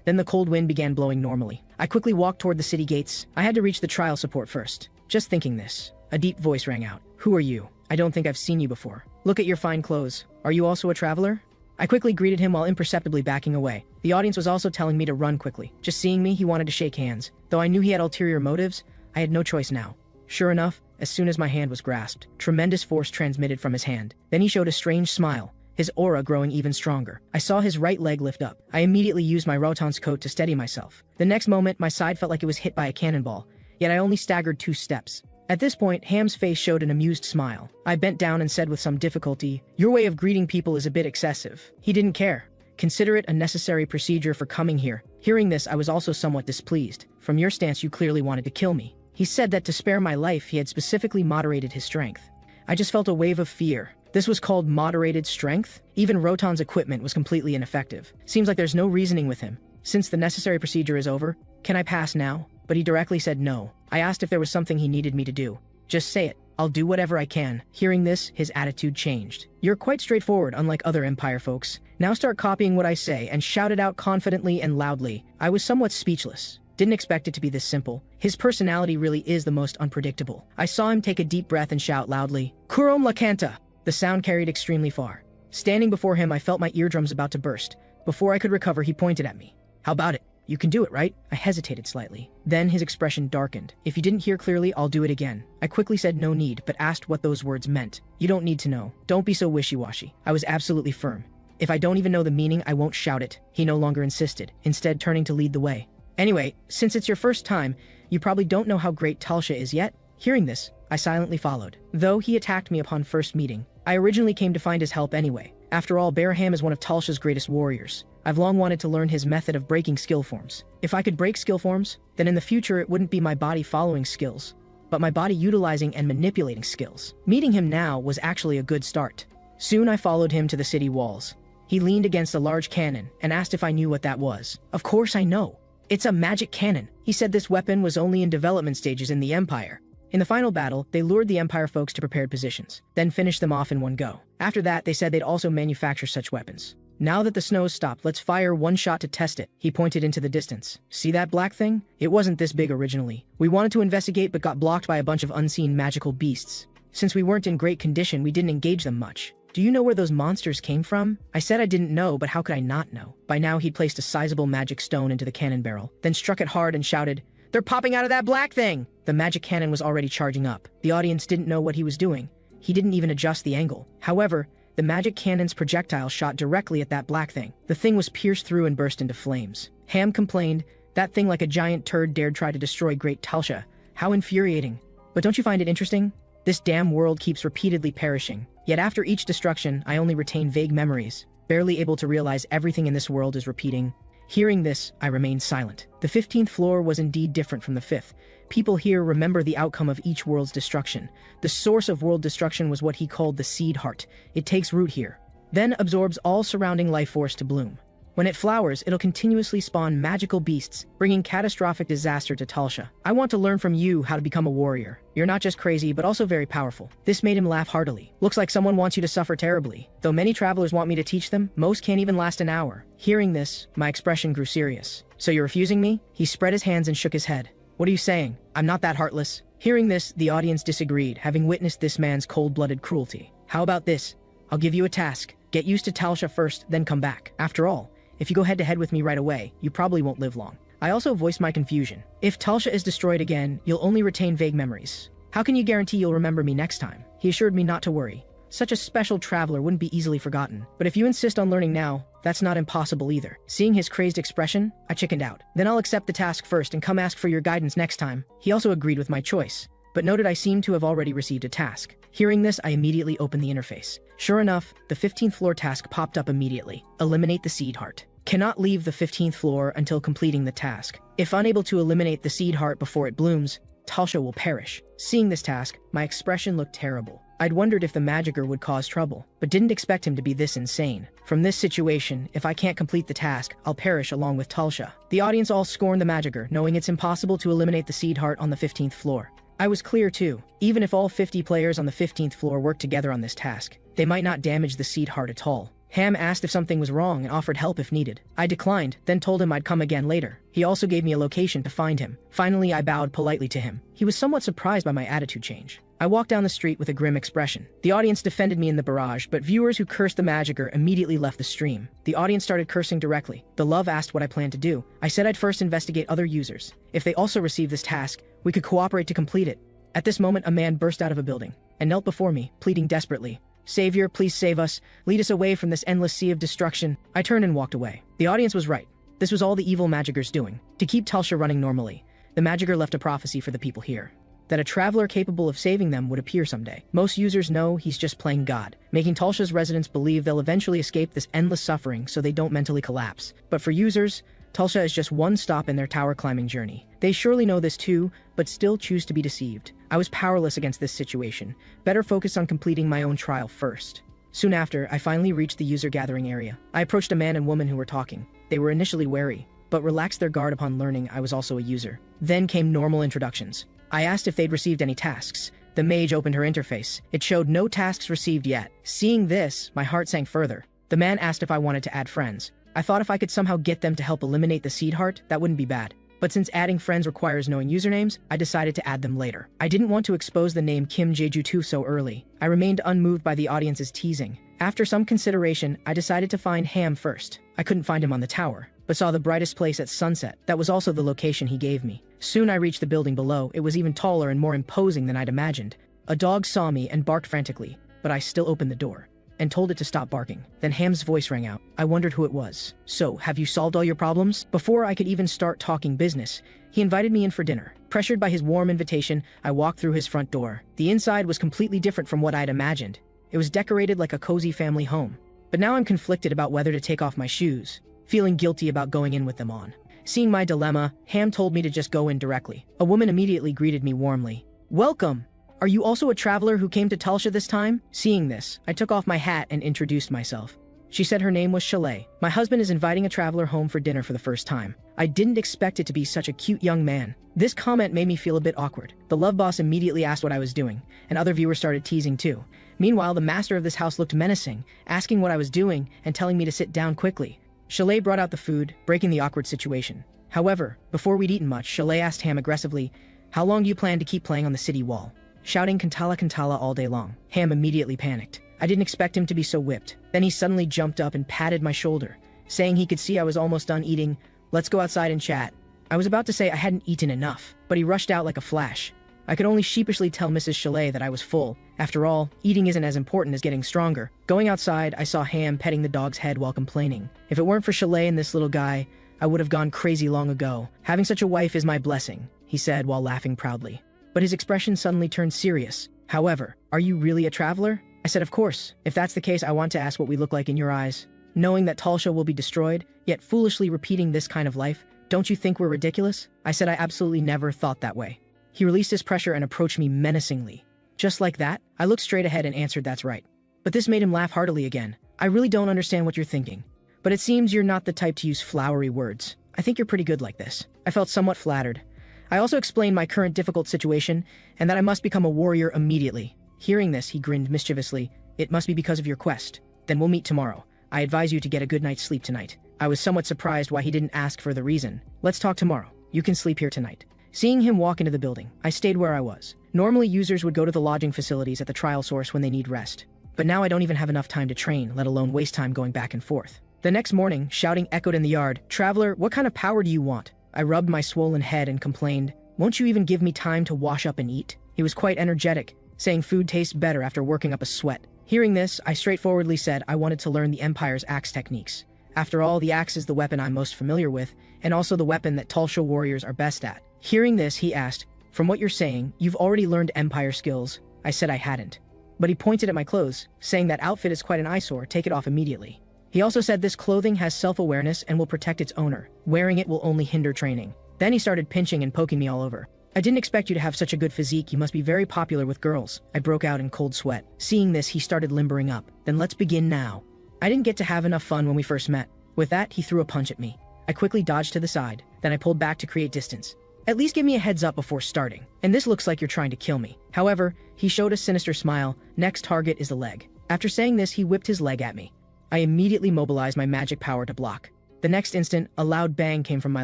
Then the cold wind began blowing normally. I quickly walked toward the city gates. I had to reach the trial support first. Just thinking this, a deep voice rang out. Who are you? I don't think I've seen you before. Look at your fine clothes. Are you also a traveler? I quickly greeted him while imperceptibly backing away. The audience was also telling me to run quickly. Just seeing me, he wanted to shake hands. Though I knew he had ulterior motives, I had no choice now. Sure enough, as soon as my hand was grasped, tremendous force transmitted from his hand. Then he showed a strange smile, his aura growing even stronger. I saw his right leg lift up. I immediately used my Roton's coat to steady myself. The next moment, my side felt like it was hit by a cannonball, yet I only staggered 2 steps. At this point, Ham's face showed an amused smile. I bent down and said with some difficulty, "Your way of greeting people is a bit excessive." He didn't care. Consider it a necessary procedure for coming here. Hearing this, I was also somewhat displeased. From your stance, you clearly wanted to kill me. He said that to spare my life, he had specifically moderated his strength. I just felt a wave of fear. This was called moderated strength? Even Roton's equipment was completely ineffective. Seems like there's no reasoning with him. Since the necessary procedure is over, can I pass now? But he directly said no. I asked if there was something he needed me to do. Just say it. I'll do whatever I can. Hearing this, his attitude changed. You're quite straightforward, unlike other Empire folks. Now start copying what I say, and shout it out confidently and loudly. I was somewhat speechless. Didn't expect it to be this simple. His personality really is the most unpredictable. I saw him take a deep breath and shout loudly, "Kurom la Kanta!" The sound carried extremely far. Standing before him, I felt my eardrums about to burst. Before I could recover, he pointed at me. "How about it? You can do it, right?" I hesitated slightly. Then his expression darkened. "If you didn't hear clearly, I'll do it again." I quickly said no need, but asked what those words meant. "You don't need to know. Don't be so wishy-washy." I was absolutely firm. "If I don't even know the meaning, I won't shout it." He no longer insisted, instead turning to lead the way. "Anyway, since it's your first time, you probably don't know how great Talsha is yet." Hearing this, I silently followed. Though he attacked me upon first meeting, I originally came to find his help anyway. After all, Baraham is one of Talsha's greatest warriors. I've long wanted to learn his method of breaking skill forms. If I could break skill forms, then in the future it wouldn't be my body following skills, but my body utilizing and manipulating skills. Meeting him now was actually a good start. Soon I followed him to the city walls. He leaned against a large cannon and asked if I knew what that was. Of course I know. It's a magic cannon. He said this weapon was only in development stages in the Empire. In the final battle, they lured the Empire folks to prepared positions, then finished them off in one go. After that, they said they'd also manufacture such weapons. Now that the snow's stopped, let's fire one shot to test it. He pointed into the distance. See that black thing? It wasn't this big originally. We wanted to investigate but got blocked by a bunch of unseen magical beasts. Since we weren't in great condition, we didn't engage them much. Do you know where those monsters came from? I said I didn't know, but how could I not know? By now he'd placed a sizable magic stone into the cannon barrel, then struck it hard and shouted, "They're popping out of that black thing!" The magic cannon was already charging up. The audience didn't know what he was doing. He didn't even adjust the angle. However, the magic cannon's projectile shot directly at that black thing. The thing was pierced through and burst into flames. Ham complained, "That thing like a giant turd dared try to destroy Great Talsha. How infuriating. But don't you find it interesting? This damn world keeps repeatedly perishing. Yet after each destruction, I only retain vague memories, barely able to realize everything in this world is repeating." Hearing this, I remained silent. The 15th floor was indeed different from the 5th. People here remember the outcome of each world's destruction. The source of world destruction was what he called the seed heart. It takes root here, then absorbs all surrounding life force to bloom. When it flowers, it'll continuously spawn magical beasts, bringing catastrophic disaster to Talsha. I want to learn from you how to become a warrior. You're not just crazy, but also very powerful. This made him laugh heartily. Looks like someone wants you to suffer terribly. Though many travelers want me to teach them, most can't even last an hour. Hearing this, my expression grew serious. "So you're refusing me?" He spread his hands and shook his head. "What are you saying? I'm not that heartless." Hearing this, the audience disagreed, having witnessed this man's cold-blooded cruelty. "How about this? I'll give you a task. Get used to Talsha first, then come back. After all, if you go head-to-head with me right away, you probably won't live long." I also voiced my confusion. If Talsha is destroyed again, you'll only retain vague memories. How can you guarantee you'll remember me next time? He assured me not to worry. Such a special traveler wouldn't be easily forgotten. But if you insist on learning now, that's not impossible either. Seeing his crazed expression, I chickened out. Then I'll accept the task first and come ask for your guidance next time. He also agreed with my choice, but noted I seemed to have already received a task. Hearing this, I immediately opened the interface. Sure enough, the 15th floor task popped up immediately. Eliminate the seed heart. Cannot leave the 15th floor until completing the task. If unable to eliminate the seed heart before it blooms, Talsha will perish. Seeing this task, my expression looked terrible. I'd wondered if the magicker would cause trouble, but didn't expect him to be this insane. From this situation, if I can't complete the task, I'll perish along with Talsha. The audience all scorned the magicker, knowing it's impossible to eliminate the seed heart on the 15th floor. I was clear too. Even if all 50 players on the 15th floor work together on this task, they might not damage the seed heart at all. Ham asked if something was wrong and offered help if needed. I declined, then told him I'd come again later. He also gave me a location to find him. Finally, I bowed politely to him. He was somewhat surprised by my attitude change. I walked down the street with a grim expression. The audience defended me in the barrage, but viewers who cursed the magicker immediately left the stream. The audience started cursing directly. The love asked what I planned to do. I said I'd first investigate other users. If they also received this task, we could cooperate to complete it. At this moment, a man burst out of a building and knelt before me, pleading desperately. "Savior, please save us. Lead us away from this endless sea of destruction." I turned and walked away. The audience was right. This was all the evil magicker's doing. To keep Talsha running normally, the magicker left a prophecy for the people here, that a traveler capable of saving them would appear someday. Most users know he's just playing God, making Talsha's residents believe they'll eventually escape this endless suffering so they don't mentally collapse. But for users, Talsha is just one stop in their tower climbing journey. They surely know this too, but still choose to be deceived. I was powerless against this situation, better focused on completing my own trial first. Soon after, I finally reached the user gathering area. I approached a man and woman who were talking. They were initially wary, but relaxed their guard upon learning I was also a user. Then came normal introductions. I asked if they'd received any tasks. The mage opened her interface. It showed no tasks received yet. Seeing this, my heart sank further. The man asked if I wanted to add friends. I thought if I could somehow get them to help eliminate the seed heart, that wouldn't be bad. But since adding friends requires knowing usernames, I decided to add them later. I didn't want to expose the name Kim Jeju-2 so early. I remained unmoved by the audience's teasing. After some consideration, I decided to find Ham first. I couldn't find him on the tower, but saw the brightest place at sunset. That was also the location he gave me. Soon I reached the building below. It was even taller and more imposing than I'd imagined. A dog saw me and barked frantically, but I still opened the door and told it to stop barking. Then Ham's voice rang out. I wondered who it was. "So, have you solved all your problems?" Before I could even start talking business, he invited me in for dinner. Pressured by his warm invitation, I walked through his front door. The inside was completely different from what I'd imagined. It was decorated like a cozy family home. But now I'm conflicted about whether to take off my shoes, feeling guilty about going in with them on. Seeing my dilemma, Ham told me to just go in directly. A woman immediately greeted me warmly. "Welcome! Are you also a traveler who came to Talsha this time?" Seeing this, I took off my hat and introduced myself. She said her name was Chalet. My husband is inviting a traveler home for dinner for the first time. I didn't expect it to be such a cute young man. This comment made me feel a bit awkward. The love boss immediately asked what I was doing, and other viewers started teasing too. Meanwhile, the master of this house looked menacing, asking what I was doing and telling me to sit down quickly. Chalet brought out the food, breaking the awkward situation. However, before we'd eaten much, Chalet asked Ham aggressively, "How long do you plan to keep playing on the city wall?" Shouting Kantala Kantala all day long. Ham immediately panicked. I didn't expect him to be so whipped. Then he suddenly jumped up and patted my shoulder, saying he could see I was almost done eating. "Let's go outside and chat." I was about to say I hadn't eaten enough, but he rushed out like a flash. I could only sheepishly tell Mrs. Chalet that I was full. After all, eating isn't as important as getting stronger. Going outside, I saw Ham petting the dog's head while complaining. If it weren't for Chalet and this little guy, I would have gone crazy long ago. "Having such a wife is my blessing," he said while laughing proudly. But his expression suddenly turned serious. "However, are you really a traveler?" I said, "Of course. If that's the case, I want to ask what we look like in your eyes." Knowing that Talsha will be destroyed, yet foolishly repeating this kind of life, "Don't you think we're ridiculous?" I said I absolutely never thought that way. He released his pressure and approached me menacingly. Just like that, I looked straight ahead and answered that's right. But this made him laugh heartily again. "I really don't understand what you're thinking. But it seems you're not the type to use flowery words. I think you're pretty good like this." I felt somewhat flattered. I also explained my current difficult situation and that I must become a warrior immediately. Hearing this, he grinned mischievously. "It must be because of your quest. Then we'll meet tomorrow. I advise you to get a good night's sleep tonight." I was somewhat surprised why he didn't ask for the reason. "Let's talk tomorrow. You can sleep here tonight." Seeing him walk into the building, I stayed where I was. Normally, users would go to the lodging facilities at the trial source when they need rest. But now I don't even have enough time to train, let alone waste time going back and forth. The next morning, shouting echoed in the yard, "Traveler, what kind of power do you want?" I rubbed my swollen head and complained, "Won't you even give me time to wash up and eat?" He was quite energetic, saying food tastes better after working up a sweat. Hearing this, I straightforwardly said I wanted to learn the Empire's axe techniques. After all, the axe is the weapon I'm most familiar with, and also the weapon that Talsha warriors are best at. Hearing this, he asked, "From what you're saying, you've already learned Empire skills." I said I hadn't. But he pointed at my clothes, saying that outfit is quite an eyesore, take it off immediately. He also said this clothing has self-awareness and will protect its owner. Wearing it will only hinder training. Then he started pinching and poking me all over. "I didn't expect you to have such a good physique, you must be very popular with girls." I broke out in cold sweat. Seeing this, he started limbering up. "Then let's begin now." I didn't get to have enough fun when we first met. With that, he threw a punch at me. I quickly dodged to the side, then I pulled back to create distance. "At least give me a heads up before starting. And this looks like you're trying to kill me." However, he showed a sinister smile. "Next target is the leg." After saying this, he whipped his leg at me. I immediately mobilized my magic power to block. The next instant, a loud bang came from my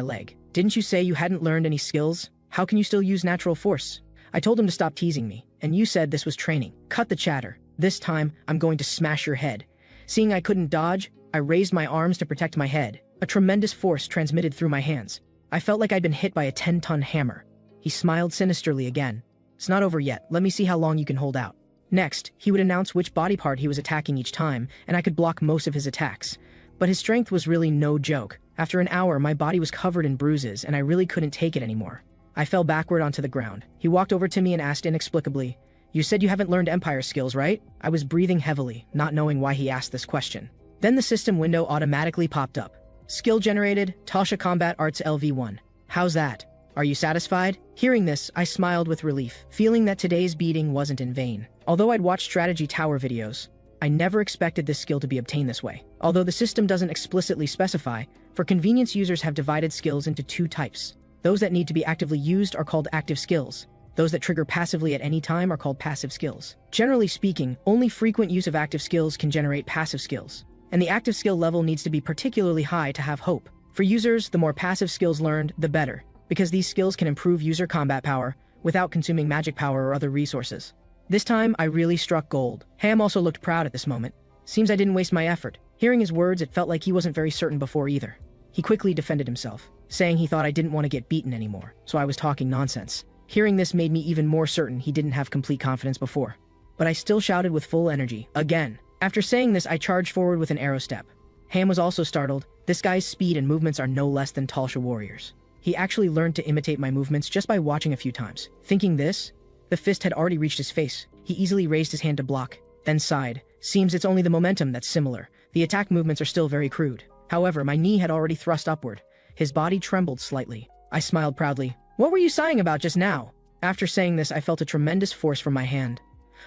leg. "Didn't you say you hadn't learned any skills? How can you still use natural force?" I told him to stop teasing me, and you said this was training. Cut the chatter. This time, I'm going to smash your head. Seeing I couldn't dodge, I raised my arms to protect my head. A tremendous force transmitted through my hands. I felt like I'd been hit by a 10-ton hammer. He smiled sinisterly again. "It's not over yet. Let me see how long you can hold out." Next, he would announce which body part he was attacking each time, and I could block most of his attacks. But his strength was really no joke. After an hour, my body was covered in bruises, and I really couldn't take it anymore. I fell backward onto the ground. He walked over to me and asked inexplicably, "You said you haven't learned Empire skills, right?" I was breathing heavily, not knowing why he asked this question. Then the system window automatically popped up. "Skill generated, Tasha Combat Arts LV1. How's that? Are you satisfied?" Hearing this, I smiled with relief, feeling that today's beating wasn't in vain. Although I'd watched strategy tower videos, I never expected this skill to be obtained this way. Although the system doesn't explicitly specify, for convenience users have divided skills into two types. Those that need to be actively used are called active skills. Those that trigger passively at any time are called passive skills. Generally speaking, only frequent use of active skills can generate passive skills. And the active skill level needs to be particularly high to have hope. For users, the more passive skills learned, the better, because these skills can improve user combat power without consuming magic power or other resources. This time, I really struck gold. Ham also looked proud at this moment. Seems I didn't waste my effort. Hearing his words, it felt like he wasn't very certain before either. He quickly defended himself, saying he thought I didn't want to get beaten anymore, so I was talking nonsense. Hearing this made me even more certain he didn't have complete confidence before. But I still shouted with full energy, again. After saying this, I charged forward with an arrow step. Ham was also startled. This guy's speed and movements are no less than Talsha warriors. He actually learned to imitate my movements just by watching a few times. Thinking this, the fist had already reached his face. He easily raised his hand to block, then sighed. Seems it's only the momentum that's similar. The attack movements are still very crude. However, my knee had already thrust upward. His body trembled slightly. I smiled proudly. "What were you sighing about just now?" After saying this, I felt a tremendous force from my hand.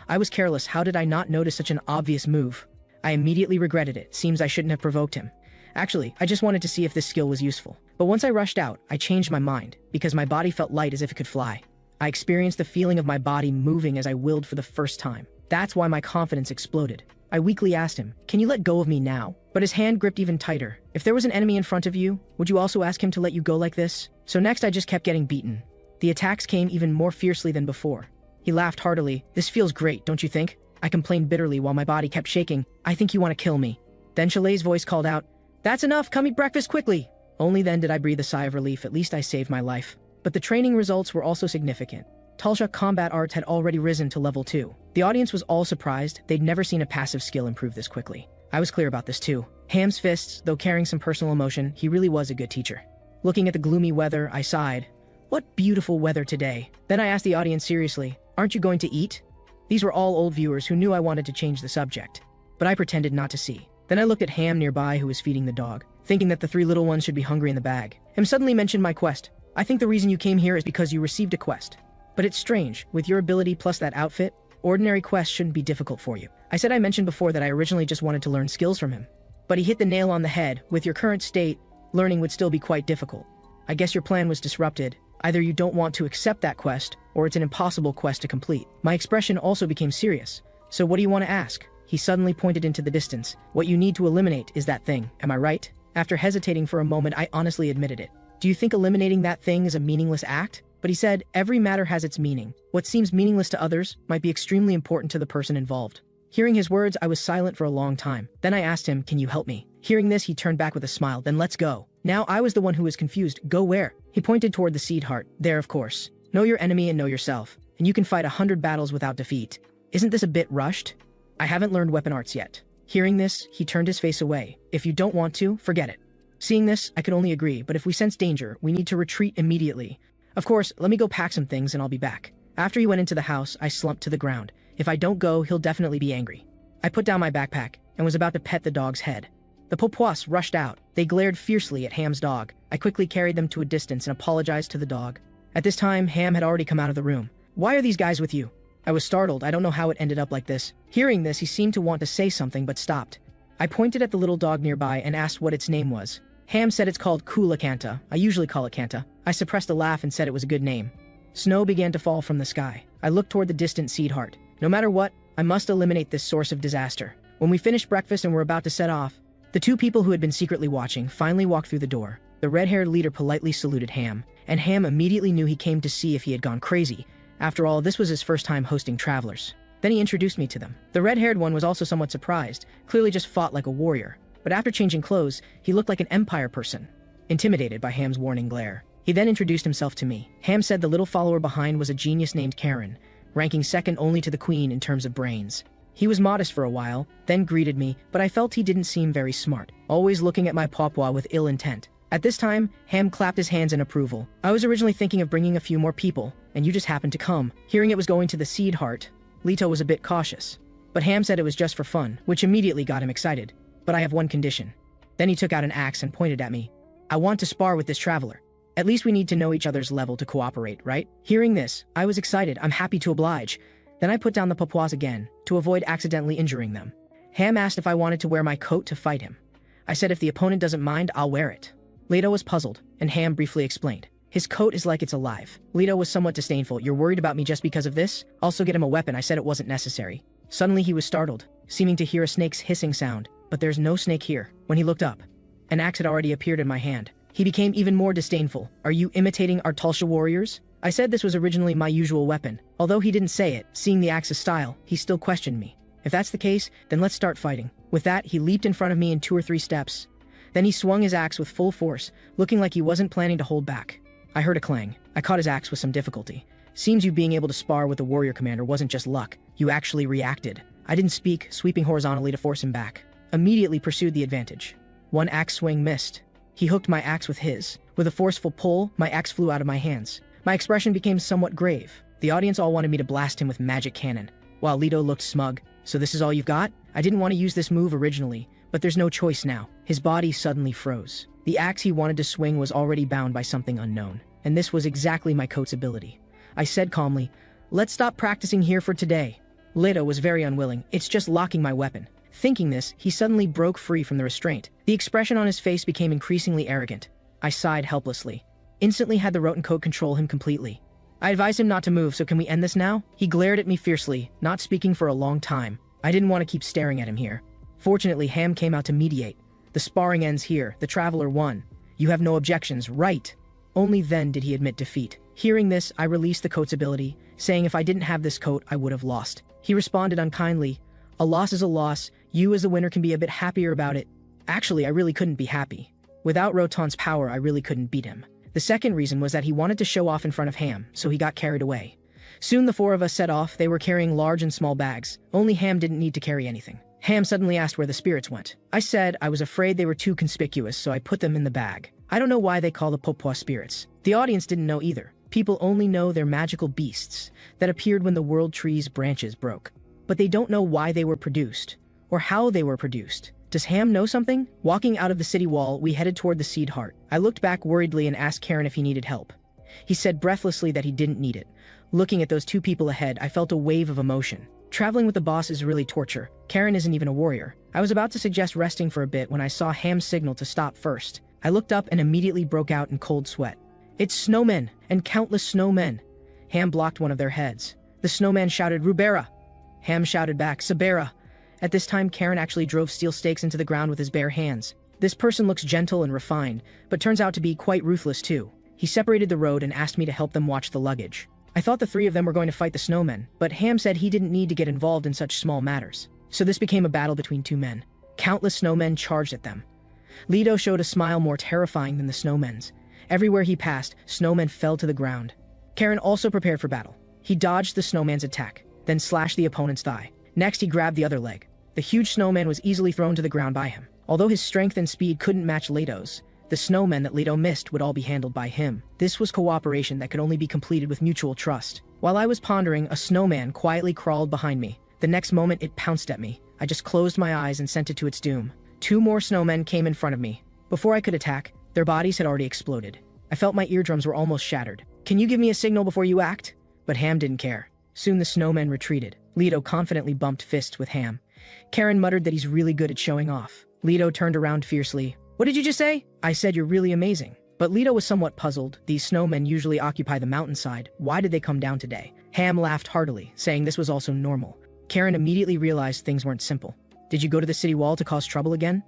I was careless. How did I not notice such an obvious move? I immediately regretted it. Seems I shouldn't have provoked him. Actually, I just wanted to see if this skill was useful. But once I rushed out, I changed my mind, because my body felt light as if it could fly. I experienced the feeling of my body moving as I willed for the first time. That's why my confidence exploded. I weakly asked him, "Can you let go of me now?" But his hand gripped even tighter. "If there was an enemy in front of you, would you also ask him to let you go like this?" So next I just kept getting beaten. The attacks came even more fiercely than before. He laughed heartily. "This feels great, don't you think?" I complained bitterly while my body kept shaking. "I think you want to kill me." Then Chalet's voice called out, "That's enough, come eat breakfast quickly." Only then did I breathe a sigh of relief. At least I saved my life. But the training results were also significant. Talsha combat arts had already risen to level 2. The audience was all surprised. They'd never seen a passive skill improve this quickly. I was clear about this too. Ham's fists, though carrying some personal emotion, he really was a good teacher. Looking at the gloomy weather, I sighed. What beautiful weather today. Then I asked the audience seriously, "Aren't you going to eat?" These were all old viewers who knew I wanted to change the subject. But I pretended not to see. Then I looked at Ham nearby, who was feeding the dog, thinking that the 3 little ones should be hungry in the bag. Ham suddenly mentioned my quest. "I think the reason you came here is because you received a quest. But it's strange, with your ability plus that outfit, ordinary quests shouldn't be difficult for you." I said I mentioned before that I originally just wanted to learn skills from him. But he hit the nail on the head. With your current state, learning would still be quite difficult. I guess your plan was disrupted. Either you don't want to accept that quest, or it's an impossible quest to complete. My expression also became serious. "So what do you want to ask?" He suddenly pointed into the distance. "What you need to eliminate is that thing, am I right?" After hesitating for a moment, I honestly admitted it. "Do you think eliminating that thing is a meaningless act?" But he said, "Every matter has its meaning. What seems meaningless to others might be extremely important to the person involved." Hearing his words, I was silent for a long time. Then I asked him, "Can you help me?" Hearing this, he turned back with a smile. "Then let's go." Now I was the one who was confused. "Go where?" He pointed toward the seed heart. "There, of course. Know your enemy and know yourself, and you can fight 100 battles without defeat. Isn't this a bit rushed? I haven't learned weapon arts yet." Hearing this, he turned his face away. "If you don't want to, forget it." Seeing this, I could only agree, but if we sense danger, we need to retreat immediately. "Of course, let me go pack some things and I'll be back." After he went into the house, I slumped to the ground. If I don't go, he'll definitely be angry. I put down my backpack and was about to pet the dog's head. The Bobboboys rushed out. They glared fiercely at Ham's dog. I quickly carried them to a distance and apologized to the dog. At this time, Ham had already come out of the room. "Why are these guys with you?" I was startled. I don't know how it ended up like this. Hearing this, he seemed to want to say something but stopped. I pointed at the little dog nearby and asked what its name was. Ham said it's called Kula Kanta. I usually call it Kanta. I suppressed a laugh and said it was a good name. Snow began to fall from the sky. I looked toward the distant seed heart. No matter what, I must eliminate this source of disaster. When we finished breakfast and were about to set off, the 2 people who had been secretly watching finally walked through the door. The red-haired leader politely saluted Ham, and Ham immediately knew he came to see if he had gone crazy. After all, this was his first time hosting travelers. Then he introduced me to them. The red-haired one was also somewhat surprised, clearly just fought like a warrior. But after changing clothes, he looked like an empire person, intimidated by Ham's warning glare. He then introduced himself to me. Ham said the little follower behind was a genius named Karen, ranking second only to the queen in terms of brains. He was modest for a while, then greeted me, but I felt he didn't seem very smart, always looking at my pawpaw with ill intent. At this time, Ham clapped his hands in approval. "I was originally thinking of bringing a few more people, and you just happened to come." Hearing it was going to the seed heart, Leto was a bit cautious. But Ham said it was just for fun, which immediately got him excited. "But I have one condition." Then he took out an axe and pointed at me. "I want to spar with this traveler. At least we need to know each other's level to cooperate, right?" Hearing this, I was excited. "I'm happy to oblige." Then I put down the Bobboboys again, to avoid accidentally injuring them. Ham asked if I wanted to wear my coat to fight him. I said if the opponent doesn't mind, I'll wear it. Leto was puzzled, and Ham briefly explained. "His coat is like it's alive." Leto was somewhat disdainful. "You're worried about me just because of this? Also get him a weapon." I said it wasn't necessary. Suddenly he was startled, seeming to hear a snake's hissing sound. But there's no snake here. When he looked up, an axe had already appeared in my hand. He became even more disdainful. "Are you imitating our Talsha warriors?" I said this was originally my usual weapon. Although he didn't say it, seeing the axe's style, he still questioned me. "If that's the case, then let's start fighting." With that, he leaped in front of me in 2 or 3 steps. Then he swung his axe with full force, looking like he wasn't planning to hold back. I heard a clang. I caught his axe with some difficulty. Seems you being able to spar with the warrior commander wasn't just luck. You actually reacted. I didn't speak, sweeping horizontally to force him back. Immediately pursued the advantage. One axe swing missed. He hooked my axe with his. With a forceful pull, my axe flew out of my hands. My expression became somewhat grave. The audience all wanted me to blast him with magic cannon, while Leto looked smug. "So this is all you've got?" I didn't want to use this move originally, but there's no choice now. His body suddenly froze. The axe he wanted to swing was already bound by something unknown, and this was exactly my coat's ability. I said calmly, "Let's stop practicing here for today." Leto was very unwilling. "It's just locking my weapon." Thinking this, he suddenly broke free from the restraint. The expression on his face became increasingly arrogant. I sighed helplessly. Instantly had the roten coat control him completely. I advised him not to move, so can we end this now? He glared at me fiercely, not speaking for a long time. I didn't want to keep staring at him here. Fortunately, Ham came out to mediate. The sparring ends here. The Traveler won. You have no objections, right? Only then did he admit defeat. Hearing this, I released the coat's ability, saying if I didn't have this coat, I would have lost. He responded unkindly. A loss is a loss. You as the winner can be a bit happier about it. Actually, I really couldn't be happy. Without Roton's power, I really couldn't beat him. The second reason was that he wanted to show off in front of Ham, so he got carried away. Soon the four of us set off. They were carrying large and small bags. Only Ham didn't need to carry anything. Ham suddenly asked where the spirits went. I said I was afraid they were too conspicuous, so I put them in the bag. I don't know why they call the Bobboboys spirits. The audience didn't know either. People only know they're magical beasts that appeared when the world tree's branches broke. But they don't know why they were produced, or how they were produced. Does Ham know something? Walking out of the city wall, we headed toward the Seed Heart. I looked back worriedly and asked Karen if he needed help. He said breathlessly that he didn't need it. Looking at those two people ahead, I felt a wave of emotion. Traveling with the boss is really torture. Karen isn't even a warrior. I was about to suggest resting for a bit when I saw Ham's signal to stop first. I looked up and immediately broke out in cold sweat. It's snowmen, and countless snowmen. Ham blocked one of their heads. The snowman shouted, Rubera. Ham shouted back, Sabera. At this time, Karen actually drove steel stakes into the ground with his bare hands. This person looks gentle and refined, but turns out to be quite ruthless too. He separated the road and asked me to help them watch the luggage. I thought the three of them were going to fight the snowmen, but Ham said he didn't need to get involved in such small matters. So this became a battle between two men. Countless snowmen charged at them. Lido showed a smile more terrifying than the snowmen's. Everywhere he passed, snowmen fell to the ground. Karen also prepared for battle. He dodged the snowman's attack, then slashed the opponent's thigh. Next, he grabbed the other leg. The huge snowman was easily thrown to the ground by him. Although his strength and speed couldn't match Lido's, the snowmen that Lido missed would all be handled by him. This was cooperation that could only be completed with mutual trust. While I was pondering, a snowman quietly crawled behind me. The next moment, it pounced at me. I just closed my eyes and sent it to its doom. Two more snowmen came in front of me. Before I could attack, their bodies had already exploded. I felt my eardrums were almost shattered. Can you give me a signal before you act? But Ham didn't care. Soon the snowmen retreated. Lido confidently bumped fists with Ham. Karen muttered that he's really good at showing off. Lido turned around fiercely. What did you just say? I said you're really amazing. But Lido was somewhat puzzled. These snowmen usually occupy the mountainside. Why did they come down today? Ham laughed heartily, saying this was also normal. Karen immediately realized things weren't simple. Did you go to the city wall to cause trouble again?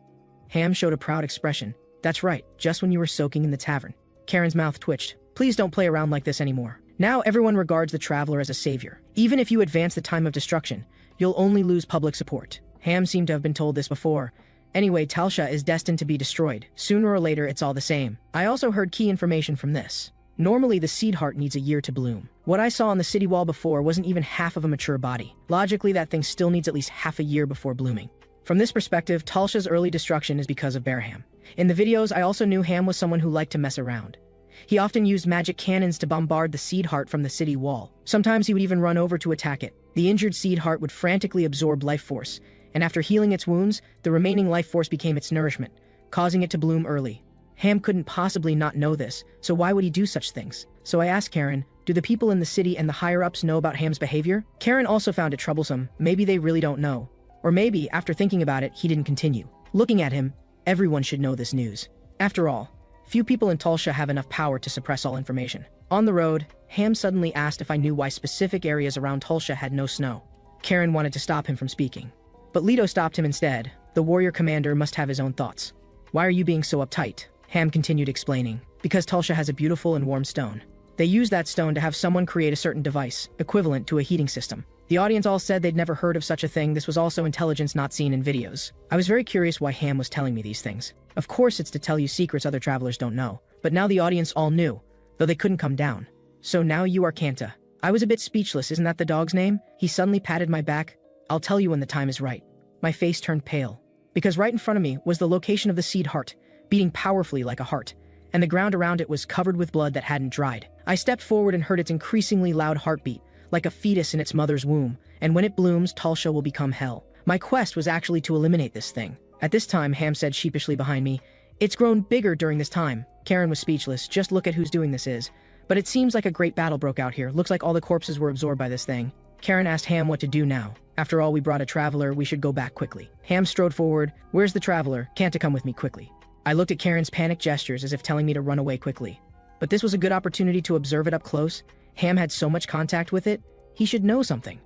Ham showed a proud expression. That's right, just when you were soaking in the tavern. Karen's mouth twitched. Please don't play around like this anymore. Now everyone regards the Traveler as a savior. Even if you advance the time of destruction, you'll only lose public support. Ham seemed to have been told this before. Anyway, Talsha is destined to be destroyed. Sooner or later, it's all the same. I also heard key information from this. Normally, the seed heart needs a year to bloom. What I saw on the city wall before wasn't even half of a mature body. Logically, that thing still needs at least half a year before blooming. From this perspective, Talsha's early destruction is because of Barham. In the videos, I also knew Ham was someone who liked to mess around. He often used magic cannons to bombard the seed heart from the city wall. Sometimes he would even run over to attack it. The injured seed heart would frantically absorb life force, and after healing its wounds, the remaining life force became its nourishment, causing it to bloom early. Ham couldn't possibly not know this, so why would he do such things? So I asked Karen, do the people in the city and the higher-ups know about Ham's behavior? Karen also found it troublesome. Maybe they really don't know. Or maybe, after thinking about it, he didn't continue. Looking at him, everyone should know this news. After all, few people in Talsha have enough power to suppress all information. On the road, Ham suddenly asked if I knew why specific areas around Talsha had no snow. Karen wanted to stop him from speaking. But Lido stopped him instead. The warrior commander must have his own thoughts. Why are you being so uptight? Ham continued explaining. Because Talsha has a beautiful and warm stone. They use that stone to have someone create a certain device, equivalent to a heating system. The audience all said they'd never heard of such a thing. This was also intelligence not seen in videos. I was very curious why Ham was telling me these things. Of course it's to tell you secrets other travelers don't know. But now the audience all knew, though they couldn't come down. So now you are Kanta. I was a bit speechless. Isn't that the dog's name? He suddenly patted my back. I'll tell you when the time is right. My face turned pale. Because right in front of me was the location of the seed heart, beating powerfully like a heart, and the ground around it was covered with blood that hadn't dried. I stepped forward and heard its increasingly loud heartbeat, like a fetus in its mother's womb, and when it blooms, Talsha will become hell. My quest was actually to eliminate this thing. At this time, Ham said sheepishly behind me, it's grown bigger during this time. Karen was speechless. Just look at who's doing this is. But it seems like a great battle broke out here. Looks like all the corpses were absorbed by this thing. Karen asked Ham what to do now. After all, we brought a traveler, we should go back quickly. Ham strode forward. Where's the traveler? Can't you come with me quickly? I looked at Karen's panicked gestures as if telling me to run away quickly. But this was a good opportunity to observe it up close. Ham had so much contact with it, he should know something.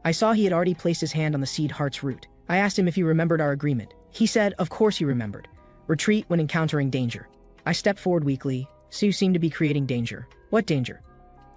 I saw he had already placed his hand on the seed heart's root. I asked him if he remembered our agreement. He said, of course he remembered. Retreat when encountering danger. I stepped forward weakly. So you seem to be creating danger. What danger?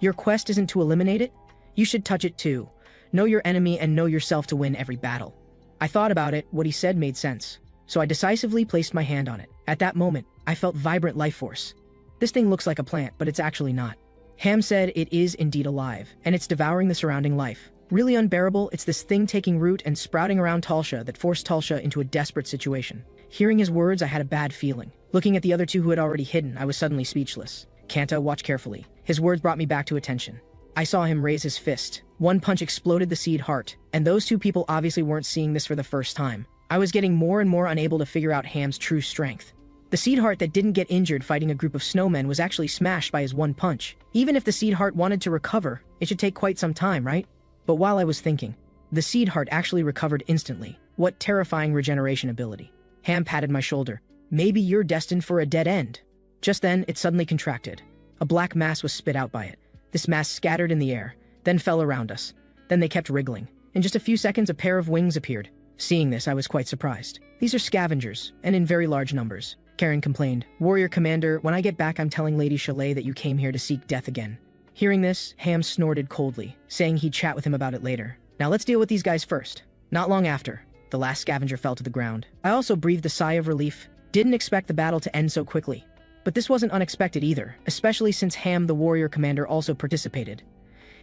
Your quest isn't to eliminate it? You should touch it too. Know your enemy and know yourself to win every battle. I thought about it, what he said made sense. So I decisively placed my hand on it. At that moment, I felt vibrant life force. This thing looks like a plant, but it's actually not. Ham said it is indeed alive, and it's devouring the surrounding life. Really unbearable, it's this thing taking root and sprouting around Talsha that forced Talsha into a desperate situation. Hearing his words, I had a bad feeling. Looking at the other two who had already hidden, I was suddenly speechless. Kanta, watch carefully. His words brought me back to attention. I saw him raise his fist. One punch exploded the seed heart, and those two people obviously weren't seeing this for the first time. I was getting more and more unable to figure out Ham's true strength. The seed heart that didn't get injured fighting a group of snowmen was actually smashed by his one punch. Even if the seed heart wanted to recover, it should take quite some time, right? But while I was thinking, the seed heart actually recovered instantly. What terrifying regeneration ability. Ham patted my shoulder. Maybe you're destined for a dead end. Just then, it suddenly contracted. A black mass was spit out by it. This mass scattered in the air, then fell around us. Then they kept wriggling. In just a few seconds, a pair of wings appeared. Seeing this, I was quite surprised. These are scavengers, and in very large numbers. Karen complained, Warrior Commander, when I get back I'm telling Lady Chalet that you came here to seek death again. Hearing this, Ham snorted coldly, saying he'd chat with him about it later. Now let's deal with these guys first. Not long after, the last scavenger fell to the ground. I also breathed a sigh of relief. Didn't expect the battle to end so quickly. But this wasn't unexpected either, especially since Ham the Warrior Commander also participated.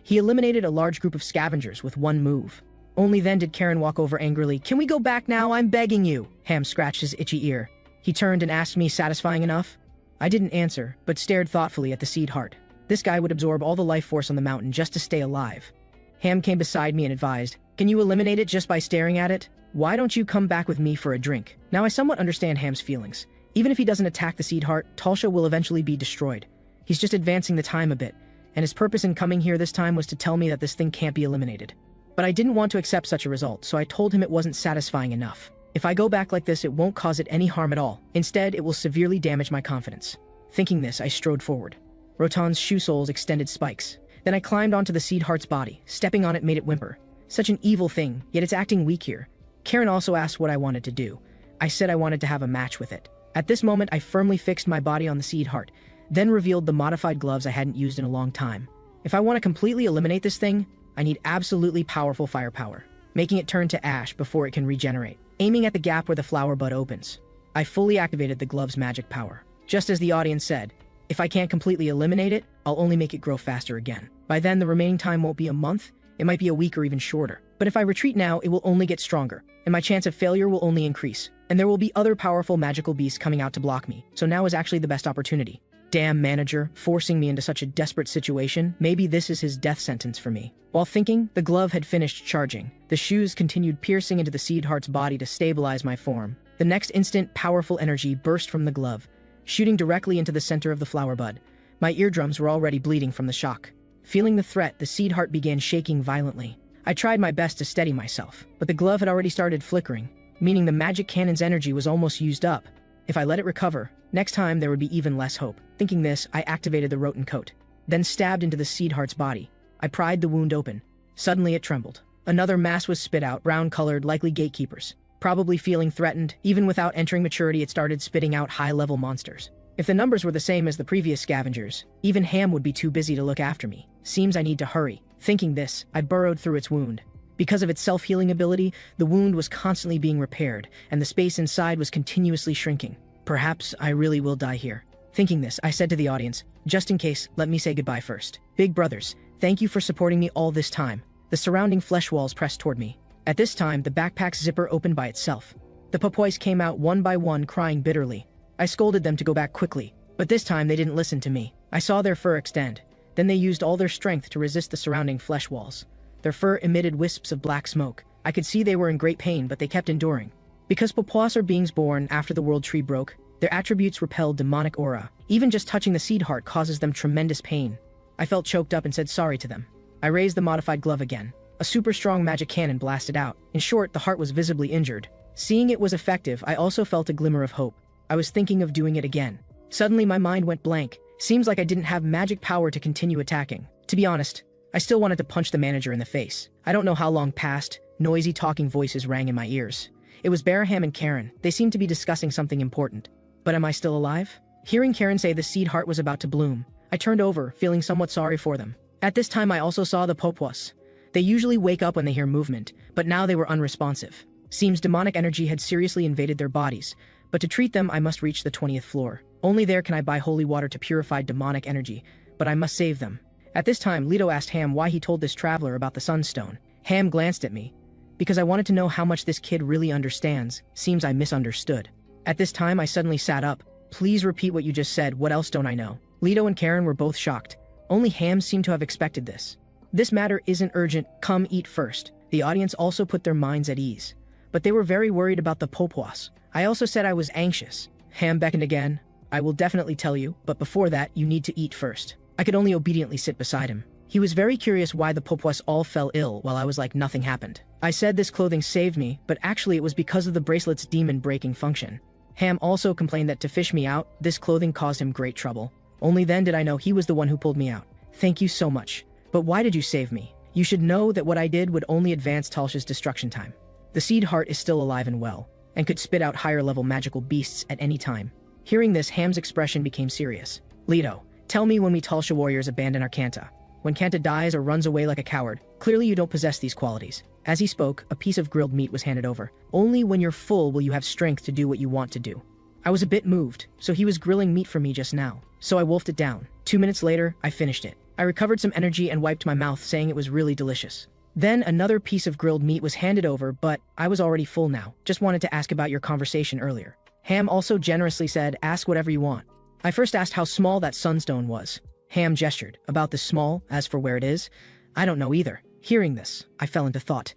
He eliminated a large group of scavengers with one move. Only then did Karen walk over angrily. Can we go back now? I'm begging you. Ham scratched his itchy ear. He turned and asked me, satisfying enough? I didn't answer, but stared thoughtfully at the seed heart. This guy would absorb all the life force on the mountain just to stay alive. Ham came beside me and advised, can you eliminate it just by staring at it? Why don't you come back with me for a drink? Now I somewhat understand Ham's feelings. Even if he doesn't attack the seed heart, Talsha will eventually be destroyed. He's just advancing the time a bit, and his purpose in coming here this time was to tell me that this thing can't be eliminated. But I didn't want to accept such a result, so I told him it wasn't satisfying enough. If I go back like this, it won't cause it any harm at all. Instead, it will severely damage my confidence. Thinking this, I strode forward. Rotan's shoe soles extended spikes. Then I climbed onto the seed heart's body. Stepping on it made it whimper. Such an evil thing, yet it's acting weak here. Karen also asked what I wanted to do. I said I wanted to have a match with it. At this moment, I firmly fixed my body on the seed heart, then revealed the modified gloves I hadn't used in a long time. If I want to completely eliminate this thing, I need absolutely powerful firepower, making it turn to ash before it can regenerate. Aiming at the gap where the flower bud opens, I fully activated the glove's magic power. Just as the audience said, if I can't completely eliminate it, I'll only make it grow faster again. By then, the remaining time won't be a month, it might be a week or even shorter. But if I retreat now, it will only get stronger, and my chance of failure will only increase. And there will be other powerful magical beasts coming out to block me, so now is actually the best opportunity. Damn manager, forcing me into such a desperate situation, maybe this is his death sentence for me. While thinking, the glove had finished charging. The shoes continued piercing into the seed heart's body to stabilize my form. The next instant, powerful energy burst from the glove, shooting directly into the center of the flower bud. My eardrums were already bleeding from the shock. Feeling the threat, the seed heart began shaking violently. I tried my best to steady myself, but the glove had already started flickering, meaning the magic cannon's energy was almost used up. If I let it recover, next time there would be even less hope. Thinking this, I activated the Roten coat, then stabbed into the seed heart's body. I pried the wound open. Suddenly it trembled. Another mass was spit out, brown-colored, likely gatekeepers. Probably feeling threatened, even without entering maturity, it started spitting out high-level monsters. If the numbers were the same as the previous scavengers, even Ham would be too busy to look after me. Seems I need to hurry. Thinking this, I burrowed through its wound. Because of its self-healing ability, the wound was constantly being repaired, and the space inside was continuously shrinking. Perhaps I really will die here. Thinking this, I said to the audience, just in case, let me say goodbye first. Big brothers, thank you for supporting me all this time. The surrounding flesh walls pressed toward me. At this time, the backpack's zipper opened by itself. The Bobboboys came out one by one, crying bitterly. I scolded them to go back quickly, but this time they didn't listen to me. I saw their fur extend. Then they used all their strength to resist the surrounding flesh walls. Their fur emitted wisps of black smoke. I could see they were in great pain, but they kept enduring. Because Bobboboys are beings born after the world tree broke, their attributes repel demonic aura. Even just touching the seed heart causes them tremendous pain. I felt choked up and said sorry to them. I raised the modified glove again. A A super strong magic cannon blasted out. In short, the heart was visibly injured. Seeing it was effective, I also felt a glimmer of hope. I was thinking of doing it again. Suddenly my mind went blank. Seems like I didn't have magic power to continue attacking. To be honest, I still wanted to punch the manager in the face. I don't know how long passed. Noisy talking voices rang in my ears. It was Baraham and Karen. They seemed to be discussing something important. But am I still alive? Hearing Karen say the seed heart was about to bloom, I turned over, feeling somewhat sorry for them. At this time I also saw the Bobboboys. They usually wake up when they hear movement, but now they were unresponsive. Seems demonic energy had seriously invaded their bodies, but to treat them I must reach the 20th floor. Only there can I buy holy water to purify demonic energy, but I must save them. At this time, Leto asked Ham why he told this traveler about the sunstone. Ham glanced at me, because I wanted to know how much this kid really understands. Seems I misunderstood. At this time I suddenly sat up. Please repeat what you just said, what else don't I know? Leto and Karen were both shocked. Only Ham seemed to have expected this. This matter isn't urgent, come eat first. The audience also put their minds at ease. But they were very worried about the Bobboboys. I also said I was anxious. Ham beckoned again. I will definitely tell you, but before that, you need to eat first. I could only obediently sit beside him. He was very curious why the Bobboboys all fell ill while I was like nothing happened. I said this clothing saved me, but actually it was because of the bracelet's demon-breaking function. Ham also complained that to fish me out, this clothing caused him great trouble. Only then did I know he was the one who pulled me out. Thank you so much. But why did you save me? You should know that what I did would only advance Talsh's destruction time. The seed heart is still alive and well, and could spit out higher-level magical beasts at any time. Hearing this, Ham's expression became serious. Leto, tell me when we Talsha warriors abandon our Kanta. When Kanta dies or runs away like a coward, clearly you don't possess these qualities. As he spoke, a piece of grilled meat was handed over. Only when you're full will you have strength to do what you want to do. I was a bit moved, so he was grilling meat for me just now. So I wolfed it down. 2 minutes later, I finished it. I recovered some energy and wiped my mouth, saying it was really delicious. Then another piece of grilled meat was handed over, but I was already full now. Just wanted to ask about your conversation earlier. Ham also generously said, ask whatever you want. I first asked how small that sunstone was. Ham gestured. About this small, as for where it is, I don't know either. Hearing this, I fell into thought.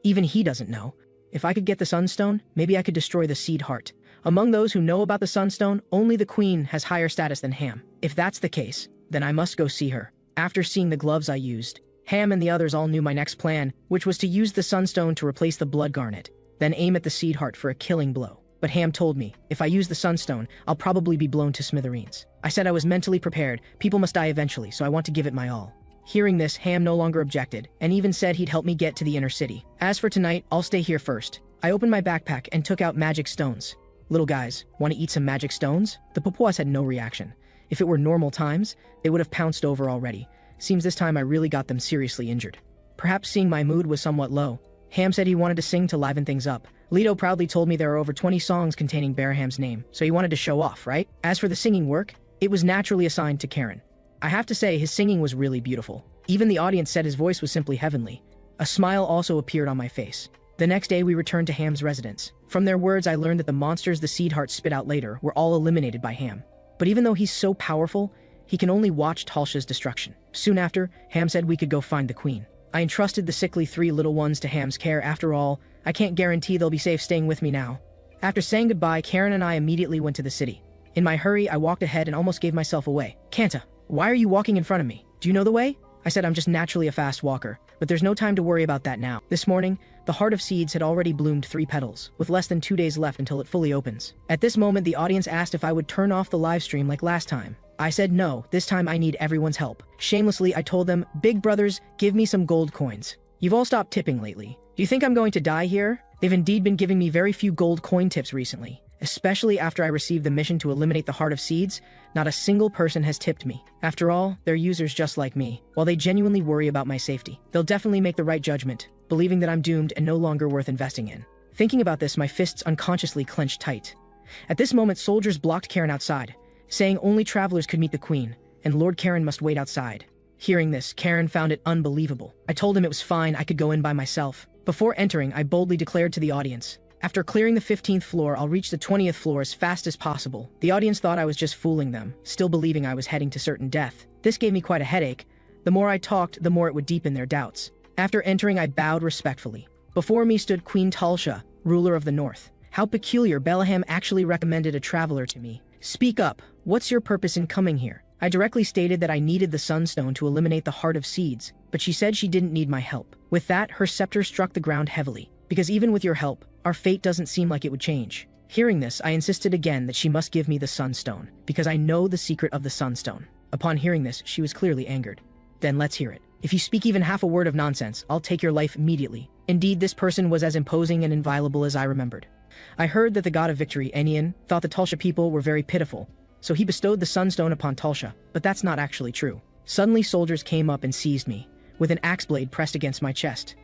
Even he doesn't know. If I could get the sunstone, maybe I could destroy the seed heart. Among those who know about the sunstone, only the queen has higher status than Ham. If that's the case, then I must go see her. After seeing the gloves I used, Ham and the others all knew my next plan, which was to use the sunstone to replace the blood garnet, then aim at the seed heart for a killing blow. But Ham told me, if I use the sunstone, I'll probably be blown to smithereens. I said I was mentally prepared. People must die eventually, so I want to give it my all. Hearing this, Ham no longer objected, and even said he'd help me get to the inner city. As for tonight, I'll stay here first. I opened my backpack and took out magic stones. Little guys, want to eat some magic stones? The Bobboboys had no reaction. If it were normal times, they would have pounced over already. Seems this time I really got them seriously injured. Perhaps seeing my mood was somewhat low. Ham said he wanted to sing to liven things up. Leto proudly told me there are over 20 songs containing Baraham's name, so he wanted to show off, right? As for the singing work, it was naturally assigned to Karen. I have to say, his singing was really beautiful. Even the audience said his voice was simply heavenly. A smile also appeared on my face. The next day we returned to Ham's residence. From their words I learned that the monsters the seed heart spit out later were all eliminated by Ham. But even though he's so powerful, he can only watch Talsha's destruction. Soon after, Ham said we could go find the queen. I entrusted the sickly 3 little ones to Ham's care. After all, I can't guarantee they'll be safe staying with me now. After saying goodbye, Karen and I immediately went to the city. In my hurry, I walked ahead and almost gave myself away. Kanta, why are you walking in front of me? Do you know the way? I said I'm just naturally a fast walker, but there's no time to worry about that now. This morning, the Heart of Seeds had already bloomed 3 petals, with less than 2 days left until it fully opens. At this moment, the audience asked if I would turn off the live stream like last time. I said no, this time I need everyone's help. Shamelessly, I told them, big brothers, give me some gold coins. You've all stopped tipping lately. Do you think I'm going to die here? They've indeed been giving me very few gold coin tips recently. Especially after I received the mission to eliminate the Heart of Seeds, not a single person has tipped me. After all, they're users just like me. While they genuinely worry about my safety, they'll definitely make the right judgment, believing that I'm doomed and no longer worth investing in. Thinking about this, my fists unconsciously clenched tight. At this moment, soldiers blocked Karen outside, saying only travelers could meet the queen, and Lord Karen must wait outside. Hearing this, Karen found it unbelievable. I told him it was fine, I could go in by myself. Before entering, I boldly declared to the audience, after clearing the 15th floor, I'll reach the 20th floor as fast as possible. The audience thought I was just fooling them, still believing I was heading to certain death. This gave me quite a headache. The more I talked, the more it would deepen their doubts. After entering, I bowed respectfully. Before me stood Queen Talsha, ruler of the North. How peculiar, Belaham actually recommended a traveler to me. Speak up. What's your purpose in coming here? I directly stated that I needed the Sunstone to eliminate the Heart of Seeds, but she said she didn't need my help. With that, her scepter struck the ground heavily, because even with your help, our fate doesn't seem like it would change. Hearing this, I insisted again that she must give me the Sunstone, because I know the secret of the Sunstone. Upon hearing this, she was clearly angered. Then let's hear it. If you speak even half a word of nonsense, I'll take your life immediately. Indeed, this person was as imposing and inviolable as I remembered. I heard that the god of victory, Enian, thought the Tulsha people were very pitiful, so he bestowed the Sunstone upon Tulsha, but that's not actually true. Suddenly soldiers came up and seized me, with an axe blade pressed against my chest.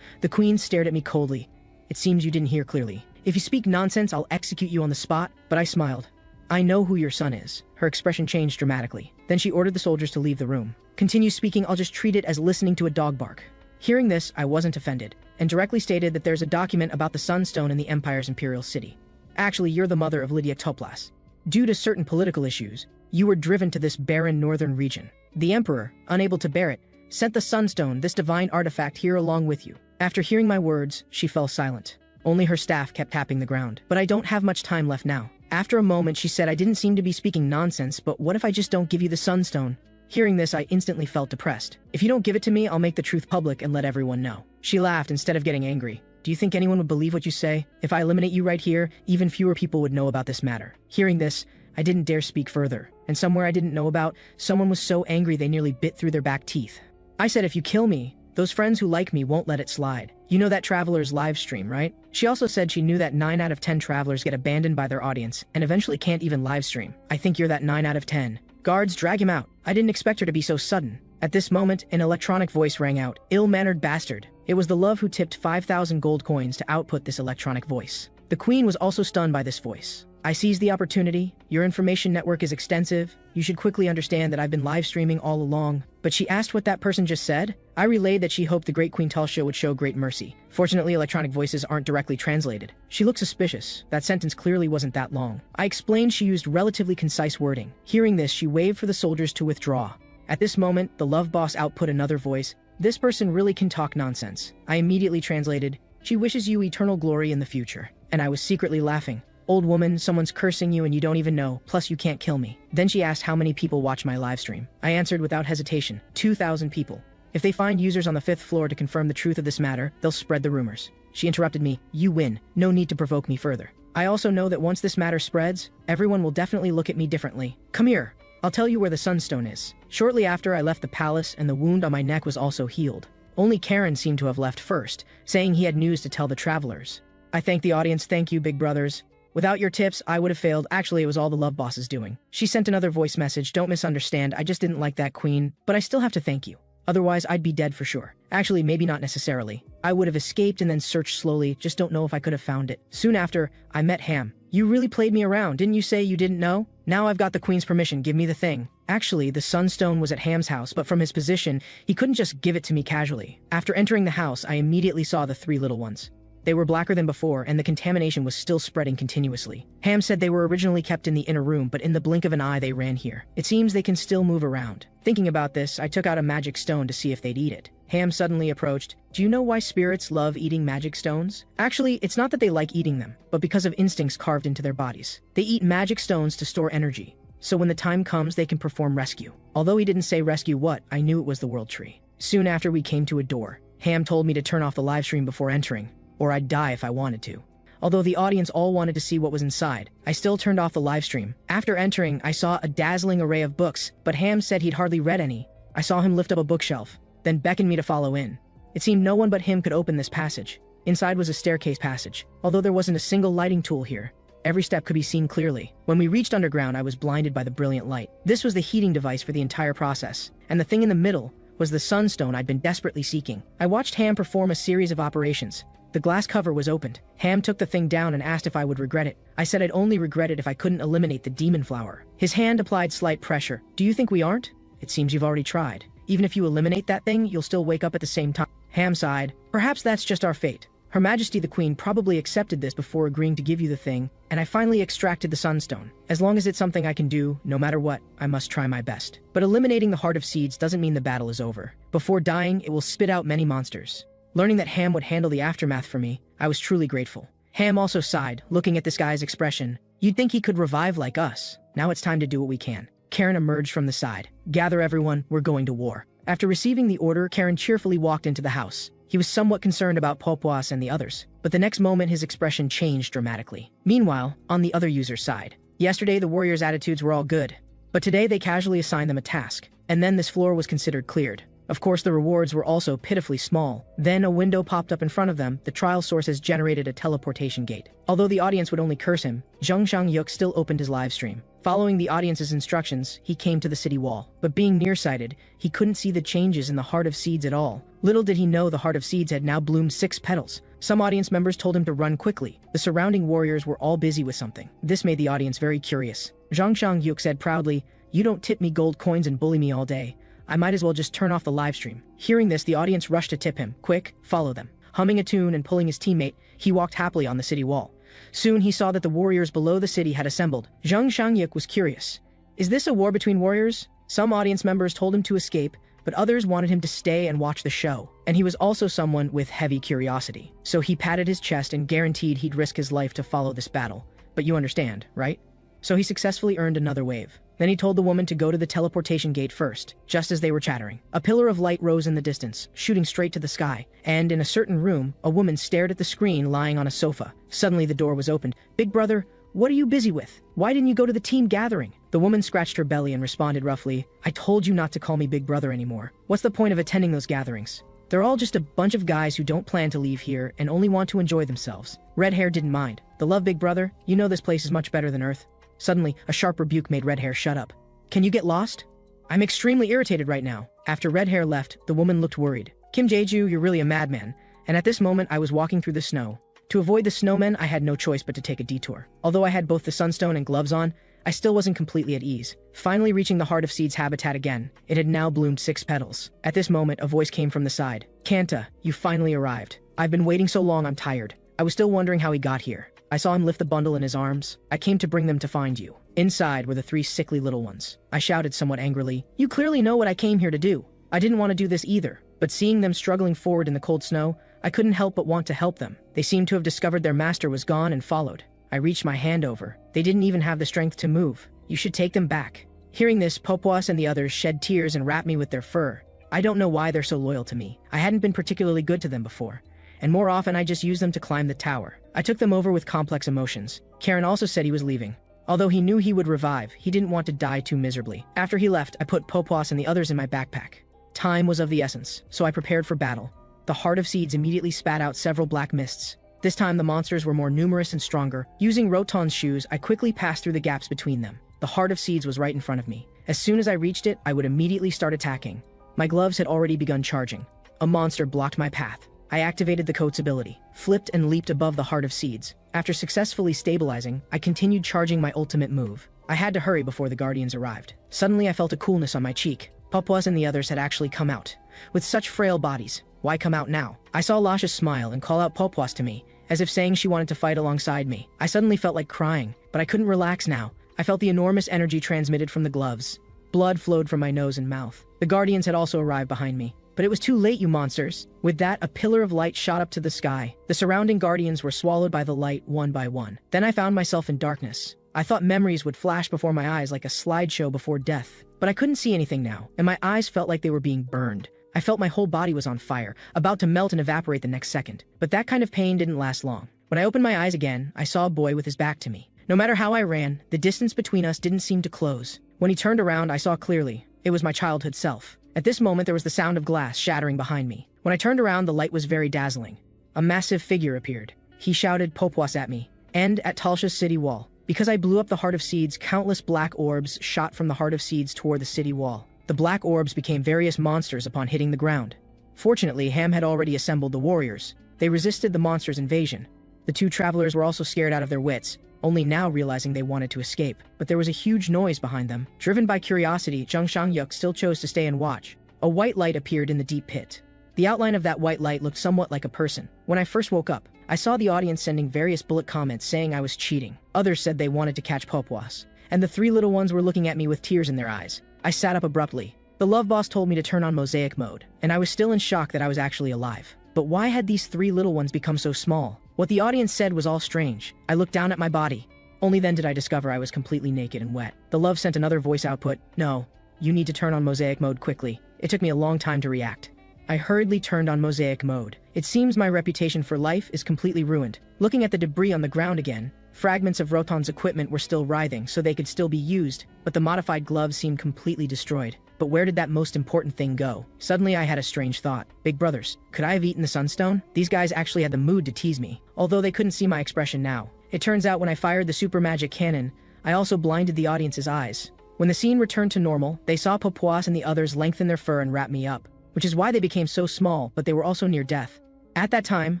The queen stared at me coldly. It seems you didn't hear clearly. If you speak nonsense, I'll execute you on the spot, but I smiled. I know who your son is. Her expression changed dramatically. Then she ordered the soldiers to leave the room. Continue speaking, I'll just treat it as listening to a dog bark. Hearing this, I wasn't offended, and directly stated that there's a document about the Sunstone in the Empire's imperial city. Actually, you're the mother of Lydia Toplas. Due to certain political issues, you were driven to this barren northern region. The Emperor, unable to bear it, sent the Sunstone, this divine artifact, here along with you. After hearing my words, she fell silent. Only her staff kept tapping the ground. But I don't have much time left now. After a moment, she said, I didn't seem to be speaking nonsense, but what if I just don't give you the Sunstone? Hearing this, I instantly felt depressed. If you don't give it to me, I'll make the truth public and let everyone know. She laughed instead of getting angry. Do you think anyone would believe what you say? If I eliminate you right here, even fewer people would know about this matter. Hearing this, I didn't dare speak further. And somewhere I didn't know about, someone was so angry they nearly bit through their back teeth. I said, if you kill me, those friends who like me won't let it slide. You know that traveler's live stream, right? She also said she knew that 9 out of 10 travelers get abandoned by their audience and eventually can't even live stream. I think you're that 9 out of 10. Guards, drag him out. I didn't expect her to be so sudden. At this moment, an electronic voice rang out. Ill-mannered bastard. It was the love who tipped 5,000 gold coins to output this electronic voice. The queen was also stunned by this voice. I seized the opportunity. Your information network is extensive. You should quickly understand that I've been live streaming all along. But she asked what that person just said. I relayed that she hoped the great Queen Tulsha would show great mercy. Fortunately, electronic voices aren't directly translated. She looked suspicious. That sentence clearly wasn't that long. I explained she used relatively concise wording. Hearing this, she waved for the soldiers to withdraw. At this moment, the love boss output another voice. This person really can talk nonsense. I immediately translated, she wishes you eternal glory in the future. And I was secretly laughing. Old woman, someone's cursing you and you don't even know, plus you can't kill me. Then she asked how many people watch my live stream. I answered without hesitation, 2,000 people. If they find users on the 5th floor to confirm the truth of this matter, they'll spread the rumors. She interrupted me, you win, no need to provoke me further. I also know that once this matter spreads, everyone will definitely look at me differently. Come here, I'll tell you where the Sunstone is. Shortly after I left the palace and the wound on my neck was also healed. Only Karen seemed to have left first, saying he had news to tell the travelers. I thank the audience, thank you big brothers. Without your tips, I would have failed. Actually, it was all the love boss's doing. She sent another voice message, don't misunderstand, I just didn't like that queen, but I still have to thank you. Otherwise, I'd be dead for sure. Actually, maybe not necessarily. I would have escaped and then searched slowly, just don't know if I could have found it. Soon after, I met Ham. You really played me around, didn't you say you didn't know? Now I've got the queen's permission, give me the thing. Actually, the Sunstone was at Ham's house, but from his position, he couldn't just give it to me casually. After entering the house, I immediately saw the 3 little ones. They were blacker than before, and the contamination was still spreading continuously. Ham said they were originally kept in the inner room, but in the blink of an eye they ran here. It seems they can still move around. Thinking about this, I took out a magic stone to see if they'd eat it. Ham suddenly approached. Do you know why spirits love eating magic stones? Actually, it's not that they like eating them, but because of instincts carved into their bodies. They eat magic stones to store energy, so when the time comes they can perform rescue. Although he didn't say rescue what, I knew it was the world tree. Soon after we came to a door. Ham told me to turn off the livestream before entering, or I'd die if I wanted to. Although the audience all wanted to see what was inside, I still turned off the livestream. After entering, I saw a dazzling array of books, but Ham said he'd hardly read any. I saw him lift up a bookshelf, then beckoned me to follow in. It seemed no one but him could open this passage. Inside was a staircase passage. Although there wasn't a single lighting tool here, every step could be seen clearly. When we reached underground, I was blinded by the brilliant light. This was the heating device for the entire process, and the thing in the middle was the Sunstone I'd been desperately seeking. I watched Ham perform a series of operations. The glass cover was opened. Ham took the thing down and asked if I would regret it. I said I'd only regret it if I couldn't eliminate the demon flower. His hand applied slight pressure. Do you think we aren't? It seems you've already tried. Even if you eliminate that thing, you'll still wake up at the same time. Ham sighed. Perhaps that's just our fate. Her Majesty the Queen probably accepted this before agreeing to give you the thing, and I finally extracted the Sunstone. As long as it's something I can do, no matter what, I must try my best. But eliminating the Heart of Seeds doesn't mean the battle is over. Before dying, it will spit out many monsters. Learning that Ham would handle the aftermath for me, I was truly grateful. Ham also sighed, looking at this guy's expression. You'd think he could revive like us. Now it's time to do what we can. Karen emerged from the side. "Gather everyone, we're going to war." After receiving the order, Karen cheerfully walked into the house. He was somewhat concerned about Bobboboys and the others, but the next moment his expression changed dramatically. Meanwhile, on the other user's side, yesterday the warriors' attitudes were all good, but today they casually assigned them a task, and then this floor was considered cleared. Of course, the rewards were also pitifully small. Then a window popped up in front of them. The trial source has generated a teleportation gate. Although the audience would only curse him, Jung Sang-yuk still opened his live stream. Following the audience's instructions, he came to the city wall. But being nearsighted, he couldn't see the changes in the Heart of Seeds at all. Little did he know the Heart of Seeds had now bloomed 6 petals. Some audience members told him to run quickly. The surrounding warriors were all busy with something. This made the audience very curious. Jung Sang-yuk said proudly, "You don't tip me gold coins and bully me all day. I might as well just turn off the livestream." Hearing this, the audience rushed to tip him. "Quick, follow them." Humming a tune and pulling his teammate, he walked happily on the city wall. Soon he saw that the warriors below the city had assembled. Jung Sang-yuk was curious. Is this a war between warriors? Some audience members told him to escape, but others wanted him to stay and watch the show. And he was also someone with heavy curiosity. So he patted his chest and guaranteed he'd risk his life to follow this battle. But you understand, right? So he successfully earned another wave. Then he told the woman to go to the teleportation gate first, just as they were chattering. A pillar of light rose in the distance, shooting straight to the sky, and in a certain room, a woman stared at the screen lying on a sofa. Suddenly the door was opened. "Big brother, what are you busy with? Why didn't you go to the team gathering?" The woman scratched her belly and responded roughly, "I told you not to call me big brother anymore. What's the point of attending those gatherings? They're all just a bunch of guys who don't plan to leave here and only want to enjoy themselves." Red hair didn't mind. "The love, big brother, you know this place is much better than Earth." Suddenly, a sharp rebuke made Red Hair shut up. "Can you get lost? I'm extremely irritated right now." After Red Hair left, the woman looked worried. "Kim Jae-ju, you're really a madman." And at this moment, I was walking through the snow. To avoid the snowmen, I had no choice but to take a detour. Although I had both the sunstone and gloves on, I still wasn't completely at ease. Finally reaching the Heart of Seeds habitat again, it had now bloomed 6 petals. At this moment, a voice came from the side. "Kanta, you finally arrived. I've been waiting so long, I'm tired." I was still wondering how he got here. I saw him lift the bundle in his arms. "I came to bring them to find you." Inside were the 3 sickly little ones. I shouted somewhat angrily, "You clearly know what I came here to do." I didn't want to do this either, but seeing them struggling forward in the cold snow, I couldn't help but want to help them. They seemed to have discovered their master was gone and followed. I reached my hand over. They didn't even have the strength to move. "You should take them back." Hearing this, Bobboboys and the others shed tears and wrapped me with their fur. I don't know why they're so loyal to me. I hadn't been particularly good to them before, and more often I just used them to climb the tower. I took them over with complex emotions. Karen also said he was leaving. Although he knew he would revive, he didn't want to die too miserably. After he left, I put Bobboboys and the others in my backpack. Time was of the essence, so I prepared for battle. The Heart of Seeds immediately spat out several black mists. This time the monsters were more numerous and stronger. Using Roton's shoes, I quickly passed through the gaps between them. The Heart of Seeds was right in front of me. As soon as I reached it, I would immediately start attacking. My gloves had already begun charging. A monster blocked my path. I activated the coat's ability, flipped and leaped above the Heart of Seeds. After successfully stabilizing, I continued charging my ultimate move. I had to hurry before the Guardians arrived. Suddenly I felt a coolness on my cheek. Bobboboys and the others had actually come out. With such frail bodies, why come out now? I saw Lasha smile and call out Bobboboys to me, as if saying she wanted to fight alongside me. I suddenly felt like crying, but I couldn't relax now. I felt the enormous energy transmitted from the gloves. Blood flowed from my nose and mouth. The Guardians had also arrived behind me. But it was too late, you monsters. With that, a pillar of light shot up to the sky. The surrounding Guardians were swallowed by the light one by one. Then I found myself in darkness. I thought memories would flash before my eyes like a slideshow before death. But I couldn't see anything now, and my eyes felt like they were being burned. I felt my whole body was on fire, about to melt and evaporate the next second. But that kind of pain didn't last long. When I opened my eyes again, I saw a boy with his back to me. No matter how I ran, the distance between us didn't seem to close. When he turned around, I saw clearly. It was my childhood self. At this moment, there was the sound of glass shattering behind me. When I turned around, the light was very dazzling. A massive figure appeared. He shouted Bobboboys at me, and at Talsha's city wall. Because I blew up the Heart of Seeds, countless black orbs shot from the Heart of Seeds toward the city wall. The black orbs became various monsters upon hitting the ground. Fortunately, Ham had already assembled the warriors. They resisted the monsters' invasion. The 2 travelers were also scared out of their wits, only now realizing they wanted to escape. But there was a huge noise behind them. Driven by curiosity, Jung Sang-yuk still chose to stay and watch. A white light appeared in the deep pit. The outline of that white light looked somewhat like a person. When I first woke up, I saw the audience sending various bullet comments saying I was cheating. Others said they wanted to catch Bobboboys. And the 3 little ones were looking at me with tears in their eyes. I sat up abruptly. The love boss told me to turn on mosaic mode, and I was still in shock that I was actually alive. But why had these 3 little ones become so small? What the audience said was all strange. I looked down at my body. Only then did I discover I was completely naked and wet. The love sent another voice output, "No, you need to turn on mosaic mode quickly." It took me a long time to react. I hurriedly turned on mosaic mode. It seems my reputation for life is completely ruined. Looking at the debris on the ground again, fragments of Roton's equipment were still writhing, so they could still be used, but the modified gloves seemed completely destroyed. But where did that most important thing go? Suddenly I had a strange thought. Big brothers, could I have eaten the sunstone? These guys actually had the mood to tease me, although they couldn't see my expression now. It turns out when I fired the super magic cannon, I also blinded the audience's eyes. When the scene returned to normal, they saw Bobboboys and the others lengthen their fur and wrap me up, which is why they became so small, but they were also near death. At that time,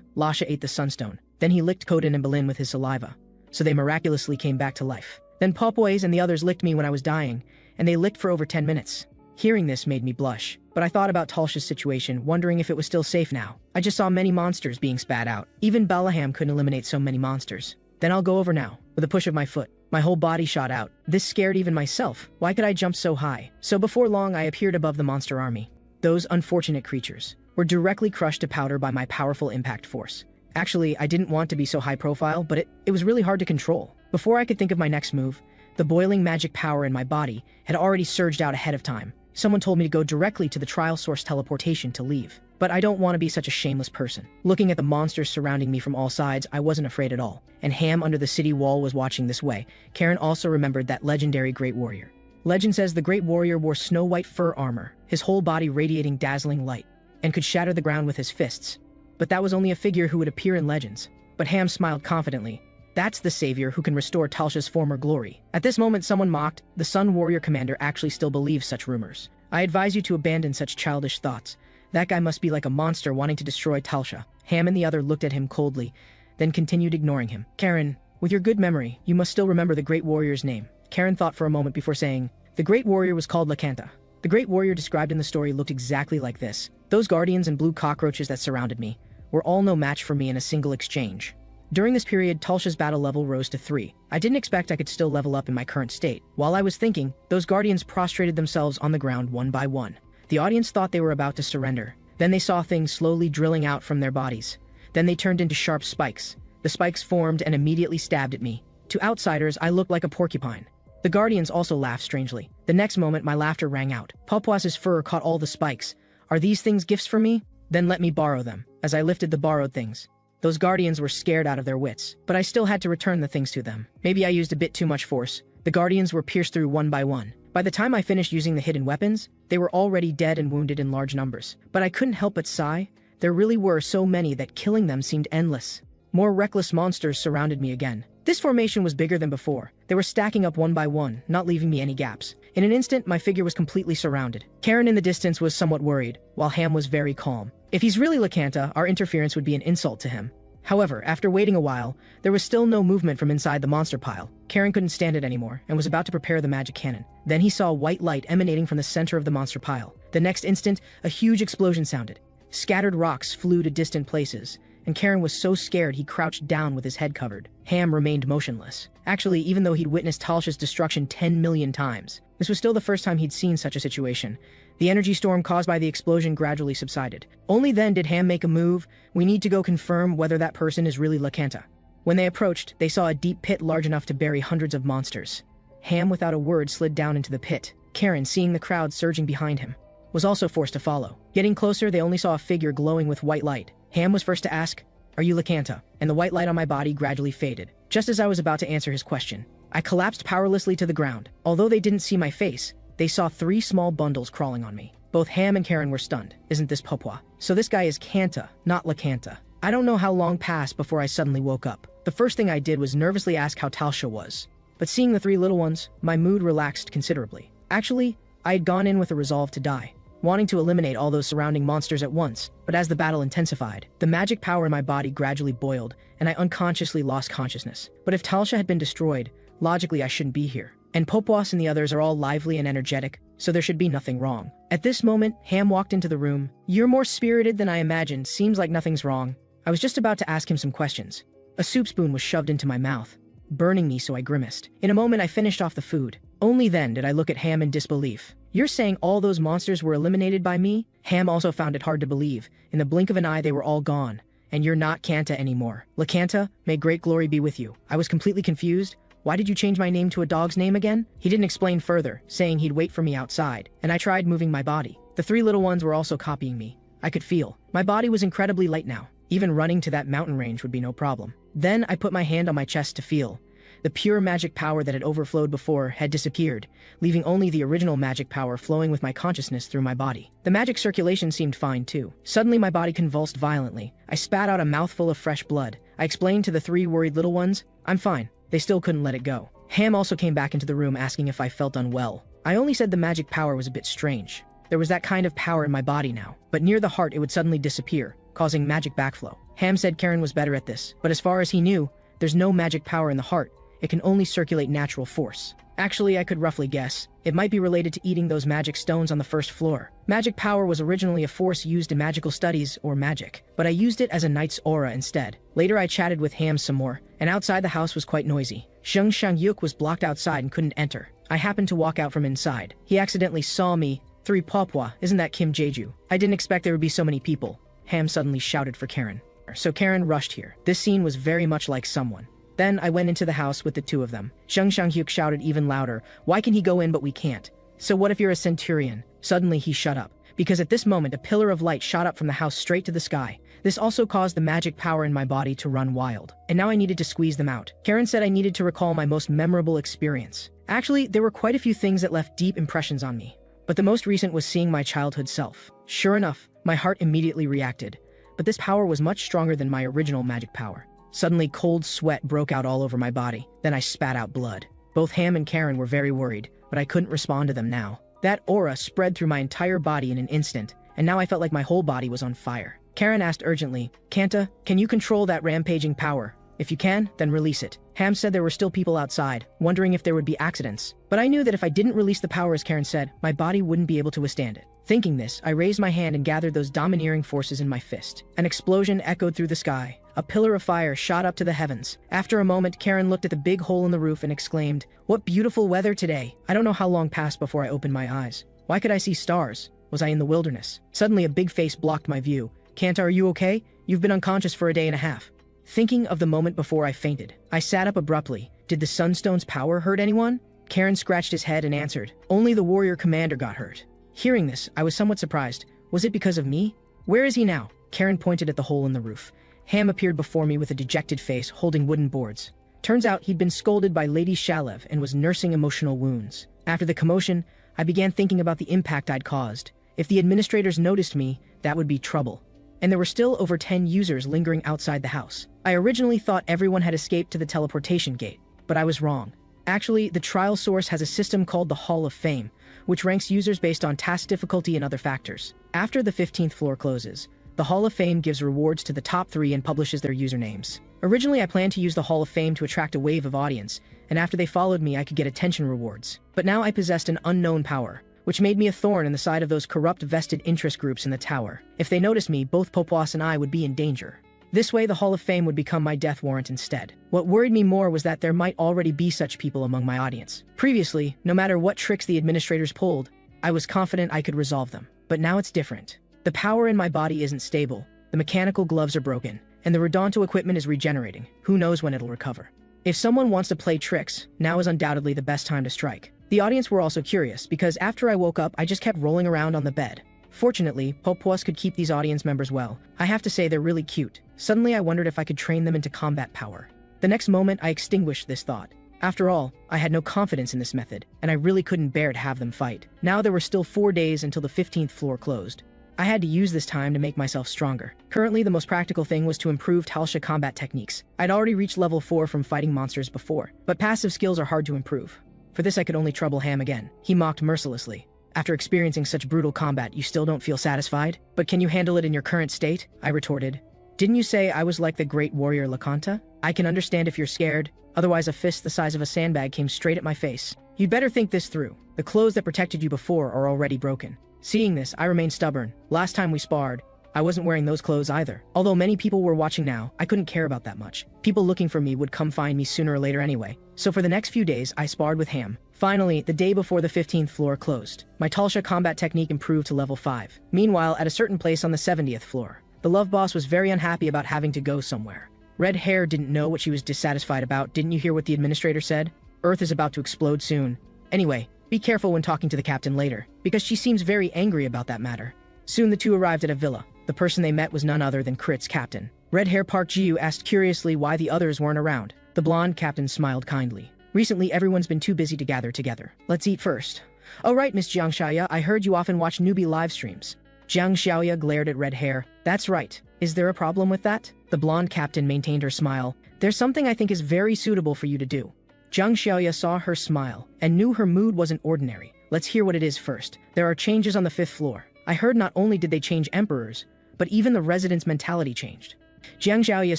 Lasha ate the sunstone. Then he licked Koden and Belin with his saliva, so they miraculously came back to life. Then Bobboboys and the others licked me when I was dying, and they licked for over 10 minutes. Hearing this made me blush, but I thought about Talsha's situation, wondering if it was still safe now. I just saw many monsters being spat out. Even Balaham couldn't eliminate so many monsters. Then I'll go over now. With a push of my foot, my whole body shot out. This scared even myself. Why could I jump so high? So before long, I appeared above the monster army. Those unfortunate creatures were directly crushed to powder by my powerful impact force. Actually, I didn't want to be so high profile, but it was really hard to control. Before I could think of my next move, the boiling magic power in my body had already surged out ahead of time. Someone told me to go directly to the trial source teleportation to leave. But I don't want to be such a shameless person. Looking at the monsters surrounding me from all sides, I wasn't afraid at all. And Ham under the city wall was watching this way. Karen also remembered that legendary great warrior. Legend says the great warrior wore snow-white fur armor, his whole body radiating dazzling light, and could shatter the ground with his fists. But that was only a figure who would appear in legends. But Ham smiled confidently. That's the savior who can restore Talsha's former glory. At this moment, someone mocked, the Sun Warrior Commander actually still believes such rumors. I advise you to abandon such childish thoughts. That guy must be like a monster wanting to destroy Talsha. Ham and the other looked at him coldly, then continued ignoring him. Karen, with your good memory, you must still remember the great warrior's name. Karen thought for a moment before saying, the great warrior was called Lakanta. The great warrior described in the story looked exactly like this. Those guardians and blue cockroaches that surrounded me were all no match for me in a single exchange. During this period, Talsha's battle level rose to 3. I didn't expect I could still level up in my current state. While I was thinking, those guardians prostrated themselves on the ground one by one. The audience thought they were about to surrender. Then they saw things slowly drilling out from their bodies. Then they turned into sharp spikes. The spikes formed and immediately stabbed at me. To outsiders, I looked like a porcupine. The guardians also laughed strangely. The next moment, my laughter rang out. Bobboboys' fur caught all the spikes. Are these things gifts for me? Then let me borrow them. As I lifted the borrowed things, those guardians were scared out of their wits, but I still had to return the things to them. Maybe I used a bit too much force. The guardians were pierced through one by one. By the time I finished using the hidden weapons, they were already dead and wounded in large numbers. But I couldn't help but sigh. There really were so many that killing them seemed endless. More reckless monsters surrounded me again. This formation was bigger than before. They were stacking up one by one, not leaving me any gaps. In an instant, my figure was completely surrounded. Karen in the distance was somewhat worried, while Ham was very calm. If he's really Lakanta, our interference would be an insult to him. However, after waiting a while, there was still no movement from inside the monster pile. Karen couldn't stand it anymore, and was about to prepare the magic cannon. Then he saw white light emanating from the center of the monster pile. The next instant, a huge explosion sounded. Scattered rocks flew to distant places, and Karen was so scared he crouched down with his head covered. Ham remained motionless. Actually, even though he'd witnessed Talsha's destruction 10 million times, this was still the first time he'd seen such a situation. The energy storm caused by the explosion gradually subsided. Only then did Ham make a move. We need to go confirm whether that person is really Lakanta. When they approached, they saw a deep pit large enough to bury hundreds of monsters. Ham, without a word, slid down into the pit. Karen, seeing the crowd surging behind him, was also forced to follow. Getting closer, they only saw a figure glowing with white light. Ham was first to ask, "Are you Lakanta?" And the white light on my body gradually faded. Just as I was about to answer his question, I collapsed powerlessly to the ground. Although they didn't see my face, they saw 3 small bundles crawling on me. Both Ham and Karen were stunned. Isn't this Bobboboy? So this guy is Kanta, not Lakanta. I don't know how long passed before I suddenly woke up. The first thing I did was nervously ask how Talsha was. But seeing the 3 little ones, my mood relaxed considerably. Actually, I had gone in with a resolve to die, wanting to eliminate all those surrounding monsters at once. But as the battle intensified, the magic power in my body gradually boiled, and I unconsciously lost consciousness. But if Talsha had been destroyed, logically I shouldn't be here. And Bobboboys and the others are all lively and energetic, so there should be nothing wrong. At this moment, Ham walked into the room. "You're more spirited than I imagined. Seems like nothing's wrong." I was just about to ask him some questions. A soup spoon was shoved into my mouth, burning me, so I grimaced. In a moment, I finished off the food. Only then did I look at Ham in disbelief. "You're saying all those monsters were eliminated by me?" Ham also found it hard to believe. In the blink of an eye, they were all gone. "And you're not Kanta anymore. Lakanta, may great glory be with you." I was completely confused. Why did you change my name to a dog's name again? He didn't explain further, saying he'd wait for me outside, and I tried moving my body. The three little ones were also copying me. I could feel. My body was incredibly light now. Even running to that mountain range would be no problem. Then I put my hand on my chest to feel. The pure magic power that had overflowed before had disappeared, leaving only the original magic power flowing with my consciousness through my body. The magic circulation seemed fine too. Suddenly my body convulsed violently. I spat out a mouthful of fresh blood. I explained to the three worried little ones, "I'm fine." They still couldn't let it go. Ham also came back into the room asking if I felt unwell. I only said the magic power was a bit strange. There was that kind of power in my body now, but near the heart it would suddenly disappear, causing magic backflow. Ham said Karen was better at this, but as far as he knew, there's no magic power in the heart. It can only circulate natural force. Actually, I could roughly guess. It might be related to eating those magic stones on the first floor. Magic power was originally a force used in magical studies or magic, but I used it as a knight's aura instead. Later I chatted with Ham some more, and outside the house was quite noisy. Sheng Shangyuk was blocked outside and couldn't enter. I happened to walk out from inside. He accidentally saw me. "Three Papua, isn't that Kim Jeju?" I didn't expect there would be so many people. Ham suddenly shouted for Karen. So Karen rushed here. This scene was very much like someone. Then I went into the house with the two of them. Sheng Shangyuk shouted even louder, "Why can he go in but we can't? So what if you're a centurion?" Suddenly he shut up, because at this moment a pillar of light shot up from the house straight to the sky. This also caused the magic power in my body to run wild, and now I needed to squeeze them out. Karen said I needed to recall my most memorable experience. Actually, there were quite a few things that left deep impressions on me, but the most recent was seeing my childhood self. Sure enough, my heart immediately reacted, but this power was much stronger than my original magic power. Suddenly, cold sweat broke out all over my body. Then I spat out blood. Both Ham and Karen were very worried, but I couldn't respond to them now. That aura spread through my entire body in an instant, and now I felt like my whole body was on fire. Karen asked urgently, "Kanta, can you control that rampaging power? If you can, then release it." Ham said there were still people outside, wondering if there would be accidents. But I knew that if I didn't release the power as Karen said, my body wouldn't be able to withstand it. Thinking this, I raised my hand and gathered those domineering forces in my fist. An explosion echoed through the sky. A pillar of fire shot up to the heavens. After a moment, Karen looked at the big hole in the roof and exclaimed, "What beautiful weather today." I don't know how long passed before I opened my eyes. Why could I see stars? Was I in the wilderness? Suddenly a big face blocked my view. "Kanta, are you okay? You've been unconscious for a day and a half." Thinking of the moment before I fainted, I sat up abruptly. Did the Sunstone's power hurt anyone? Karen scratched his head and answered, "Only the warrior commander got hurt." Hearing this, I was somewhat surprised. Was it because of me? "Where is he now?" Karen pointed at the hole in the roof. Ham appeared before me with a dejected face, holding wooden boards. Turns out he'd been scolded by Lady Shalev and was nursing emotional wounds. After the commotion, I began thinking about the impact I'd caused. If the administrators noticed me, that would be trouble. And there were still over 10 users lingering outside the house. I originally thought everyone had escaped to the teleportation gate, but I was wrong. Actually, the trial source has a system called the Hall of Fame, which ranks users based on task difficulty and other factors. After the 15th floor closes, the Hall of Fame gives rewards to the top 3 and publishes their usernames. Originally, I planned to use the Hall of Fame to attract a wave of audience, and after they followed me, I could get attention rewards. But now I possessed an unknown power, which made me a thorn in the side of those corrupt vested interest groups in the tower. If they noticed me, both Popoas and I would be in danger. This way, the Hall of Fame would become my death warrant instead. What worried me more was that there might already be such people among my audience. Previously, no matter what tricks the administrators pulled, I was confident I could resolve them. But now it's different. The power in my body isn't stable, the mechanical gloves are broken, and the Rodonto equipment is regenerating. Who knows when it'll recover? If someone wants to play tricks, now is undoubtedly the best time to strike. The audience were also curious, because after I woke up, I just kept rolling around on the bed. Fortunately, Popoas could keep these audience members well. I have to say they're really cute. Suddenly I wondered if I could train them into combat power. The next moment, I extinguished this thought. After all, I had no confidence in this method, and I really couldn't bear to have them fight. Now there were still 4 days until the 15th floor closed. I had to use this time to make myself stronger. Currently, the most practical thing was to improve Talsha combat techniques. I'd already reached level 4 from fighting monsters before, but passive skills are hard to improve. For this I could only trouble Ham again. He mocked mercilessly. "After experiencing such brutal combat, you still don't feel satisfied? But can you handle it in your current state?" I retorted. "Didn't you say I was like the great warrior Lakanta? I can understand if you're scared. Otherwise, a fist the size of a sandbag came straight at my face. You'd better think this through. The clothes that protected you before are already broken." Seeing this, I remained stubborn. Last time we sparred, I wasn't wearing those clothes either. Although many people were watching now, I couldn't care about that much. People looking for me would come find me sooner or later anyway. So for the next few days, I sparred with Ham. Finally, the day before the 15th floor closed, my Talsha combat technique improved to level 5. Meanwhile, at a certain place on the 70th floor, the love boss was very unhappy about having to go somewhere. Red hair didn't know what she was dissatisfied about. Didn't you hear what the administrator said? Earth is about to explode soon. Anyway, be careful when talking to the captain later, because she seems very angry about that matter. Soon the two arrived at a villa. The person they met was none other than Crit's captain. Red hair Park Ji-yu asked curiously why the others weren't around. The blonde captain smiled kindly. Recently, everyone's been too busy to gather together. Let's eat first. Oh right, Miss Jiang Xiaoya, I heard you often watch newbie live streams. Jiang Xiaoya glared at red hair. That's right. Is there a problem with that? The blonde captain maintained her smile. There's something I think is very suitable for you to do. Jiang Xiaoya saw her smile and knew her mood wasn't ordinary. Let's hear what it is first. There are changes on the 5th floor. I heard not only did they change emperors, but even the residents' mentality changed. Jiang Xiaoya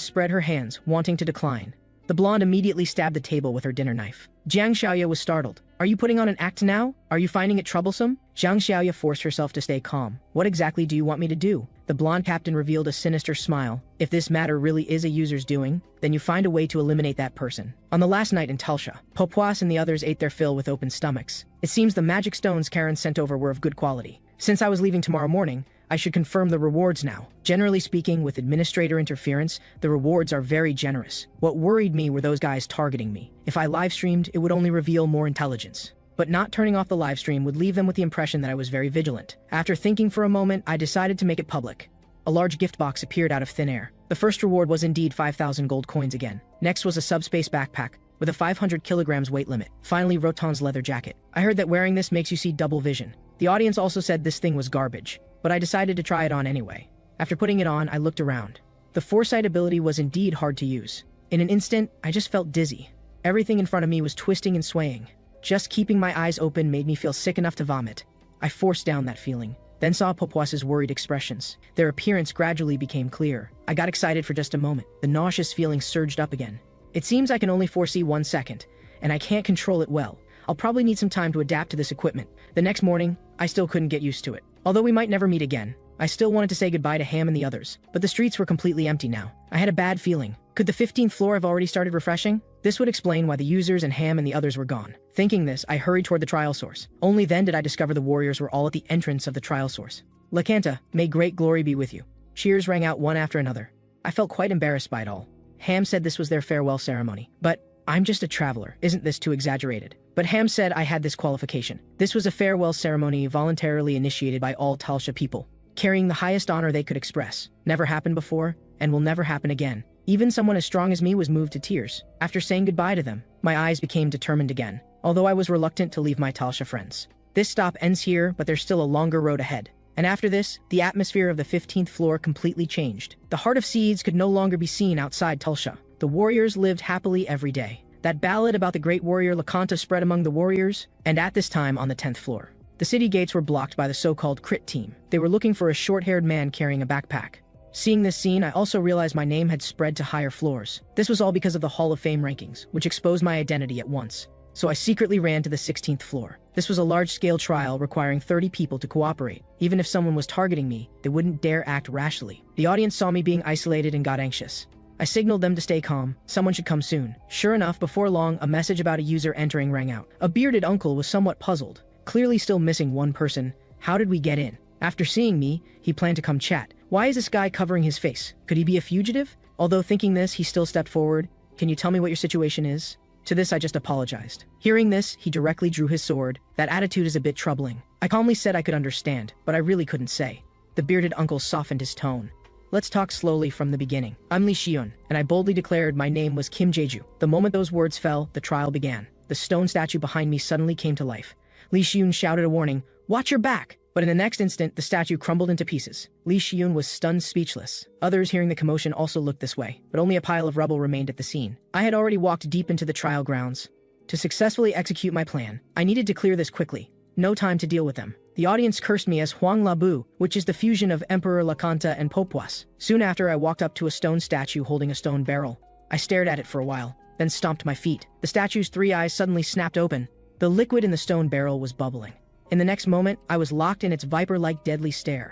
spread her hands, wanting to decline. The blonde immediately stabbed the table with her dinner knife. Jiang Xiaoya was startled. Are you putting on an act now? Are you finding it troublesome? Jiang Xiaoya forced herself to stay calm. What exactly do you want me to do? The blonde captain revealed a sinister smile. If this matter really is a user's doing, then you find a way to eliminate that person. On the last night in Talsha, Bobboboys and the others ate their fill with open stomachs. It seems the magic stones Karen sent over were of good quality. Since I was leaving tomorrow morning, I should confirm the rewards now. Generally speaking, with administrator interference, the rewards are very generous. What worried me were those guys targeting me. If I live-streamed, it would only reveal more intelligence. But not turning off the livestream would leave them with the impression that I was very vigilant. After thinking for a moment, I decided to make it public. A large gift box appeared out of thin air. The first reward was indeed 5,000 gold coins again. Next was a subspace backpack with a 500 kilograms weight limit. Finally, Roton's leather jacket. I heard that wearing this makes you see double vision. The audience also said this thing was garbage, but I decided to try it on anyway. After putting it on, I looked around. The foresight ability was indeed hard to use. In an instant, I just felt dizzy. Everything in front of me was twisting and swaying. Just keeping my eyes open made me feel sick enough to vomit. I forced down that feeling, then saw Bobboboys' worried expressions. Their appearance gradually became clear. I got excited for just a moment. The nauseous feeling surged up again. It seems I can only foresee 1 second, and I can't control it well. I'll probably need some time to adapt to this equipment. The next morning, I still couldn't get used to it. Although we might never meet again, I still wanted to say goodbye to Ham and the others, but the streets were completely empty now. I had a bad feeling. Could the 15th floor have already started refreshing? This would explain why the users and Ham and the others were gone. Thinking this, I hurried toward the trial source. Only then did I discover the warriors were all at the entrance of the trial source. Lakanta, may great glory be with you. Cheers rang out one after another. I felt quite embarrassed by it all. Ham said this was their farewell ceremony. But I'm just a traveler. Isn't this too exaggerated? But Ham said I had this qualification. This was a farewell ceremony voluntarily initiated by all Talsha people, carrying the highest honor they could express. Never happened before, and will never happen again. Even someone as strong as me was moved to tears. After saying goodbye to them, my eyes became determined again, although I was reluctant to leave my Talsha friends. This stop ends here, but there's still a longer road ahead. And after this, the atmosphere of the 15th floor completely changed. The Heart of Seeds could no longer be seen outside Talsha. The warriors lived happily every day. That ballad about the great warrior Lakanta spread among the warriors, and at this time on the 10th floor. The city gates were blocked by the so-called Crit team. They were looking for a short-haired man carrying a backpack. Seeing this scene, I also realized my name had spread to higher floors. This was all because of the Hall of Fame rankings, which exposed my identity at once. So I secretly ran to the 16th floor. This was a large-scale trial requiring 30 people to cooperate. Even if someone was targeting me, they wouldn't dare act rashly. The audience saw me being isolated and got anxious. I signaled them to stay calm. Someone should come soon. Sure enough, before long, a message about a user entering rang out. A bearded uncle was somewhat puzzled. Clearly still missing one person. How did we get in? After seeing me, he planned to come chat. Why is this guy covering his face? Could he be a fugitive? Although thinking this, he still stepped forward. Can you tell me what your situation is? To this, I just apologized. Hearing this, he directly drew his sword. That attitude is a bit troubling. I calmly said I could understand, but I really couldn't say. The bearded uncle softened his tone. Let's talk slowly from the beginning. I'm Lee Xiun, and I boldly declared my name was Kim Jeju. The moment those words fell, the trial began. The stone statue behind me suddenly came to life. Lee Xiun shouted a warning, "Watch your back!" But in the next instant, the statue crumbled into pieces. Lee Xiun was stunned speechless. Others hearing the commotion also looked this way, but only a pile of rubble remained at the scene. I had already walked deep into the trial grounds. To successfully execute my plan, I needed to clear this quickly. No time to deal with them. The audience cursed me as Huang Labu, which is the fusion of Emperor Lakanta and Bobboboys. Soon after, I walked up to a stone statue holding a stone barrel. I stared at it for a while, then stomped my feet. The statue's 3 eyes suddenly snapped open. The liquid in the stone barrel was bubbling. In the next moment, I was locked in its viper-like deadly stare.